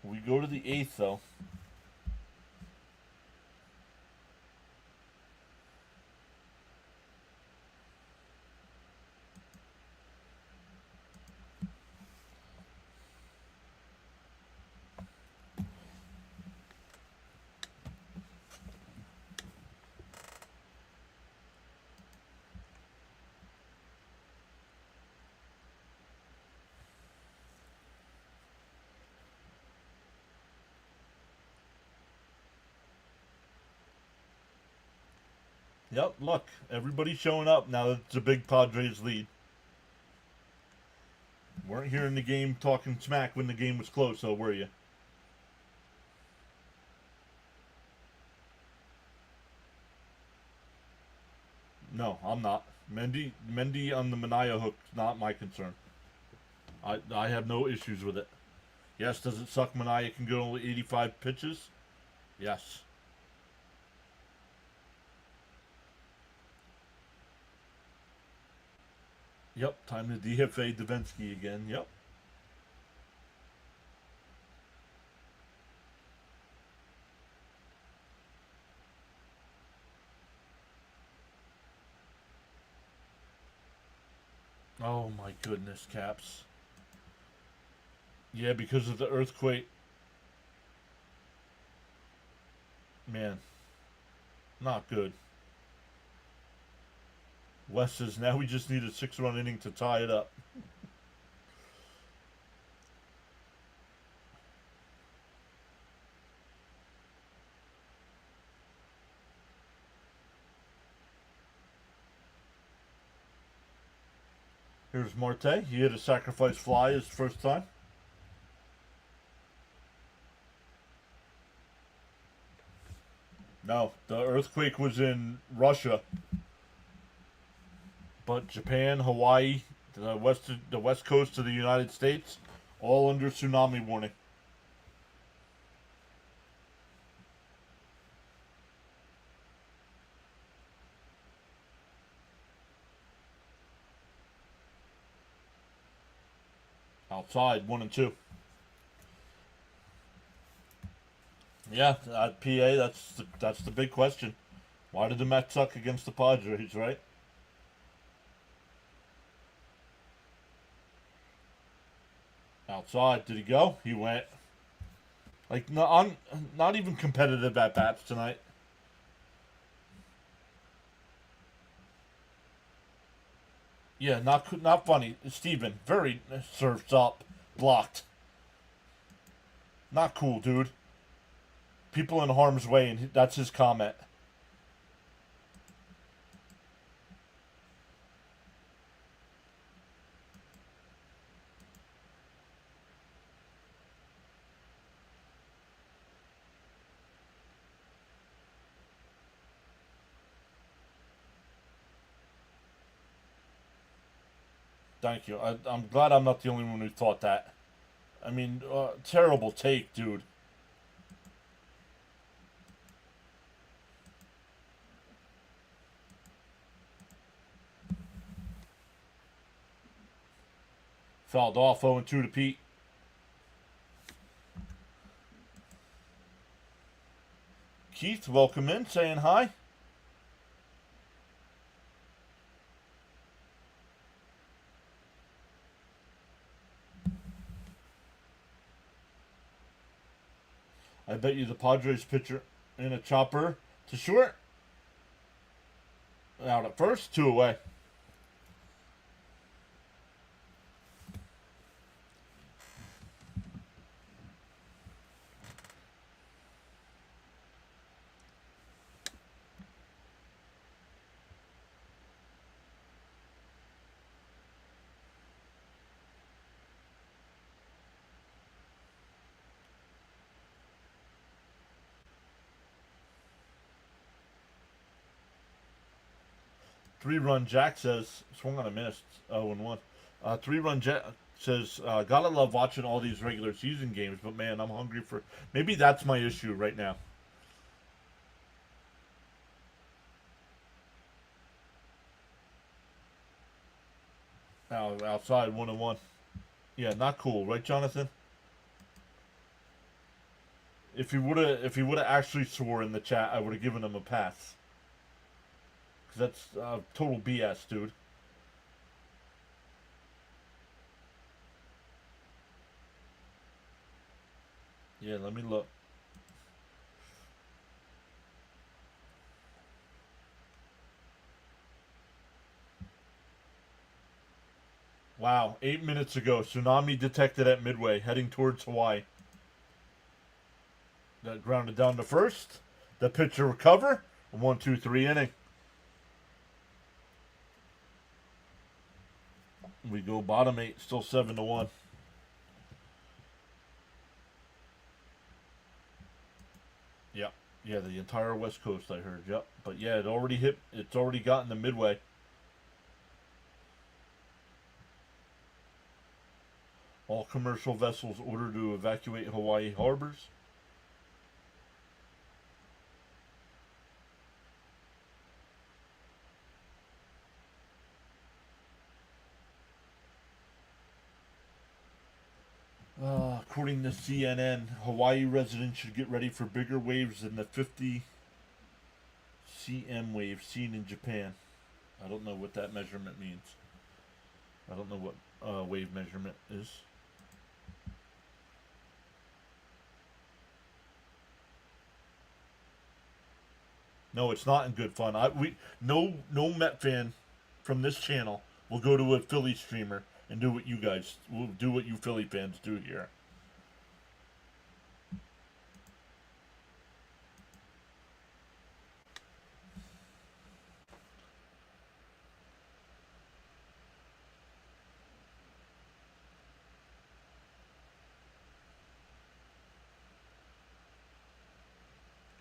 Speaker 1: We go to the 8th, though. Yep, look, everybody's showing up now that it's a big Padres lead. Weren't here in the game talking smack when the game was close, though, were you? No, I'm not. Mendy on the Mania hook is not my concern. I have no issues with it. Yes, does it suck Mania can go only 85 pitches? Yes. Yep, time to DFA Davinsky again. Yep. Oh my goodness, Caps. Yeah, because of the earthquake. Man, not good. Wes says now we just need a 6-run inning to tie it up. Here's Marte. He hit a sacrifice fly his first time. No, the earthquake was in Russia. But Japan, Hawaii, the west coast of the United States, all under tsunami warning. Outside, 1 and 2. Yeah, at PA, that's the big question. Why did the Mets suck against the Padres, right? Outside, did he go? He went. Like, no, I'm not even competitive at bats tonight. Yeah, not funny. Steven, very surfs up, blocked. Not cool, dude. People in harm's way, and that's his comment. Thank you. I'm glad I'm not the only one who thought that. I mean, terrible take, dude. Fouled off 0-2 to Pete. Keith, welcome in, saying hi. I bet you the Padres pitcher in a chopper to short. Out at first, 2 away. Three-run Jack says, swung on a miss, 0-1. Three-run Jack says, gotta love watching all these regular season games, but man, I'm hungry for... Maybe that's my issue right now. Outside, 1-1. Yeah, not cool, right, Jonathan? If he would have actually swore in the chat, I would have given him a pass. Because that's total BS, dude. Yeah, let me look. Wow, 8 minutes ago, tsunami detected at Midway, heading towards Hawaii. That grounded down to first. The pitcher recover. 1-2-3 inning. We go bottom 8, still 7-1. Yep. Yeah, the entire West Coast, I heard. Yep. But yeah, it's already gotten the Midway. All commercial vessels ordered to evacuate Hawaii harbors. According to CNN, Hawaii residents should get ready for bigger waves than the 50 cm wave seen in Japan. I don't know what that measurement means. I don't know what wave measurement is. No, it's not in good fun. No Met fan from this channel will go to a Philly streamer and do what you guys will do, what you Philly fans do here.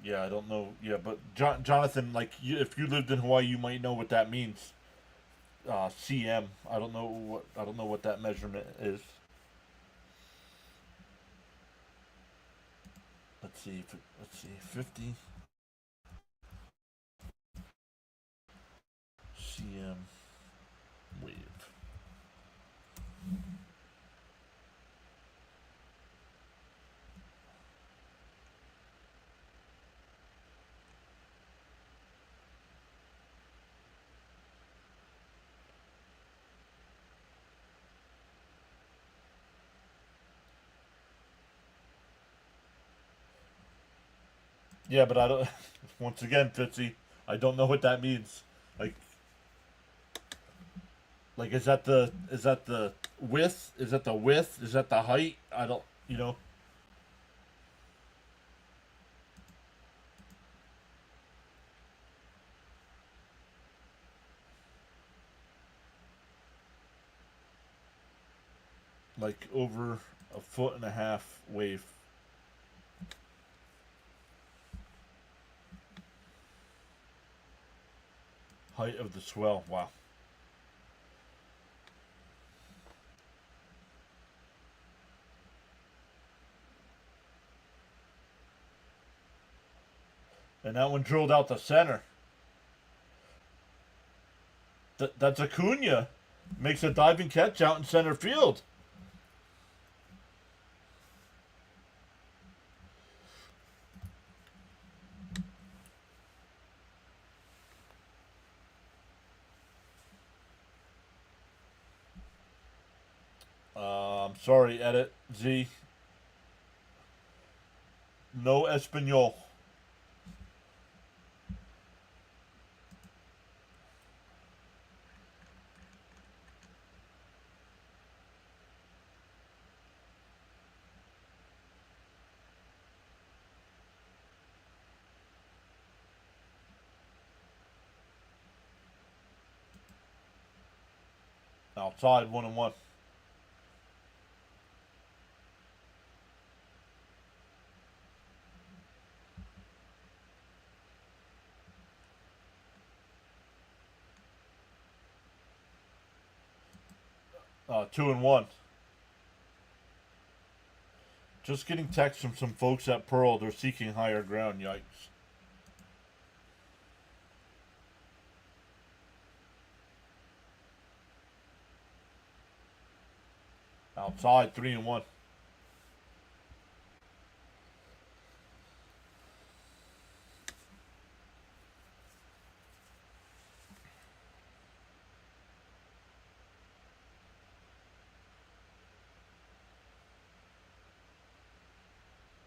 Speaker 1: Yeah, I don't know. Yeah, but Jonathan, like, if you lived in Hawaii, you might know what that means. CM. I don't know what that measurement is. Let's see. 50 cm wave. Yeah, but I don't. Once again, Fitzy, I don't know what that means. Like, is that the width? Is that the width? Is that the height? I don't. You know. Like over a 1.5 foot wave. Height of the swell. Wow. And that one drilled out the center. That's Acuna. Makes a diving catch out in center field. I'm sorry, edit. Z. No Espanol. Outside, 1-1. Two and one. Just getting text from some folks at Pearl. They're seeking higher ground. Yikes. Outside, 3-1.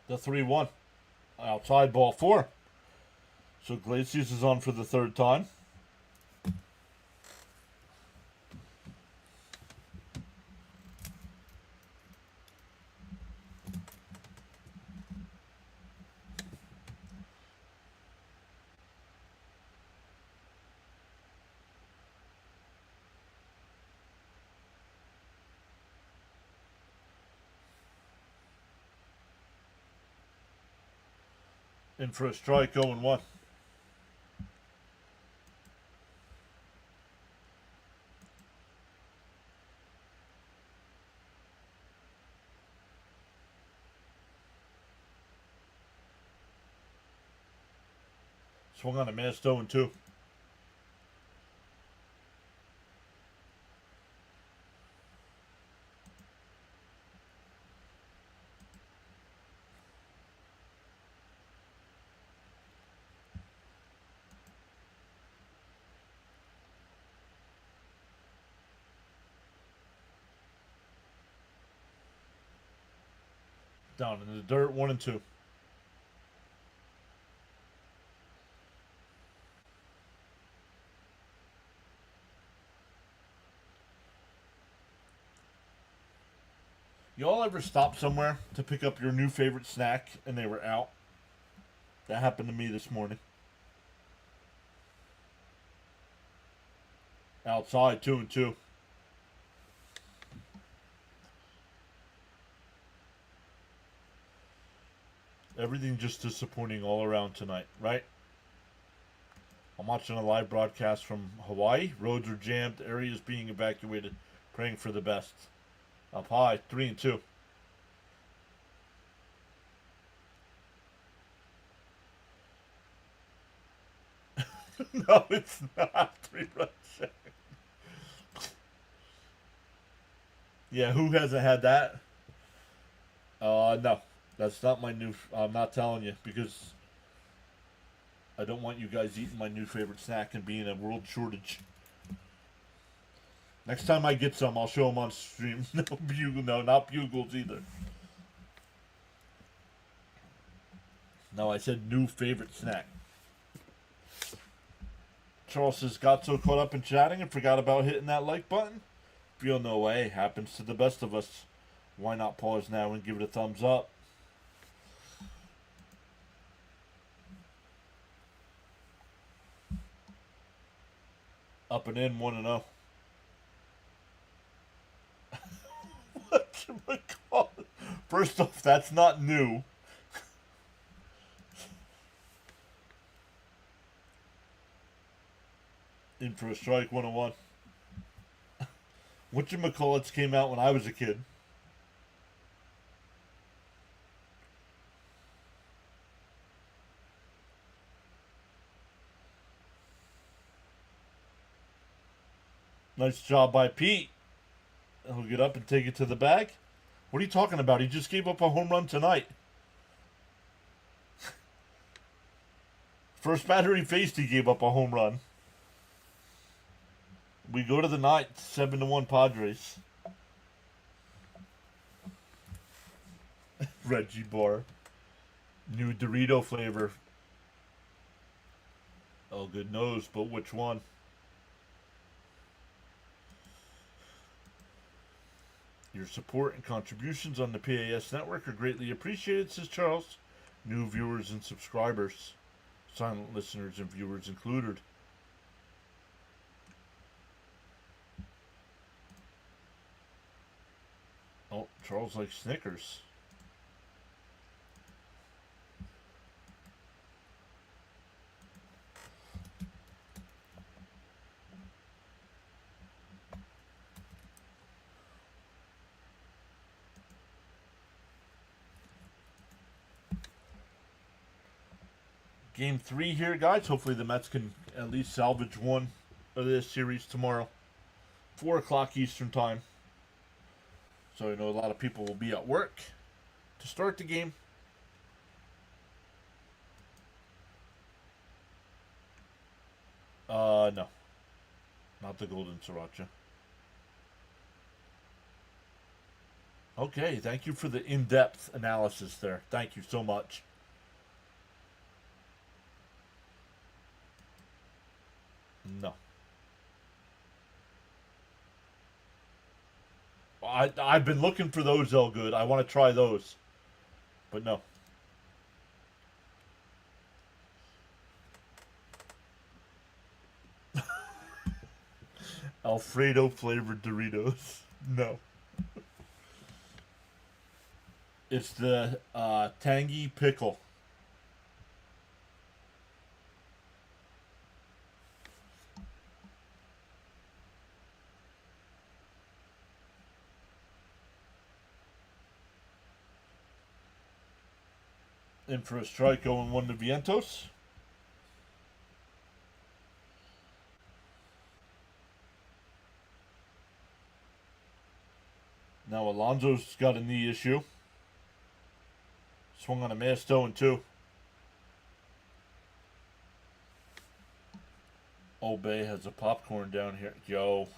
Speaker 1: The 3-1. Outside, ball 4. So Glacius is on for the third time. In for a strike, 0-1. Swung on a missed, 0-2. Down in the dirt, 1-2. Y'all ever stop somewhere to pick up your new favorite snack and they were out? That happened to me this morning. Outside, 2-2. Everything just disappointing all around tonight, right? I'm watching a live broadcast from Hawaii. Roads are jammed, areas being evacuated, praying for the best. Up high, 3-2. No, it's not. 3-run second. Yeah, who hasn't had that? No. That's not my new... I'm not telling you, because I don't want you guys eating my new favorite snack and being a world shortage. Next time I get some, I'll show them on stream. No bugle, no, not bugles either. No, I said new favorite snack. Charles says, got so caught up in chatting and forgot about hitting that like button? Feel no way. Happens to the best of us. Why not pause now and give it a thumbs up? Up and in, 1-0. Whatchamacallit? First off, that's not new. In for a strike, 1-1. Whatchamacallits came out when I was a kid. Nice job by Pete. He'll get up and take it to the bag. What are you talking about? He just gave up a home run tonight. First batter he faced, he gave up a home run. We go to the ninth, 7-1 Padres. Reggie bar. New Dorito flavor. Oh, good knows, but which one? Your support and contributions on the PAS network are greatly appreciated, says Charles. New viewers and subscribers. Silent listeners and viewers included. Oh, Charles likes Snickers. Game 3 here, guys. Hopefully the Mets can at least salvage one of this series tomorrow. 4 o'clock Eastern time. So I know a lot of people will be at work to start the game. No. Not the Golden Sriracha. Okay, thank you for the in-depth analysis there. Thank you so much. No. I've been looking for those, Elgood. I want to try those. But no. Alfredo flavored Doritos. No. It's the tangy pickle. In for a strike, 0-1 to Vientos. Now Alonso's got a knee issue. Swung on a missed 0-2. Obey has a popcorn down here. Yo.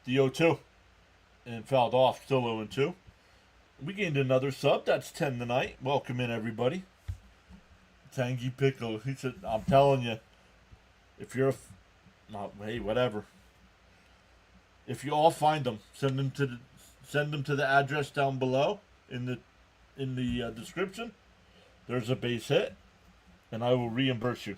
Speaker 1: The 0-2. And fouled off, still 0-2. We gained another sub. That's 10 tonight. Welcome in, everybody. Tangy Pickle. He said, I'm telling you, if you're hey, whatever. If you all find them, send them to the address down below in the description. There's a base hit, and I will reimburse you.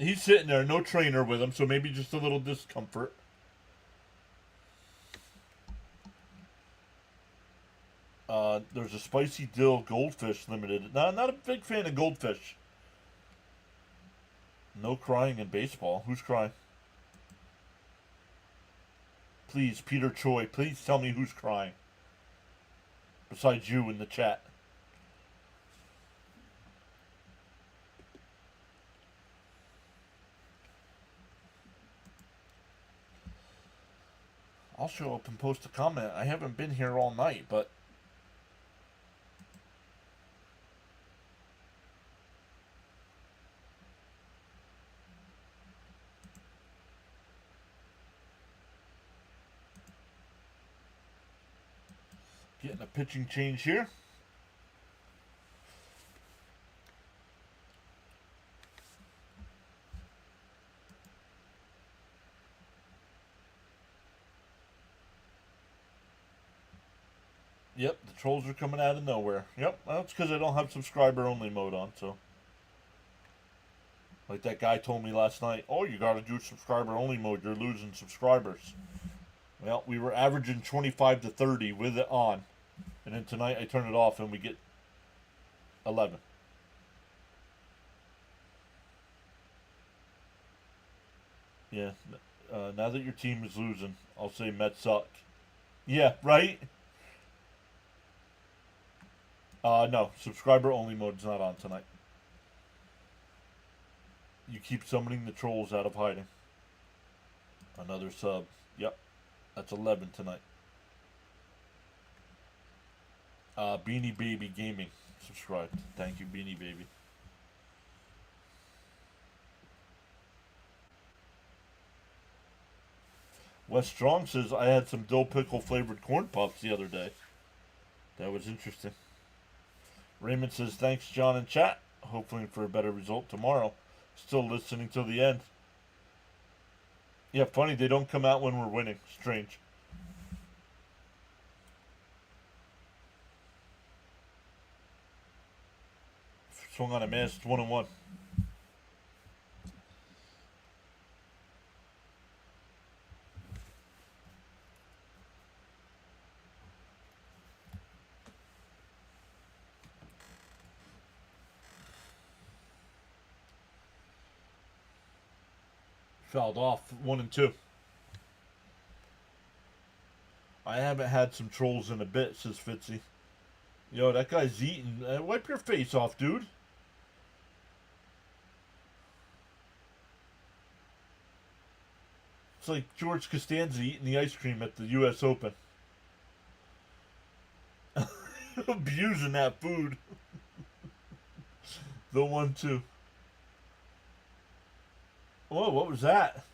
Speaker 1: He's sitting there, no trainer with him, so maybe just a little discomfort. There's a spicy dill goldfish limited. No, not a big fan of goldfish. No crying in baseball. Who's crying? Please, Peter Choi, please tell me who's crying. Besides you in the chat. I'll show up and post a comment. I haven't been here all night, but getting a pitching change here. Yep, the trolls are coming out of nowhere. Yep, that's because I don't have subscriber only mode on, so. Like that guy told me last night, oh, you gotta do subscriber only mode, you're losing subscribers. Well, we were averaging 25 to 30 with it on. And then tonight I turn it off and we get 11. Yeah, now that your team is losing, I'll say Mets suck. Yeah, right? No, subscriber only mode's not on tonight. You keep summoning the trolls out of hiding. Another sub. Yep, that's 11 tonight. Beanie Baby Gaming subscribed. Thank you, Beanie Baby. Wes Strong says, I had some dill pickle flavored corn puffs the other day. That was interesting. Raymond says, thanks, John and chat. Hopefully for a better result tomorrow. Still listening till the end. Yeah, funny, they don't come out when we're winning. Strange. Swung on a miss, 1-1. Fouled off, 1-2. I haven't had some trolls in a bit, says Fitzy. Yo, that guy's eating. Wipe your face off, dude. It's like George Costanza eating the ice cream at the U.S. Open. Abusing that food. The 1-2. Whoa, what was that?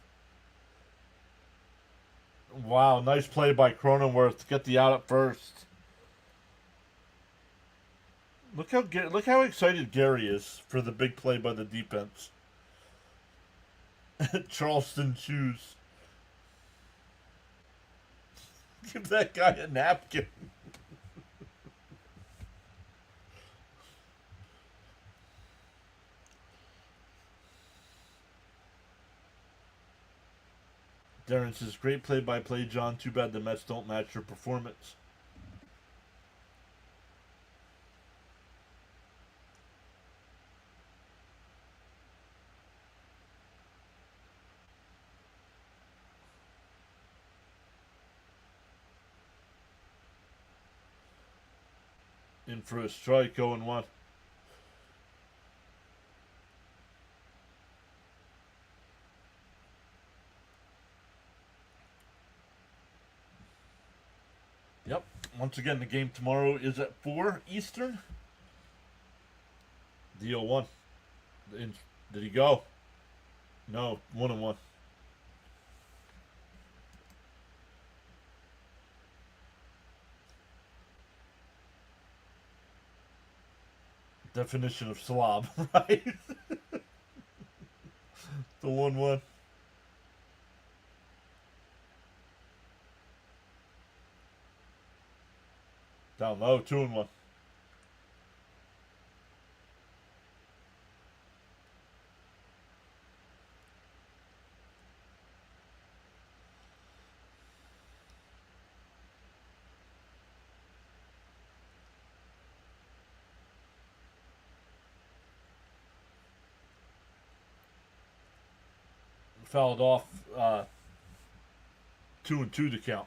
Speaker 1: Wow, nice play by Cronenworth to get the out at first. Look how excited Gary is for the big play by the defense. Charleston shoes. Give that guy a napkin. Darren says, great play-by-play, John. Too bad the Mets don't match your performance. In for a strike, 0-1. Yep. Once again, the game tomorrow is at 4 Eastern. The 0-1. Did he go? No, 1-1. Definition of slob, right? The 1-1. Down low, 2-1. Fouled off, 2-2 to count.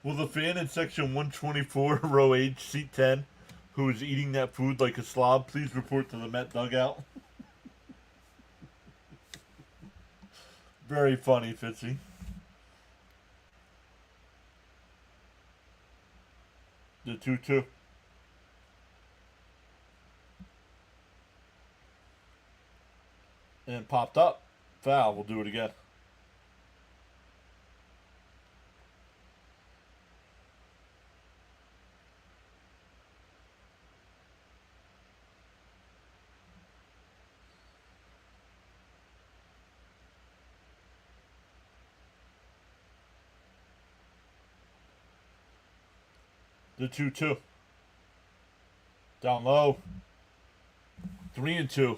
Speaker 1: Will the fan in section 124, row H, seat 10, who is eating that food like a slob, please report to the Met dugout? Very funny, Fitzy. The 2-2. And popped up. Foul. We'll do it again. The 2-2. Down low. 3-2.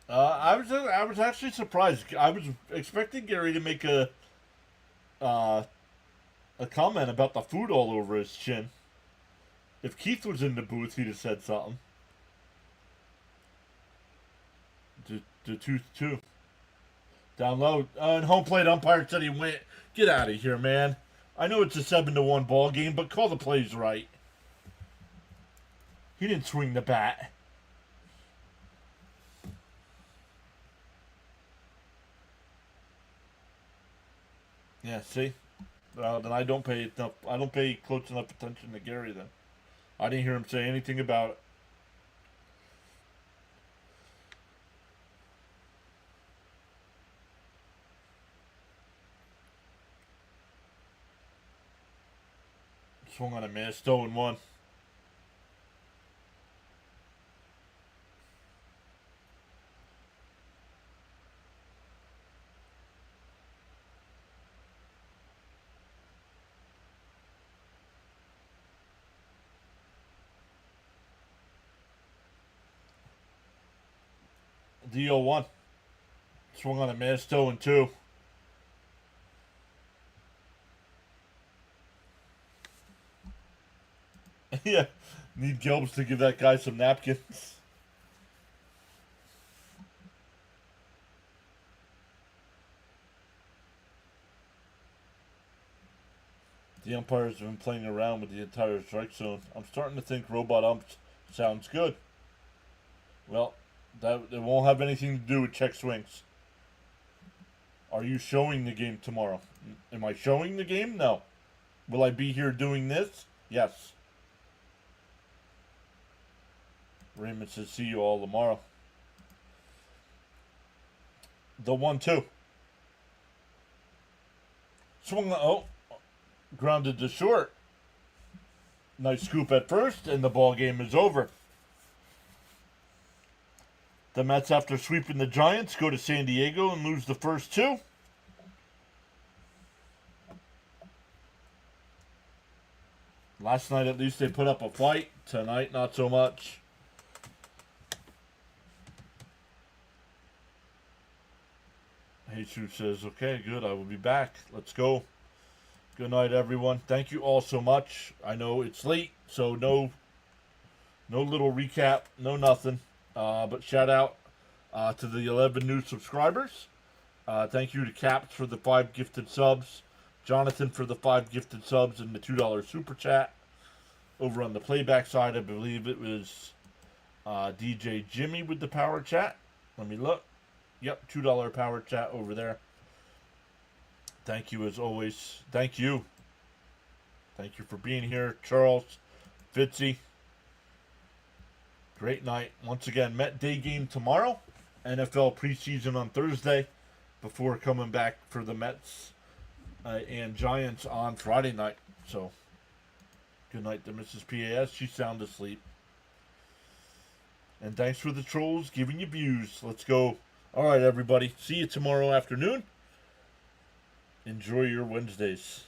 Speaker 1: I was actually surprised. I was expecting Gary to make a comment about the food all over his chin. If Keith was in the booth, he'd have said something. The 2-2. Down low. And home plate umpire said he went. Get out of here, man. I know it's a 7-1 ball game, but call the plays right. He didn't swing the bat. Yeah, see? Well, then I don't pay enough. I don't pay close enough attention to Gary. Then I didn't hear him say anything about it. Swung on a miss, 0-1. The 0-1. Swung on a miss, 0-2. Yeah, need Gilbs to give that guy some napkins. The umpires have been playing around with the entire strike zone. I'm starting to think robot umps sounds good. Well, it won't have anything to do with check swings. Are you showing the game tomorrow? Am I showing the game? No. Will I be here doing this? Yes. Raymond says, see you all tomorrow. The 1-2. Swung, grounded to short. Nice scoop at first, and the ball game is over. The Mets, after sweeping the Giants, go to San Diego and lose the first two. Last night, at least, they put up a fight. Tonight, not so much. Jesus says, okay, good, I will be back. Let's go. Good night, everyone. Thank you all so much. I know it's late, so no little recap, no nothing. But shout out to the 11 new subscribers. Thank you to Caps for the 5 gifted subs. Jonathan for the 5 gifted subs and the $2 super chat. Over on the playback side, I believe it was DJ Jimmy with the power chat. Let me look. Yep, $2 power chat over there. Thank you as always. Thank you. Thank you for being here. Charles, Fitzy. Great night. Once again, Met day game tomorrow. NFL preseason on Thursday before coming back for the Mets and Giants on Friday night. So, good night to Mrs. PAS. She's sound asleep. And thanks for the trolls giving you views. Let's go. All right, everybody. See you tomorrow afternoon. Enjoy your Wednesdays.